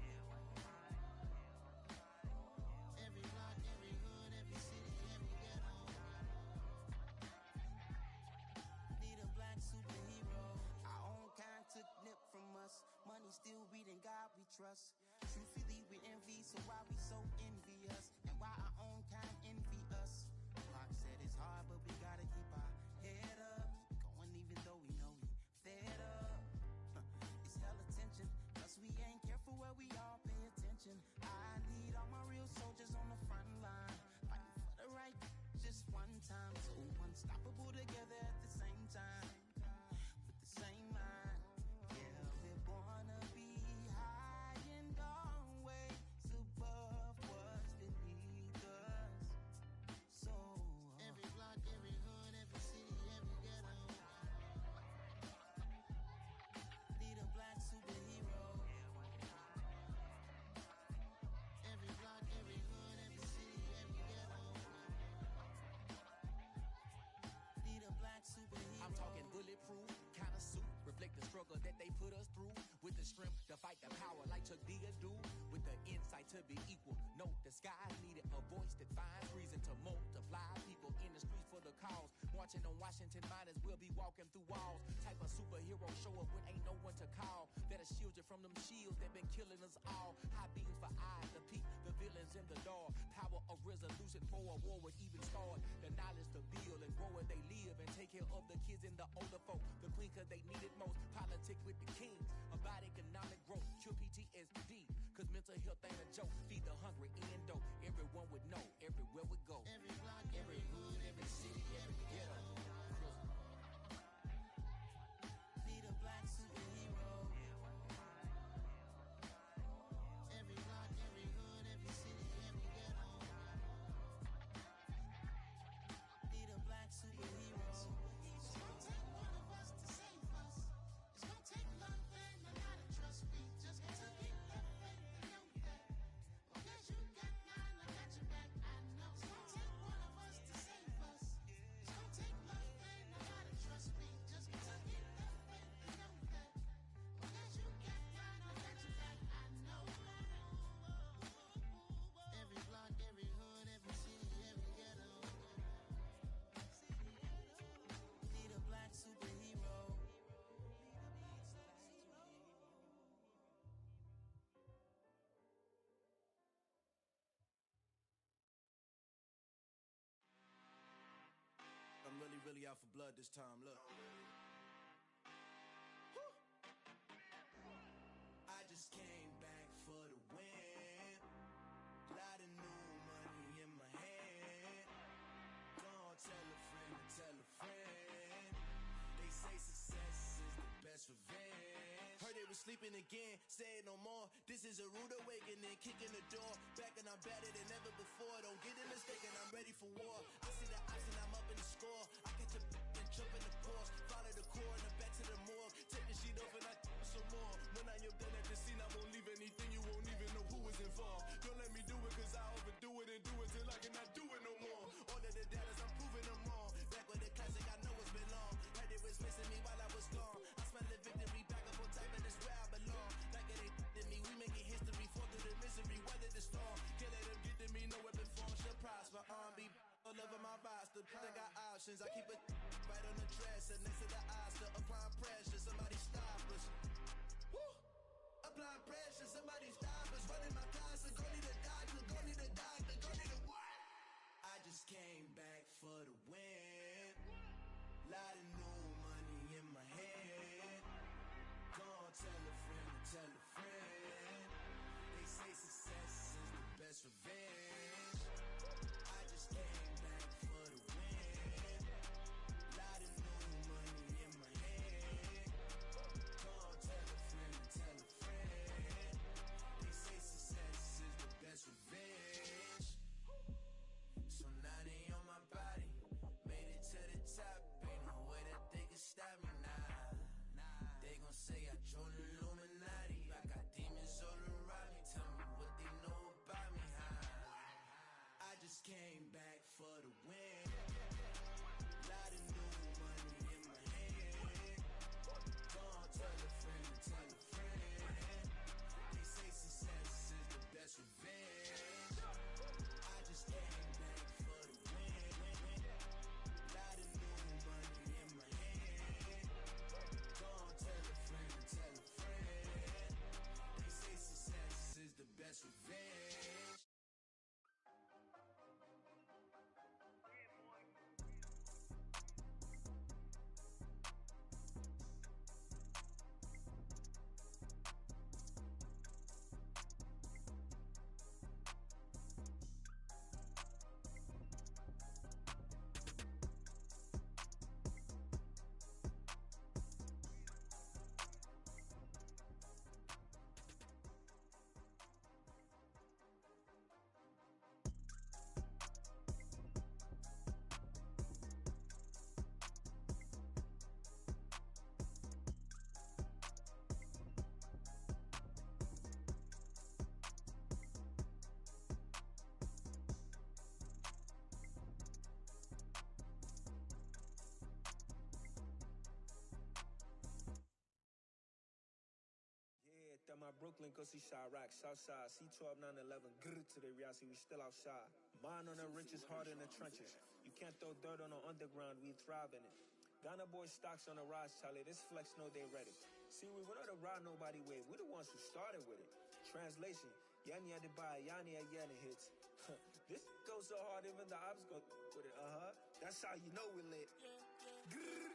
Every block, every hood, every city, every ghetto. Need a black superhero. Our own kind took nip from us. Money still reading God we trust. Truthfully we envy, so why we so envious? And why our own kind envy us? Pac said it's hard, but we gotta keep our head up. Going even though we know we fed up. It's hell attention, cause we ain't careful where we all pay attention. I need all my real soldiers on the front line, fighting for the right just one time. So unstoppable together at the same time, with the same mind. Yeah, we're born to be high and always above what's beneath us. So every block, every hood, every city, every ghetto. Need a black superhero. Every block, every hood, every city, every ghetto. Need a black superhero. I'm talking bulletproof kind of suit, reflect the struggle that they put us through. With the strength to fight the power like Chuck D do. With the insight to be equal. Note the skies needed a voice that finds reason to multiply people in the streets for the cause. Marching on Washington miners, we'll be walking through walls. Type of superhero show up when ain't no one to call. That'll shield you from them shields that been killing us all. High beams for eyes to peek the villains in the dark. Power of resolution for a war would even start. The knowledge to build and grow where they live and take care of the kids and the older folk. The queen cause they need it most. Politics with the kings. About economic growth. Cure PTSD. Cause mental health ain't a joke. Feed the hungry and dope. Everyone would know. Everywhere we go. Every block, every hood, every city, every ghetto. Be the black superhero. Every block, every hood, every city, every ghetto. Be the black superhero. It's gonna take one of us to save us. It's gonna take love and a lot of trust. We just got to keep the faith and know that. Because you got mine, I got your back. I know. It's gonna take one of us to save us. It's gonna take love and a lot of trust. We just got to keep the faith and know that. Because you got mine, I got your back. I know. Every block, every hood, every city, every ghetto. Be the black superhero. I'm really out for blood this time, look. I just came back for the win. Lot of new money in my hand. Gonna tell a friend to tell a friend. They say success is the best revenge. Heard they was sleeping again, say it no more. This is a rude awakening, kicking the door. Back and I'm better than ever before. Don't get it mistaken, I'm ready for war. I see the ops and I'm up in the score. I catch a and jump in the course. Follow the core and then back to the morgue. Take the sheet off and I some more. When I am done at the scene, I won't leave anything. You won't even know who was involved. Don't let me do it cause I overdo it and do it till I cannot do it no more. All of the datas, I'm proving them wrong. Back with the classic, I know it's been long. Heard it was missing me while I was gone. I smell the victory back up on time and it's where I belong. Like it ain't to me, we making history. Fall through the misery, weather the storm. Can't let them get to me, no weapon form should prosper. R&B all over my roster. I got options, I keep it right on the dresser. Next to the Oscar, applying pressure. Somebody stop us. Woo! Applying pressure, somebody stop us. Running my class, go need a doctor, go need a doctor, go need a what? I just came back for the win. Lot of new money in my hand. Gonna tell a friend to tell a friend. They say success is the best revenge. I just came back for the win. Lot of new money in my hand. Gonna tell a friend to tell a friend. They say success is the best revenge. So now they on my body. Made it to the top. Ain't no way that they can stop me now. They gon' say I joined the Illuminati. I got demons all around me. Tell me what they know about me, huh? I just came back for the win. Lot of new money in my hand. Gonna tell a friend to tell a friend. They say success is the best revenge. I just came back for the win. Lot of new money in my hand. Gonna tell a friend to tell a friend. They say success is the best revenge. At my Brooklyn, go see Chirac, Southside, C12, 911, grrr to the reality, we still outside. Mine on the richest, heart in the trenches. You can't throw dirt on the underground, we thrive in it. Ghana boy stocks on the rise, Charlie. This flex know they ready. See, we went on the ride nobody way. We the ones who started with it. Translation, Yani had to buy, Yani had Yanni hits. This goes so hard, even the ops go with it. That's how you know we lit. Grrr.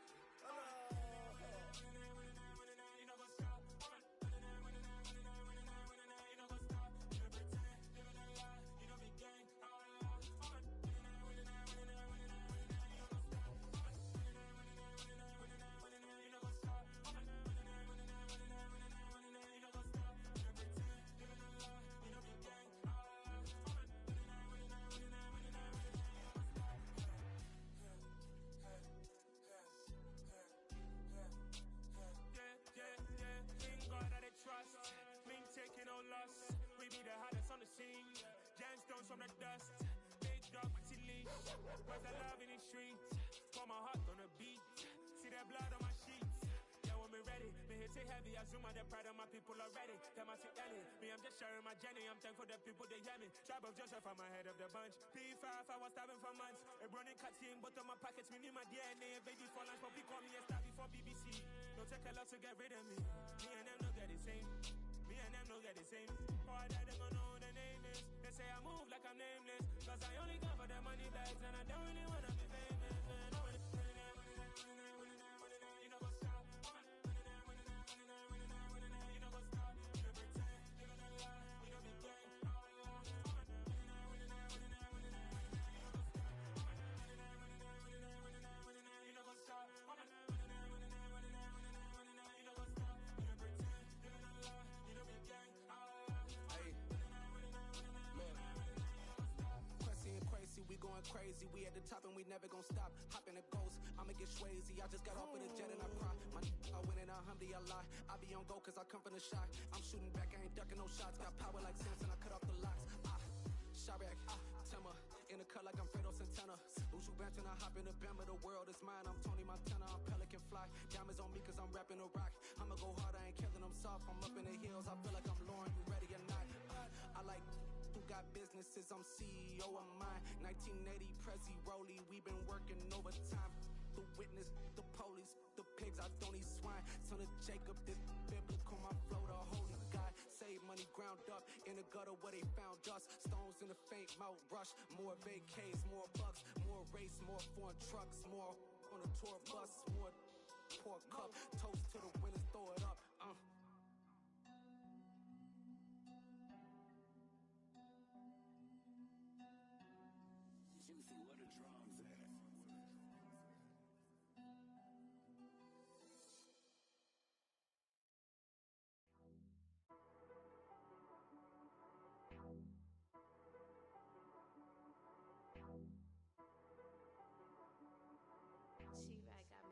Gemstones from the dust, big dog pretty leash. Where's the love in the streets? Pour my heart on the beat. See that blood on my sheets. Yeah, when me ready, me hit it heavy. I zoom out the pride of my people already. Them I see Ellie. Me, I'm just sharing my journey. I'm thankful that people they hear me. Tribe of Joseph, I'm ahead of the bunch. P5, I was starving for months. A running cut in, but on my pockets, me need my DNA. Baby for lunch, but we call me a star before BBC. Don't take a lot to get rid of me. Me and them don't get the same. Me and them don't get the same. Or that they gonna know the name is. They say I move like I'm nameless. Cause I only come for the money bags and I don't really wanna be famous. And I wanna you know go stop. You know go stop. You know pretend. You know the lie. You know be gang. You know go stop. We going crazy, we at the top and we never gonna stop. Hop in a ghost, I'ma get Swayze. I just got off with a jet and I cry. I went in a Humvee, I lie. I be on go cause I come from the shot. I'm shooting back, I ain't ducking no shots. Got power like Samson, I cut off the locks. Chirac, Timmer, in the cut like I'm Fredo Santana. Uju Banton, I hop in the Bama, the world is mine. I'm Tony Montana, I'm Pelican Fly. Diamonds on me cause I'm rapping a rock. I'ma go hard, I ain't killing them soft. I'm up in the hills, I feel like I'm Lauren, you ready or not? I like who got businesses, I'm CEO of mine. 1980 Prezi Rolly, we been working overtime. The witness, the police, the pigs, I don't eat swine. Son of Jacob, this biblical, my flow, the holy God. Save money ground up in the gutter where they found us. Stones in the faint mouth rush. More vacays, more bucks, more race, more foreign trucks, more on a tour bus, more pork cup. Toast to the winners, throw it up. Juicy, where the drums at? T-Rag got me.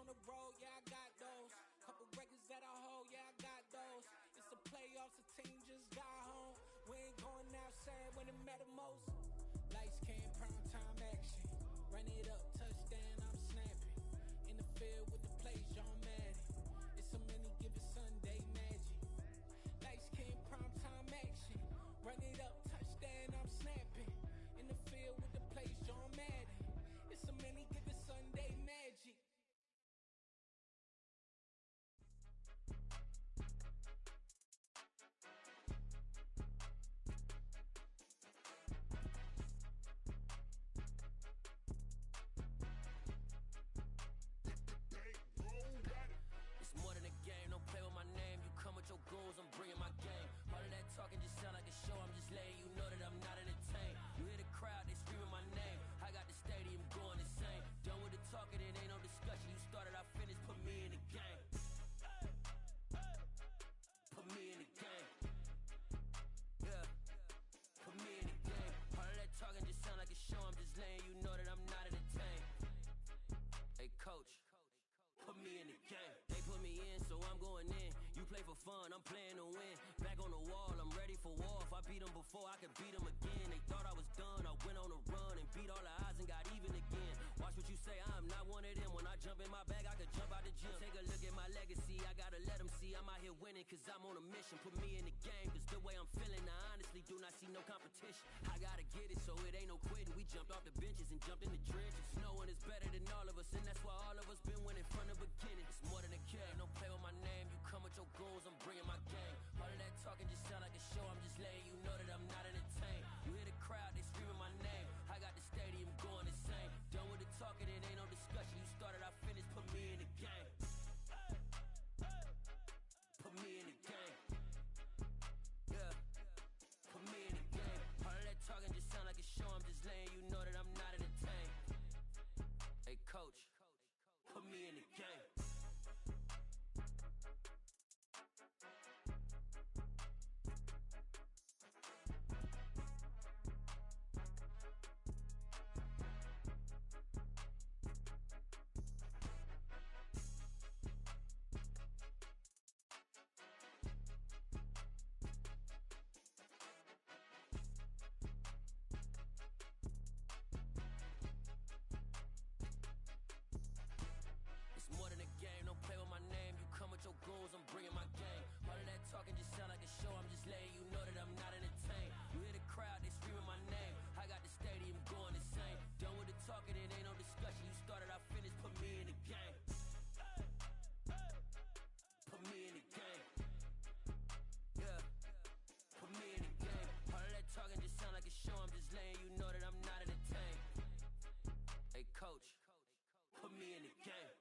on the road, yeah, I got those. Couple records that I hold, yeah, I got those. It's the playoffs, the team just got home. We ain't going outside when it matter most. Lights came, prime time action. Run it up, touchdown, I'm snapping. In the field with the plays, John Madden. It's so many, give it Sunday magic. Lights came, prime time action. Run it up, touchdown, I'm snapping. In the field with the plays, John Madden. It's so many, give it Sunday magic. It's more than a game, don't play with my name. You come with your goons, I'm bringing my game. All of that talking just sound like a show, I'm just letting you know that I'm not entertained. You hear the crowd, they screaming my name. I got the stadium going insane. Done with the talking, it ain't no discussion. You started, I finished, put me in the game. Put me in the game. Yeah, put me in the game. All of that talking just sound like a show, I'm just letting you know that I'm not entertained. Hey coach, put me in the game. They put me in, so I'm going in. You play for fun, I'm playing to win. Back on the wall, I'm ready for war. If I beat them before, I could beat them again. They thought I was done, I went on a run and beat all the odds and got even again. Watch what you say, I'm not one of them. When I jump in my bag, I could jump out the gym. Take a look at my legacy, I gotta let them see I'm out here winning, cause I'm on a mission. Put me in the game, cause the way I'm feeling, I honestly do not see no competition. I gotta get it, so it ain't no quitting. We jumped off the benches and jumped in the trenches. No one is better than all of us, and that's why all of us been winning from the beginning. It's more than a game, don't play with my name. You come with your goons, I'm bringing my game. All of that talking just sound like a show, I'm just letting you know that I'm not entertained. You hear the crowd, they screaming my name. I got the stadium going insane. Done with the talking, it ain't no discussion. You started, I finished, put me in the game. Put me in the game. Yeah, put me in the game. All of that talking just sound like a show, I'm just letting you know that I'm not entertained. Hey coach, put me in the game. It's more than a game, don't play with my name. You come with your goons, I'm bringing my game. All of that talking just sound like a show, I'm just letting you know that I'm not entertained. You hear the crowd, they screaming my name. I got the stadium going insane. Done with the talking, it ain't no discussion. You started, I finished, put me in the game. Put me in the game. Yeah, put me in the game. All of that talking just sound like a show, I'm just letting you know that I'm not entertained. Hey coach, put me in the game.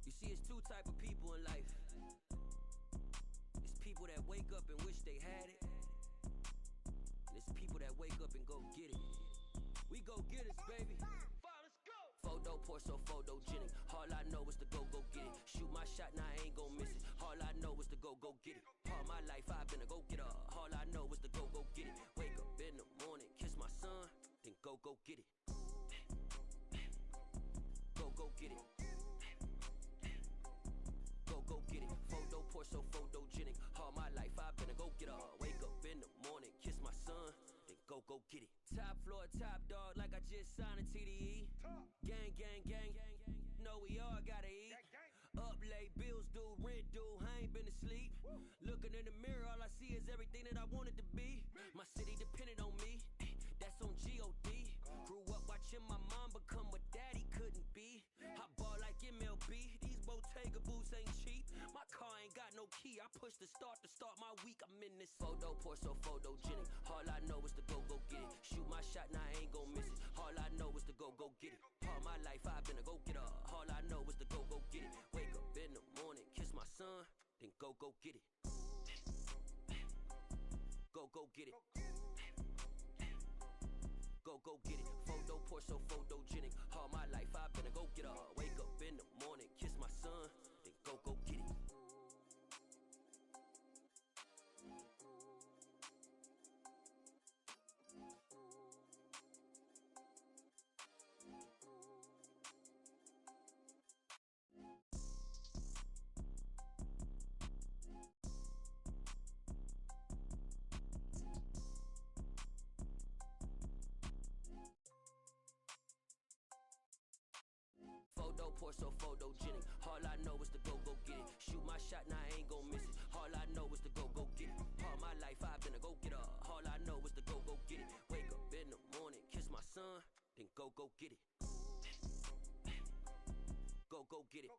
You see, it's two type of people in life. It's people that wake up and wish they had it. And it's people that wake up and go get it. We go get it, baby. Photo poor, so photogenic. All I know is to go get it. Shoot my shot, now I ain't gon' miss it. All I know is to go get it. All my life I've been a go-getter. All I know is to go get it. Wake up in the morning, kiss my son, then go get it. Go get it. Go get it. Photo poor, so photogenic. All my life I've been a go-getter. Wake up in the morning, kiss my son, then go get it. Top floor, top dog, like I just signed a TDE. Gang, gang, gang, know we all gotta eat. Up late, bills due, rent due, I ain't been asleep. Looking in the mirror, all I see is everything that I wanted to be. My city depended on me, that's on G.O.D. Grew up watching my mom become what daddy couldn't be. I ball like MLB, these Bottega boots ain't cheap. My car ain't got no key, I push the start to start my week. I'm in this photo poor, so photogenic. All I know is to go get it. Shoot my shot, now I ain't gon' miss it. All I know is to go get it. All my life I've been a go-getter. All I know is to go get it. Wake up in the morning, kiss my son, then go get it. Go get it. Go get it. Photo poor, so photogenic. All my life I've been a go-getter. Wake up in the morning, kiss my son, then go get it. Photo poor, so photogenic. All I know is to go get it. Shoot my shot, now I ain't gon' miss it. All I know is to go get it. All my life I've been a go-getter. All I know is to go get it. Wake up in the morning, kiss my son, then go get it. Go get it.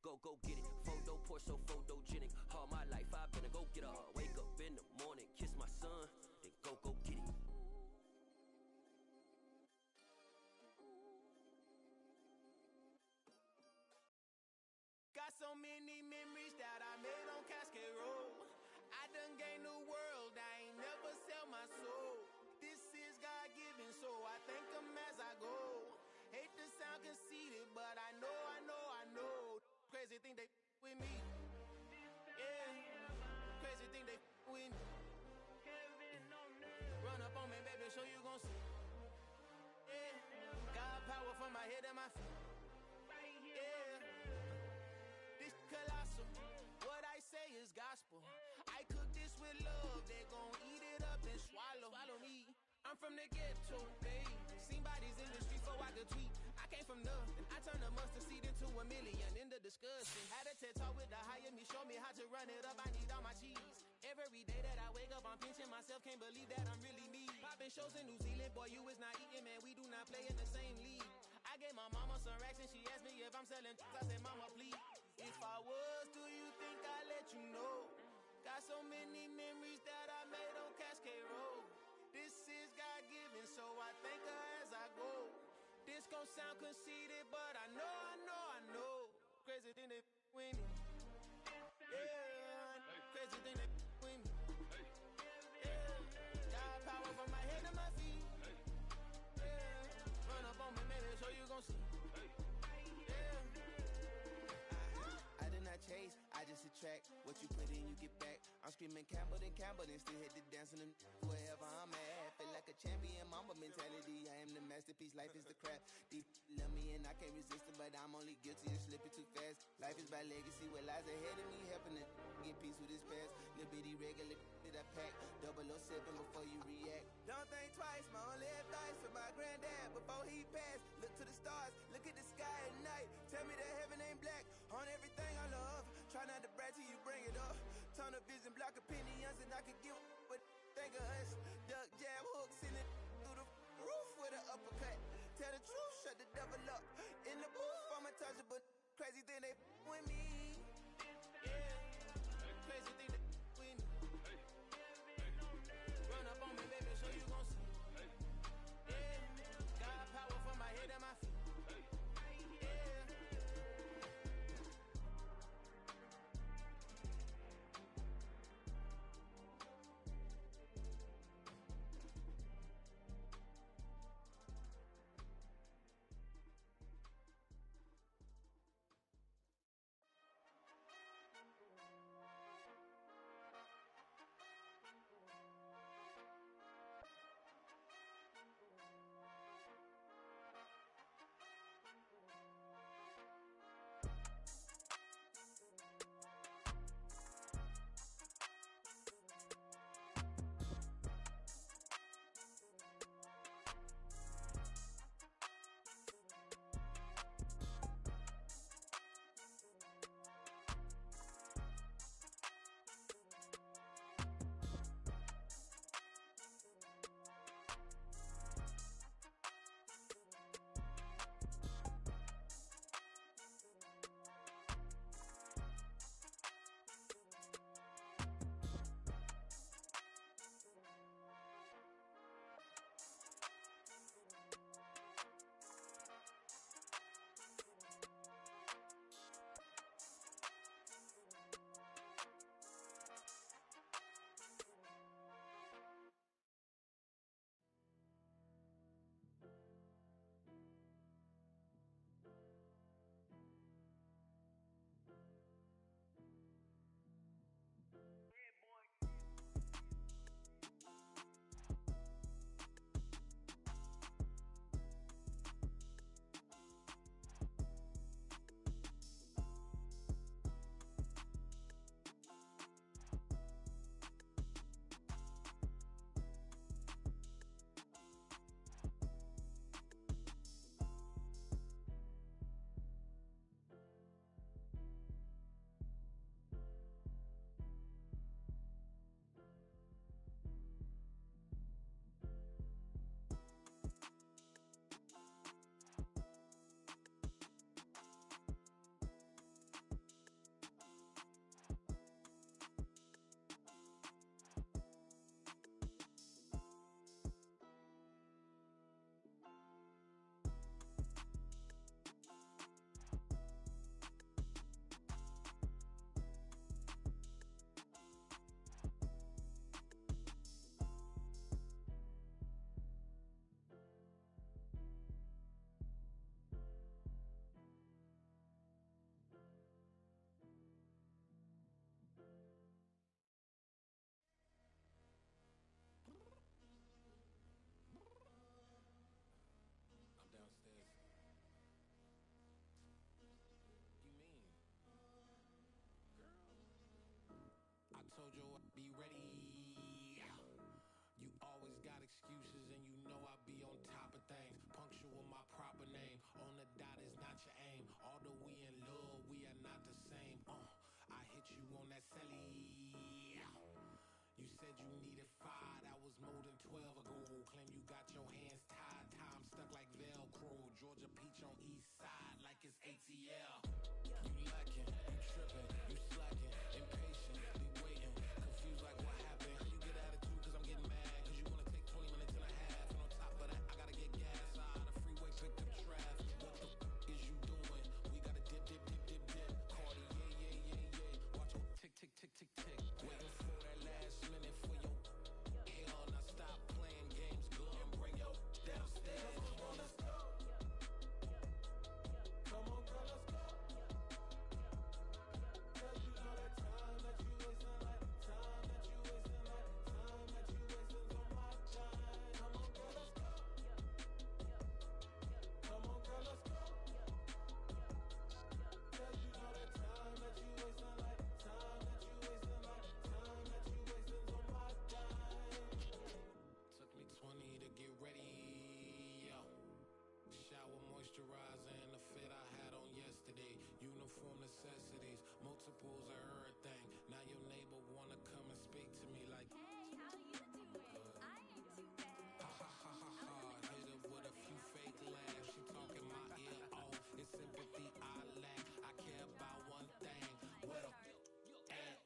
Go get it. Photo poor, so photogenic. All my life I've been a go-getter. Wake up in the morning, kiss my son, then go get it. Got so many memories that I made on Cascade Road. I done gained the world, I ain't never sell my soul. This is God-given, so I thank him as I go. Hate to sound conceited, but I know. Crazy thing they with me. Yeah, crazy thing they with me. Run up on me, baby, show you gon' see. Yeah, got power from my head and my feet. Yeah, this colossal. What I say is gospel. I cook this with love, they gon' eat it up and swallow me. I'm from the ghetto, baby. Seen bodies in the streets so I could tweet. I came from nothing, I turned a mustard seed into a million. In the discussion, had a TED talk with the higher me, show me how to run it up. I need all my cheese. Every day that I wake up, I'm pinching myself, can't believe that I'm really me. Popping shows in New Zealand, boy, you is not eating, man. We do not play in the same league. I gave my mama some racks and she asked me if I'm selling. I said, mama, please. If I was, do you think I'd let you know? Got so many memories that I made on Cascade Road. This is God-given, so I thank her as I go. This gon' sound conceited, but I know. Crazy thing they with me. Yeah, crazy thing they with me. Yeah, got power from my head to my feet. Yeah, run up on me, maybe so you gon' see. Yeah, I did not chase, I just attract. What you put in, you get back. I'm screaming Campbell, then still hit the dance and wherever I'm at. Feel like a champion, mamba mentality. I am the masterpiece, life is the craft. Deep love me and I can't resist it, but I'm only guilty of slipping too fast. Life is by legacy, what lies ahead of me, helping to get peace with his past. Little bitty regular that I pack, 007 before you react. Don't think twice, my only advice for my granddad before he passed. Look to the stars, look at the sky at night. Tell me that heaven ain't black on everything I love. Try not to brag till you bring it up. Tunnel vision, block opinions, and I could give a but think of us. Duck jab hooks in it through the roof with an uppercut. Tell the truth, shut the devil up. In the booth, I'm untouchable. Crazy thing they with me. Yeah, crazy thing they with me. Run up on me, baby, so you gon' see. Yeah, got power from my head and my feet. Yeah. your be ready. You always got excuses and you know I be on top of things. Punctual my proper name. On the dot is not your aim. Although we in love, we are not the same. I hit you on that celly. You said you needed 5, that was more than 12 ago. Claim you got your hands tied, time stuck like Velcro. Georgia Peach on east side like it's ATL. You lacking, you tripping, you slacking, impatient, be waiting, confused like what happened. How you get attitude cause I'm getting mad, cause you wanna take 20 minutes and a half. And on top of that, I gotta get gas out the freeway, picked up traffic. What the is you doing? We gotta dip, dip, dip, dip, dip. Cardi, yeah. Watch your tick, tick, tick, tick, tick. Waiting for that last minute for your hell. Now stop playing games, girl, and bring your downstairs. Come on, let's go. Come on, girl, let's go. Cause you know that time that you wasting, like time that you wasting, like time that you wasting's on my time. Come on, girl, let's go. Come on, girl, let's go. Cause you know that time that you wasting, like time that you wasting, like time that you wasting's on my time. Took me 20 to get ready, yo. Shower moisturizer and the fit I had on yesterday. Uniform necessities, multiples of everything. Now your neighbor wanna come and speak to me like, Hey, how you doing? I ain't too bad. ha ha ha ha ha. Hit her with a few fake laughs. She talking my ear off. It's sympathy I lack. I care about one thing. What a at.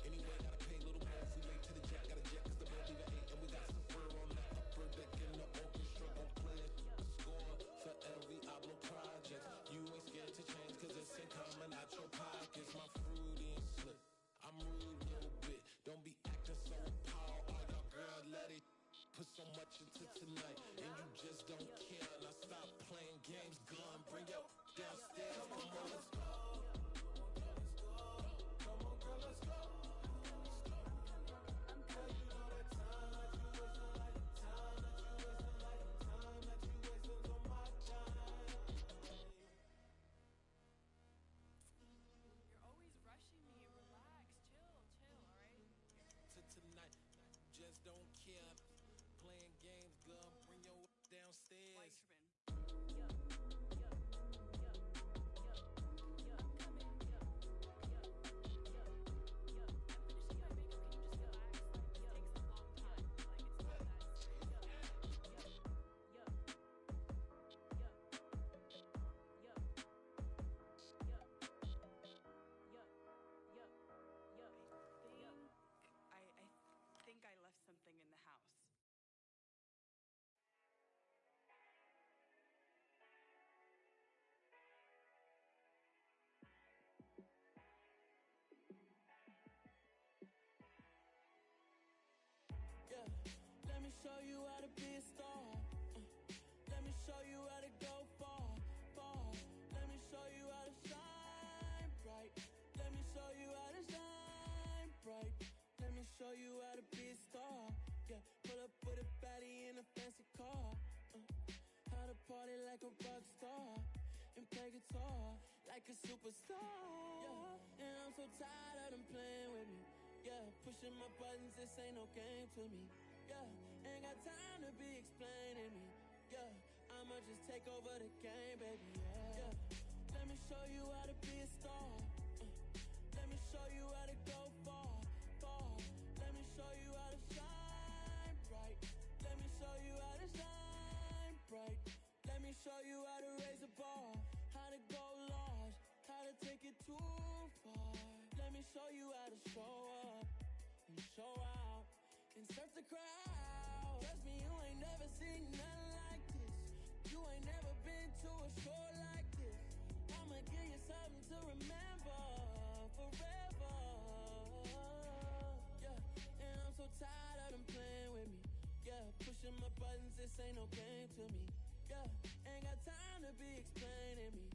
Anyway, gotta pay a little more if we late to the jack. Got a jet cause the boat leaving 8. And we got Super on the upper deck in the orchestra. Gon' play it. Score for every Ablo project. You ain't scared to change cause it's incoming out your pockets. My fruity and slip. I'm rude a little bit. Don't be acting so appalled. All y'all girl let it put so much into tonight. And you just don't care. Now stop playing games, gun. Bring your downstairs. Come on, let's go. Come on, girl, let's go. Cause you know that time that you wasting, like time that you wasting, like time that you wasting's on my time. You're always rushing me. Relax, chill, alright? To tonight, just don't care. Playing games, girl. Bring your downstairs. I think I left something in the house. Yeah, let me show you how to be a star. Let me show you how to go far, far. Let me show you how to shine bright. Let me show you how to shine bright. Let me show you how to be a star. Yeah, pull up with a baddie in a fancy car. How to party like a rock star and play guitar like a superstar. Yeah, and I'm so tired of them playing with me. Yeah, pushing my buttons, this ain't no game to me. Yeah, ain't got time to be explaining me. Yeah, I'ma just take over the game, baby. Yeah, let me show you how to be a star. Let me show you how to go far, far. Let me show you how to shine bright. Let me show you how to shine bright. Let me show you how to raise a bar, how to go large, how to take it too far. Let me show you how to show up and show out and surf the crowd. Trust me, you ain't never seen nothing like this. You ain't never been to a show like this. I'ma give you something to remember forever. Yeah, and I'm so tired of them playing with me. Yeah, pushing my buttons, this ain't no game to me. Yeah, ain't got time to be explaining me.